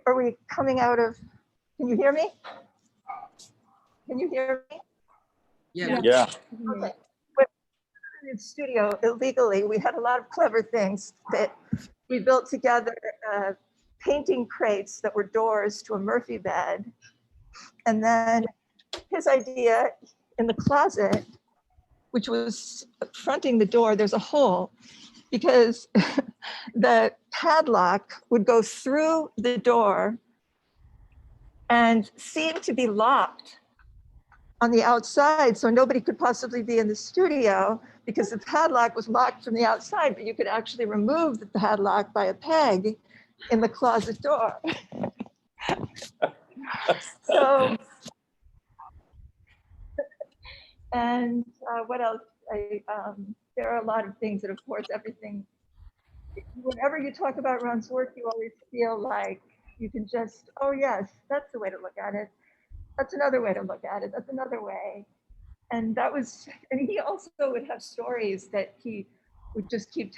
are we coming out of? Can you hear me? Can you hear me? Yeah. Yeah. Okay. In the studio illegally, we had a lot of clever things that we built together. Painting crates that were doors to a Murphy bed. And then his idea in the closet, which was fronting the door, there's a hole because the padlock would go through the door and seem to be locked on the outside, so nobody could possibly be in the studio because the padlock was locked from the outside, but you could actually remove the padlock by a peg in the closet door. So, and what else? There are a lot of things that, of course, everything, whenever you talk about Ron's work, you always feel like you can just, oh yes, that's the way to look at it. That's another way to look at it. That's another way. And that was, and he also would have stories that he would just keep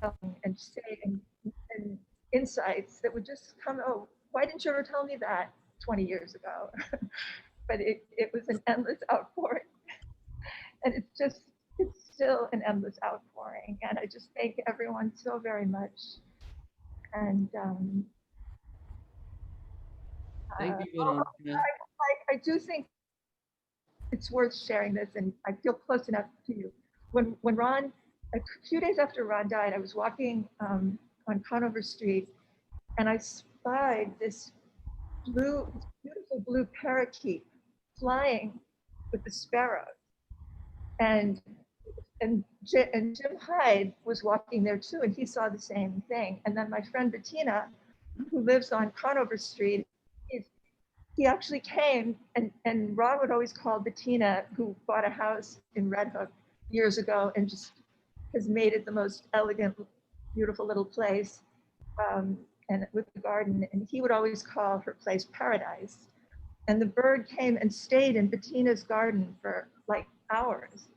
telling and say, and insights that would just come, oh, why didn't you ever tell me that 20 years ago? But it was an endless outpouring. And it's still an endless outpouring. And I just thank everyone so very much. And thank you. I do think it's worth sharing this, and I feel close enough to you. When Ron, a few days after Ron died, I was walking on Conover Street, and I spied this beautiful blue parakeet flying with the sparrows. And Jim Hyde was walking there too, and he saw the same thing. And then my friend Bettina, who lives on Conover Street, he actually came, and Ron would always call Bettina, who bought a house in Red Hook years ago and just has made it the most elegant, beautiful little place, and with the garden. And he would always call her place paradise. And the bird came and stayed in Bettina's garden for like hours.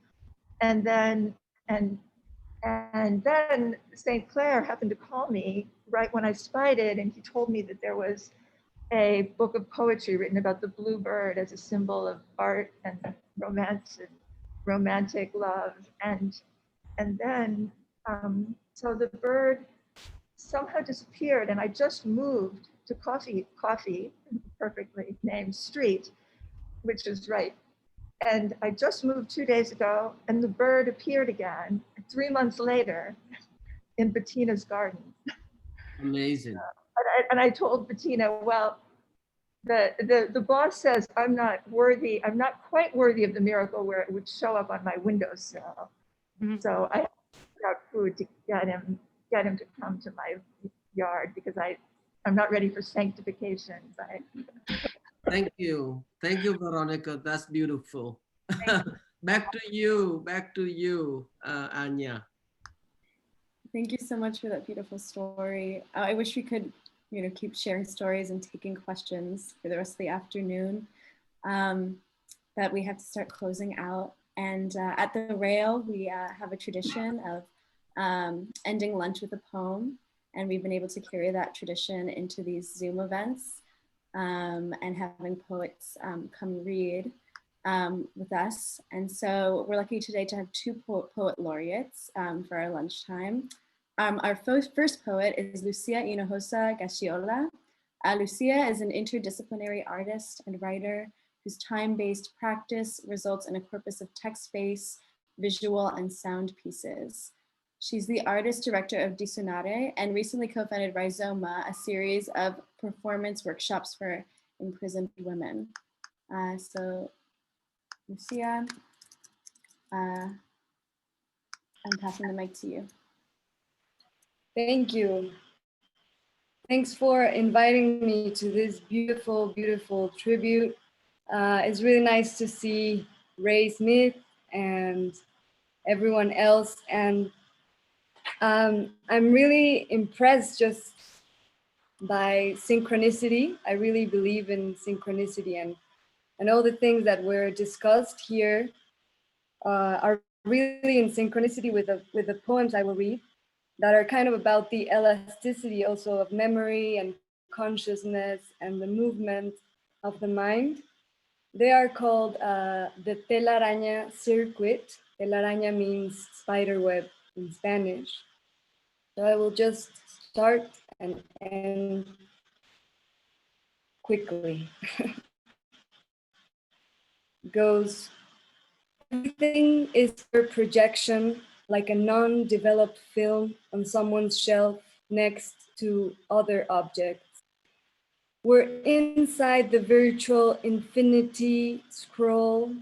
And then St. Clair happened to call me right when I spied it, and he told me that there was a book of poetry written about the blue bird as a symbol of art and romance and romantic love. And And then, so the bird somehow disappeared, and I just moved to Coffee, perfectly named street, which is right. And I just moved 2 days ago, and the bird appeared again 3 months later in Bettina's garden. Amazing. And I told Bettina, well, the boss says I'm not quite worthy of the miracle where it would show up on my windowsill. So I put out food to get him to come to my yard because I'm not ready for sanctification. Thank you, Veronica. That's beautiful. Back to you, Anya. Thank you so much for that beautiful story. I wish we could, keep sharing stories and taking questions for the rest of the afternoon. But we have to start closing out. And at the Rail, we have a tradition of ending lunch with a poem. And we've been able to carry that tradition into these Zoom events and having poets come read with us. And so we're lucky today to have two poet laureates for our lunchtime. Our first poet is Lucía Hinojosa Gaxiola. Lucía is an interdisciplinary artist and writer whose time-based practice results in a corpus of text-based, visual, and sound pieces. She's the artist director of Disonare and recently co-founded Rhizoma, a series of performance workshops for imprisoned women. So Lucía, I'm passing the mic to you. Thank you. Thanks for inviting me to this beautiful, beautiful tribute. It's really nice to see Ray Smith and everyone else. And I'm really impressed just by synchronicity. I really believe in synchronicity, and all the things that were discussed here are really in synchronicity with the poems I will read, that are kind of about the elasticity also of memory and consciousness and the movement of the mind. They are called the telaraña circuit. Telaraña means spider web in Spanish. So I will just start and end quickly. Goes, everything is for projection, like a non-developed film on someone's shelf next to other objects. We're inside the virtual infinity scroll,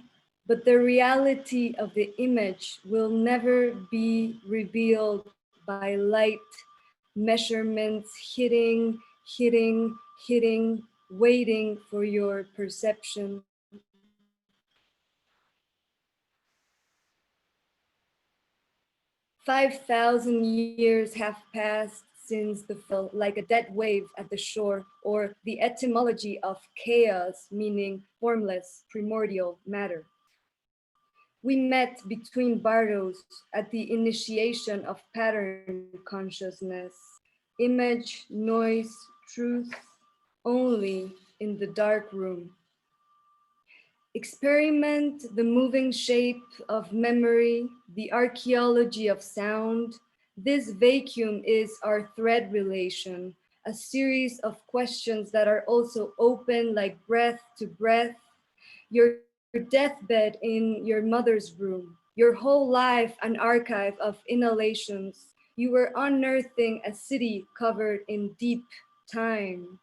but the reality of the image will never be revealed by light measurements hitting, waiting for your perception. 5,000 years have passed since the fall, like a dead wave at the shore, or the etymology of chaos, meaning formless, primordial matter. We met between bardos at the initiation of pattern consciousness, image, noise, truth, only in the dark room. Experiment the moving shape of memory, the archaeology of sound. This vacuum is our thread relation, a series of questions that are also open like breath to breath. Your deathbed in your mother's room, your whole life an archive of inhalations. You were unearthing a city covered in deep time.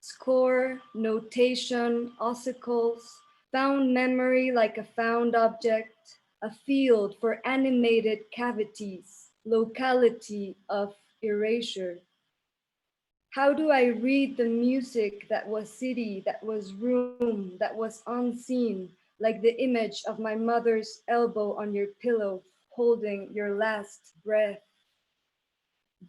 Score, notation, ossicles, found memory like a found object, a field for animated cavities, locality of erasure. How do I read the music that was city, that was room, that was unseen, like the image of my mother's elbow on your pillow, holding your last breath?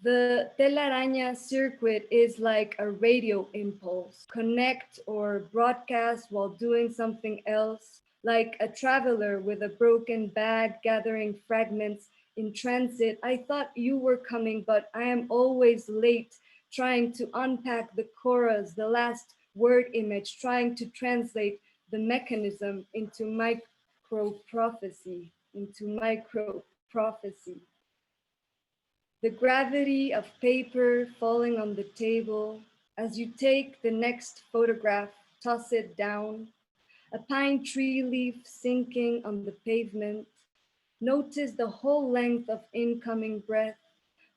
The telaraña circuit is like a radio impulse, connect or broadcast while doing something else, like a traveler with a broken bag gathering fragments in transit. I thought you were coming, but I am always late, trying to unpack the chorus, the last word image, trying to translate the mechanism into micro prophecy, into micro prophecy. The gravity of paper falling on the table as you take the next photograph, toss it down, a pine tree leaf sinking on the pavement. Notice the whole length of incoming breath.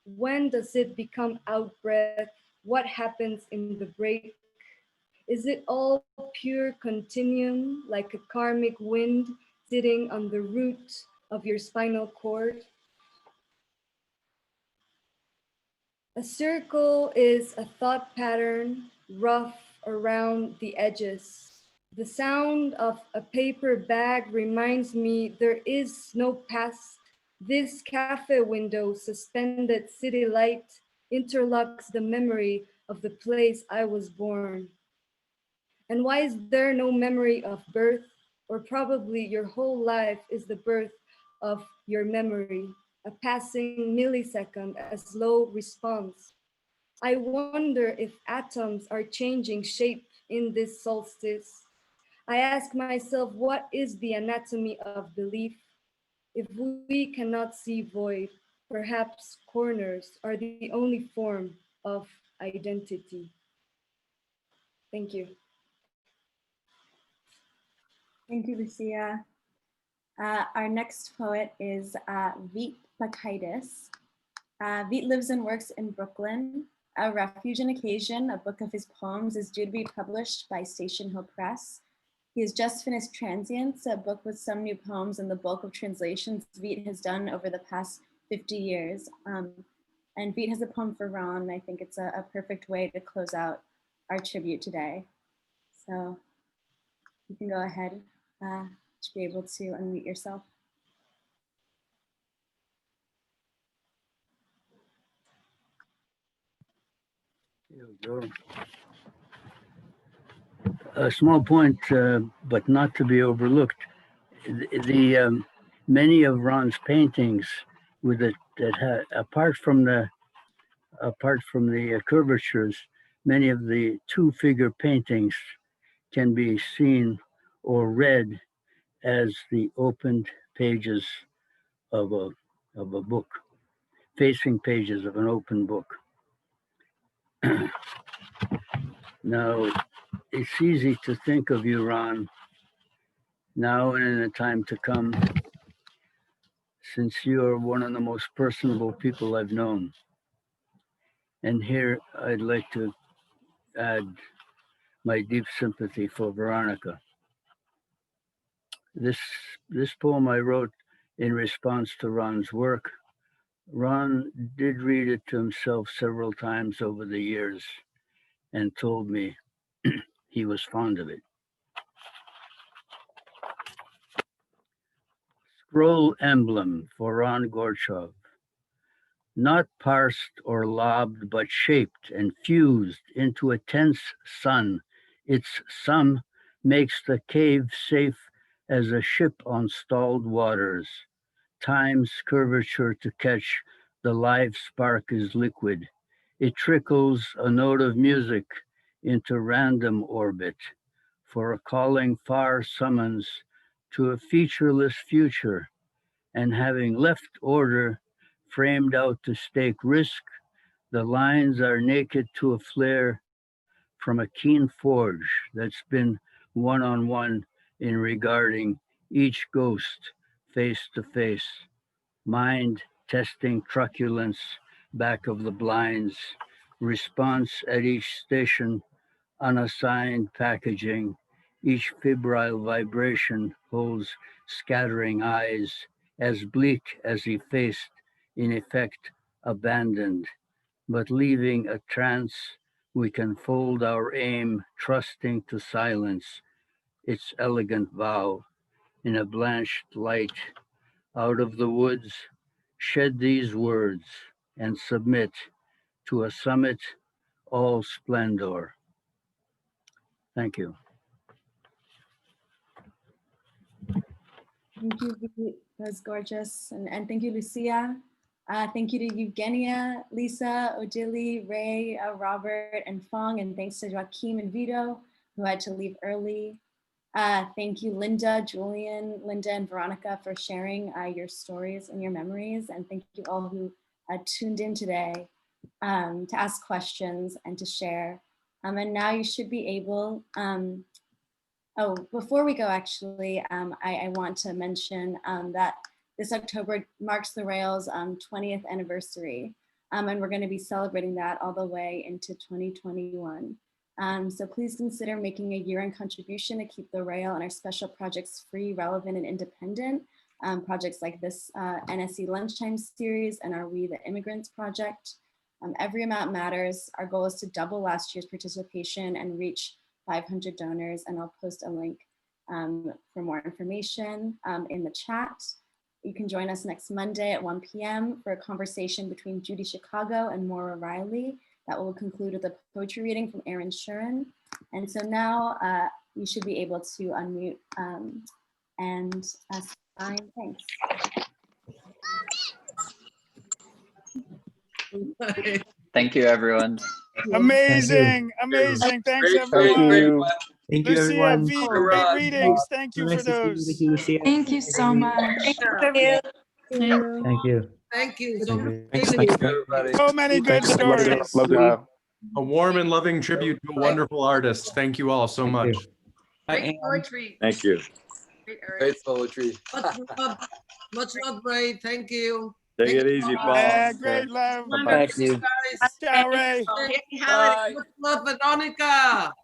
When does it become out breath? What happens in the break? Is it all pure continuum, like a karmic wind sitting on the root of your spinal cord? A circle is a thought pattern, rough around the edges. The sound of a paper bag reminds me there is no past. This cafe window, suspended city light, interlocks the memory of the place I was born. And why is there no memory of birth? Or probably your whole life is the birth of your memory, a passing millisecond, a slow response. I wonder if atoms are changing shape in this solstice. I ask myself, what is the anatomy of belief? If we cannot see void, perhaps corners are the only form of identity. Thank you. Thank you, Lucía. Our next poet is Vit Bakaitis. Vit lives and works in Brooklyn. A Refuge and Occasion, a book of his poems, is due to be published by Station Hill Press. He has just finished Transients, a book with some new poems and the bulk of translations Vit has done over the past 50 years. And Vit has a poem for Ron. I think it's a perfect way to close out our tribute today. So you can go ahead to be able to unmute yourself. A small point, but not to be overlooked. Many of Ron's paintings, apart from the curvatures, many of the two-figure paintings can be seen or read as the opened pages of a book, facing pages of an open book. Now, it's easy to think of you, Ron, now and in the time to come, since you are one of the most personable people I've known. And here I'd like to add my deep sympathy for Veronica. This poem I wrote in response to Ron's work. Ron did read it to himself several times over the years and told me he was fond of it. Scroll emblem for Ron Gorchov. Not parsed or lobbed, but shaped and fused into a tense sun. Its sum makes the cave safe as a ship on stalled waters. Time's curvature to catch the live spark is liquid. It trickles a note of music into random orbit for a calling far summons to a featureless future, and having left order framed out to stake risk, the lines are naked to a flare from a keen forge that's been one-on-one in regarding each ghost face to face, mind testing truculence back of the blinds, response at each station, unassigned packaging, each febrile vibration holds scattering eyes, as bleak as he faced, in effect abandoned, but leaving a trance, we can fold our aim, trusting to silence its elegant vow. In a blanched light, out of the woods, shed these words and submit to a summit all splendor. Thank you. Thank you, Vit. That was gorgeous. And thank you, Lucía. Thank you to Yevgeniya, Lisa, Odilee, Ray, Robert, and Phong. And thanks to Joachim and Vito, who had to leave early. Thank you, Linda, Julian, Linda, and Veronica for sharing your stories and your memories. And thank you all who tuned in today to ask questions and to share. And now you should be able, oh, before we go, actually, I want to mention that this October marks the Rail's 20th anniversary. And we're going to be celebrating that all the way into 2021. So please consider making a year-end contribution to keep the Rail and our special projects free, relevant, and independent. Projects like this NSE Lunchtime Series and our We the Immigrants project. Every amount matters. Our goal is to double last year's participation and reach 500 donors, and I'll post a link for more information in the chat. You can join us next Monday at 1 p.m. for a conversation between Judy Chicago and Maura Riley that will conclude with a poetry reading from Aaron Shuren. And so now you should be able to unmute and sign. Thanks. Thank you, everyone. Amazing, amazing. Thanks, everyone. Thank you, Lucia, everyone. great readings. Thank you for those. Thank you so much. Thank you. Thank you. Thank you. Thanks, everybody. So many good stories. A warm and loving tribute to a wonderful artist. Thank you all so much. Great poetry. Thank you. Great poetry. Much love, Ray. Thank you. Take it easy, Paul. Yeah, great love. Thank you. Ciao, Ray. Much love, Veronica.